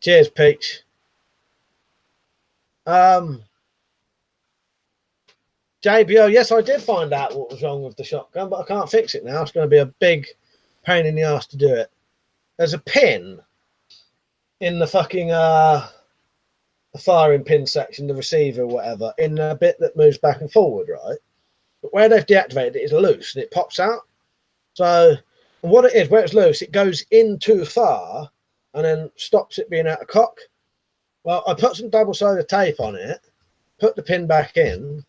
Cheers, Peach. JBO, yes, I did find out what was wrong with the shotgun, but I can't fix it now. It's going to be a big pain in the ass to do it. There's a pin in the fucking the firing pin section, the receiver, whatever, in a bit that moves back and forward, right? But where they've deactivated it is loose and it pops out. So what it is, where it's loose, it goes in too far and then stops it being out of cock. Well, I put some double-sided tape on it, put the pin back in,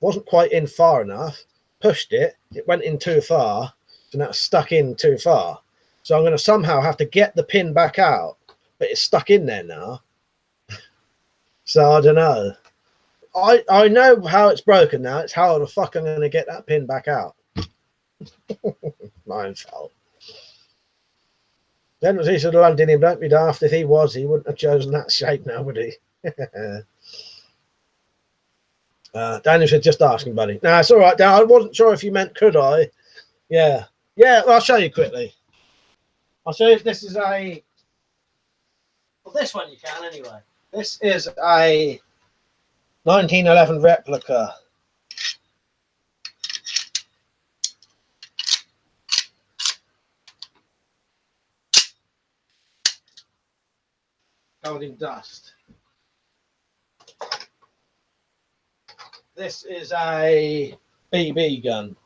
wasn't quite in far enough, pushed it, it went in too far, so now it's stuck in too far. So I'm going to somehow have to get the pin back out, but it's stuck in there now. So I don't know. I know how it's broken now. It's how the fuck I'm going to get that pin back out. My own fault. Then he said, "Landing him, don't be daft. If he was, he wouldn't have chosen that shape now, would he?" Daniel said, "Just asking, buddy." No, it's all right, Dan. I wasn't sure if you meant could I. Yeah. Yeah, well, I'll show you quickly. I'll show you if this is a... Well, this one you can anyway. This is a 1911 replica. Covered in dust. This is a BB gun.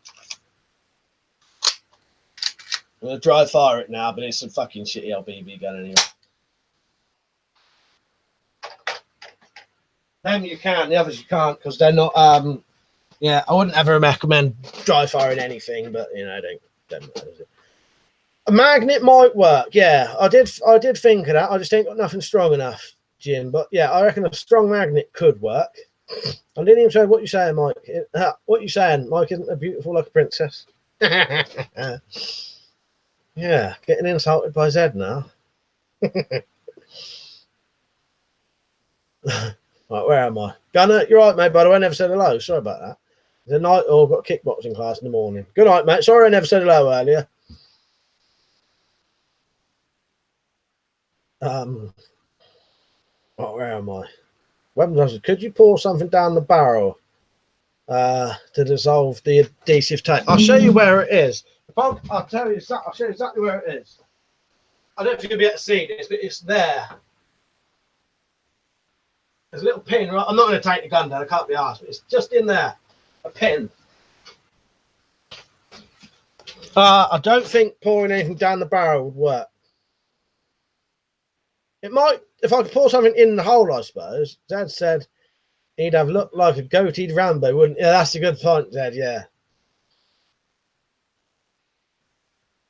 I'm going to dry fire it now, but it's a fucking shitty old BB gun anyway. Them you can, the others you can't, because they're not, yeah, I wouldn't ever recommend dry firing anything, but, you know, don't matter, does it? A magnet might work, yeah. I did think of that. I just ain't got nothing strong enough, Jim. But yeah, I reckon a strong magnet could work. I didn't even say what you saying, Mike. What you saying, Mike? Isn't a beautiful like a princess? Yeah, getting insulted by Zed now. Right, where am I? Gunner, you're right, mate. By the way, I never said hello. Sorry about that. It's a night. Oh, I've got a kickboxing class in the morning. Good night, mate. Sorry I never said hello earlier. Oh, where am I? Could you pour something down the barrel to dissolve the adhesive tape? I'll show you where it is. I'll tell you. I'll show you exactly where it is. I don't know if you're gonna be able to see this, but it's there. There's a little pin. Right? I'm not going to take the gun down. I can't be asked. But it's just in there. A pin. I don't think pouring anything down the barrel would work. It might, if I could pour something in the hole, I suppose. Dad said he'd have looked like a goateed Rambo, wouldn't he? Yeah, that's a good point, Dad, yeah.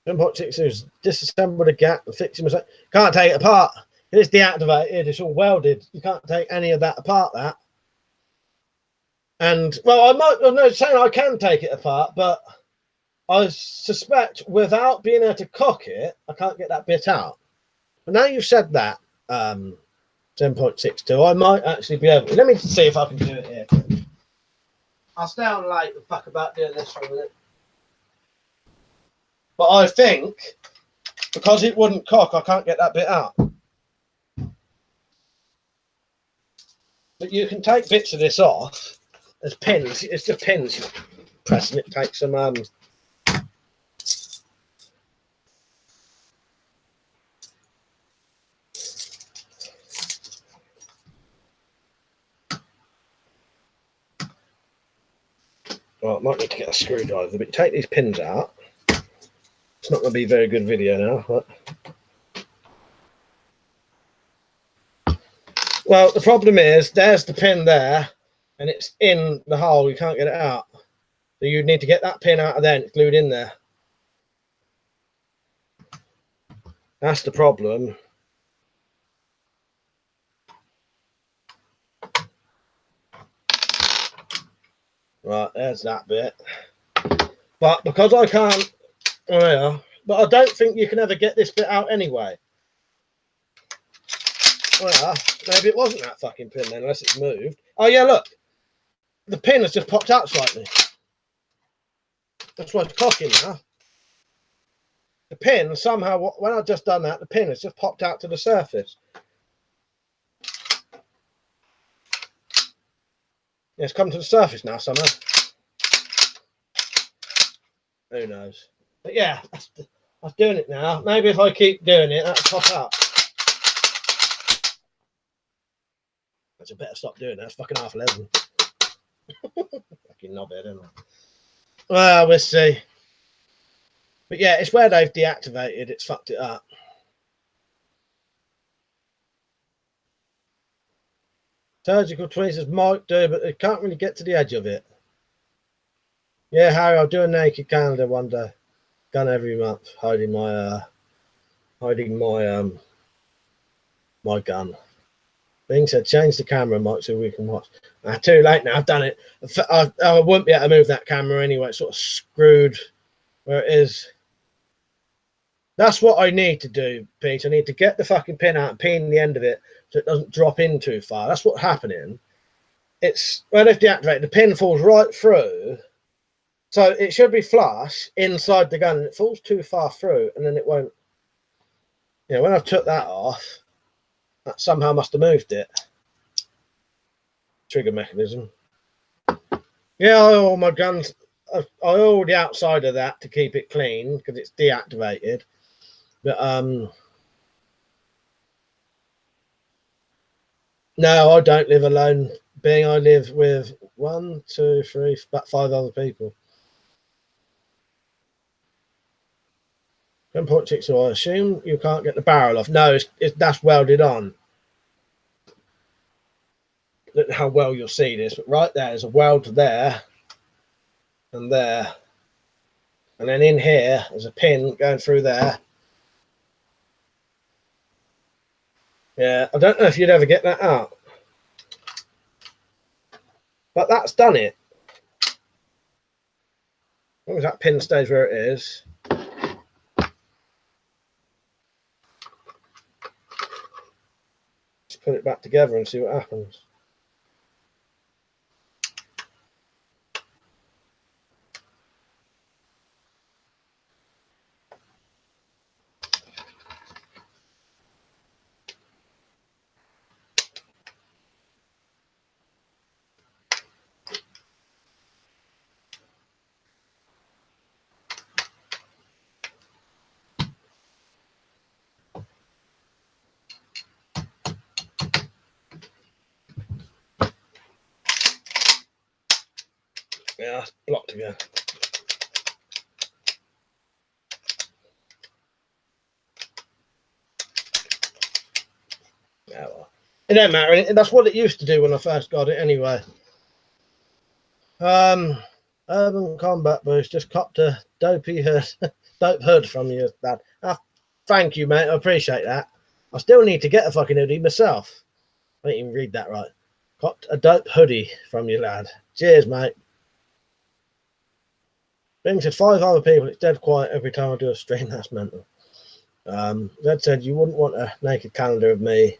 1.6 is disassemble the gap and fix him. Can't take it apart. It is deactivated. It's all welded. You can't take any of that apart, that. And, well, I'm not saying I can take it apart, but I suspect without being able to cock it, I can't get that bit out. But now you've said that, 10.62, I might actually be able to. Let me see if I can do it here. I'll stay on late and fuck about doing this for a minute. But I think, because it wouldn't cock, I can't get that bit out. But you can take bits of this off. There's pins. It's just pins. Pressing it takes some well, I might need to get a screwdriver, but you take these pins out. It's not going to be a very good video now. But... well, the problem is, there's the pin there, and it's in the hole. You can't get it out. So you'd need to get that pin out of there, and it's glued in there. That's the problem. Right, there's that bit. But because I can't... oh, yeah. But I don't think you can ever get this bit out anyway. Well, maybe it wasn't that fucking pin then, unless it's moved. Oh, yeah, look. The pin has just popped out slightly. That's why it's cocking now. The pin, somehow, when I've just done that, the pin has just popped out to the surface. Yeah, it's come to the surface now somehow. Who knows? But yeah, I'm doing it now. Maybe if I keep doing it, that'll pop out. I better stop doing that. It's fucking 11:30. Fucking knobhead, isn't it? Well, we'll see. But yeah, it's where they've deactivated. It's fucked it up. Surgical tweezers might do, but they can't really get to the edge of it. Yeah, Harry, I'll do a naked calendar one day. Gun every month, hiding my my gun. Bing said, change the camera, Mike, so we can watch. Too late now. I've done it. I wouldn't be able to move that camera anyway. It's sort of screwed where it is. That's what I need to do, Pete. I need to get the fucking pin out and pin the end of it so it doesn't drop in too far. That's what's happening. It's when they've deactivated, the pin falls right through. So it should be flush inside the gun, and it falls too far through, and then it won't. You know, when I've took that off, that somehow must have moved it. Trigger mechanism. Yeah, I oil my guns. I oil the outside of that to keep it clean because it's deactivated. But no, I don't live alone. Being I live with 1, 2, 3, about 5 other people. 10.6, so I assume you can't get the barrel off. No, that's welded on. Look how well you'll see this, but right there's a weld there and there. And then in here, there's a pin going through there. Yeah, I don't know if you'd ever get that out. But that's done it. As long as that pin stays where it is. Just put it back together and see what happens. Yeah, that's blocked again. Yeah, well, it don't matter. That's what it used to do when I first got it anyway. Urban Combat Boost just copped a dope hood from you, Dad. Thank you, mate. I appreciate that. I still need to get a fucking hoodie myself. I didn't even read that right. Copped a dope hoodie from you, lad. Cheers, mate. Bing said 5 other people. It's dead quiet every time I do a stream. That's mental. Zed said you wouldn't want a naked calendar of me.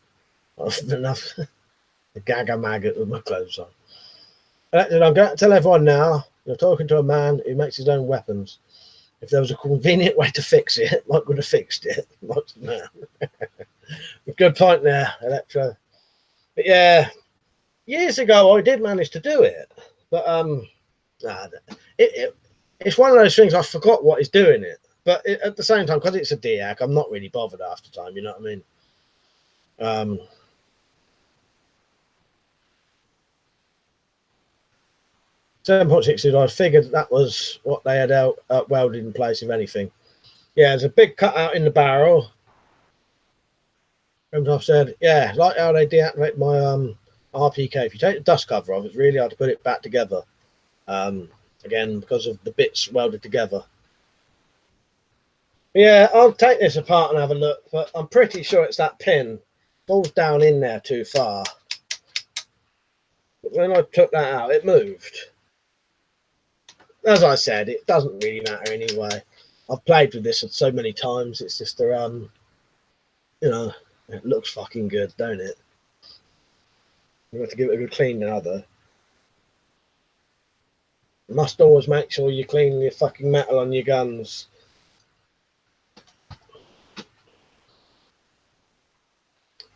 I've enough the gaga maggot with my clothes on. I'm going to tell everyone now, you're talking to a man who makes his own weapons. If there was a convenient way to fix it, Mike would have fixed it. Mike's the man. Good point there, Electro. But yeah, years ago I did manage to do it. But it's one of those things I forgot what is doing it. But at the same time, because it's a DAC, I'm not really bothered half the time, you know what I mean? 7.6, I figured that was what they had welded in place, if anything. Yeah, there's a big cutout in the barrel. And I've said, yeah, like how they deactivate my RPK. If you take the dust cover off, it's really hard to put it back together. Again, because of the bits welded together. Yeah, I'll take this apart and have a look, but I'm pretty sure it's that pin. Falls down in there too far. But when I took that out, it moved. As I said, it doesn't really matter anyway. I've played with this so many times. It's just you know, it looks fucking good, don't it? You have to give it a good clean now, though. You must always make sure you clean your fucking metal on your guns.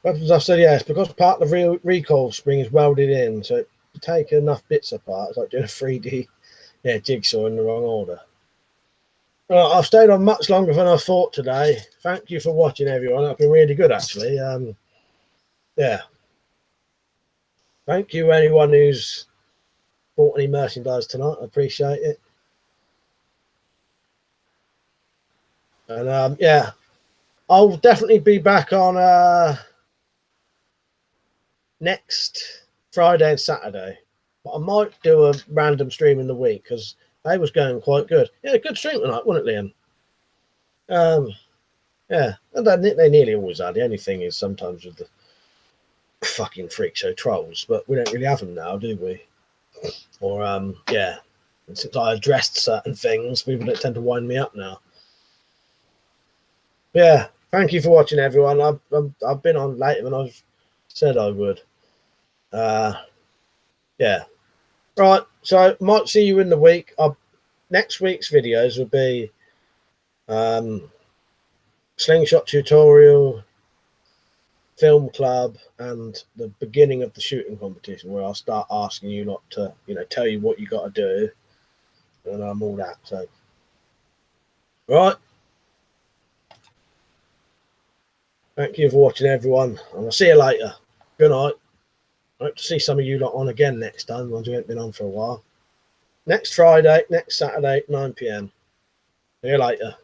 As I said, yes, because part of the recoil spring is welded in, so it take enough bits apart. It's like doing a 3D jigsaw in the wrong order. Well, I've stayed on much longer than I thought today. Thank you for watching, everyone. That's been really good, actually. Yeah. Thank you, anyone who's bought any merchandise tonight. I appreciate it. And yeah, I'll definitely be back on next Friday and Saturday, but I might do a random stream in the week because they was going quite good. Yeah, good stream tonight, wasn't it, Liam? Yeah, and they nearly always are. The only thing is sometimes with the fucking freak show trolls, but we don't really have them now, do we? Or yeah, and since I addressed certain things, people don't tend to wind me up now. Yeah, thank you for watching, everyone. I've been on later than I've said I would. Yeah, right. So might see you in the week. Next week's videos will be slingshot tutorial, film club, and the beginning of the shooting competition, where I'll start asking you lot to, tell you what you got to do, and all that. So, right. Thank you for watching, everyone, and I'll see you later. Good night. I hope to see some of you lot on again next time, once we haven't been on for a while. Next Friday, next Saturday, 9 p.m. See you later.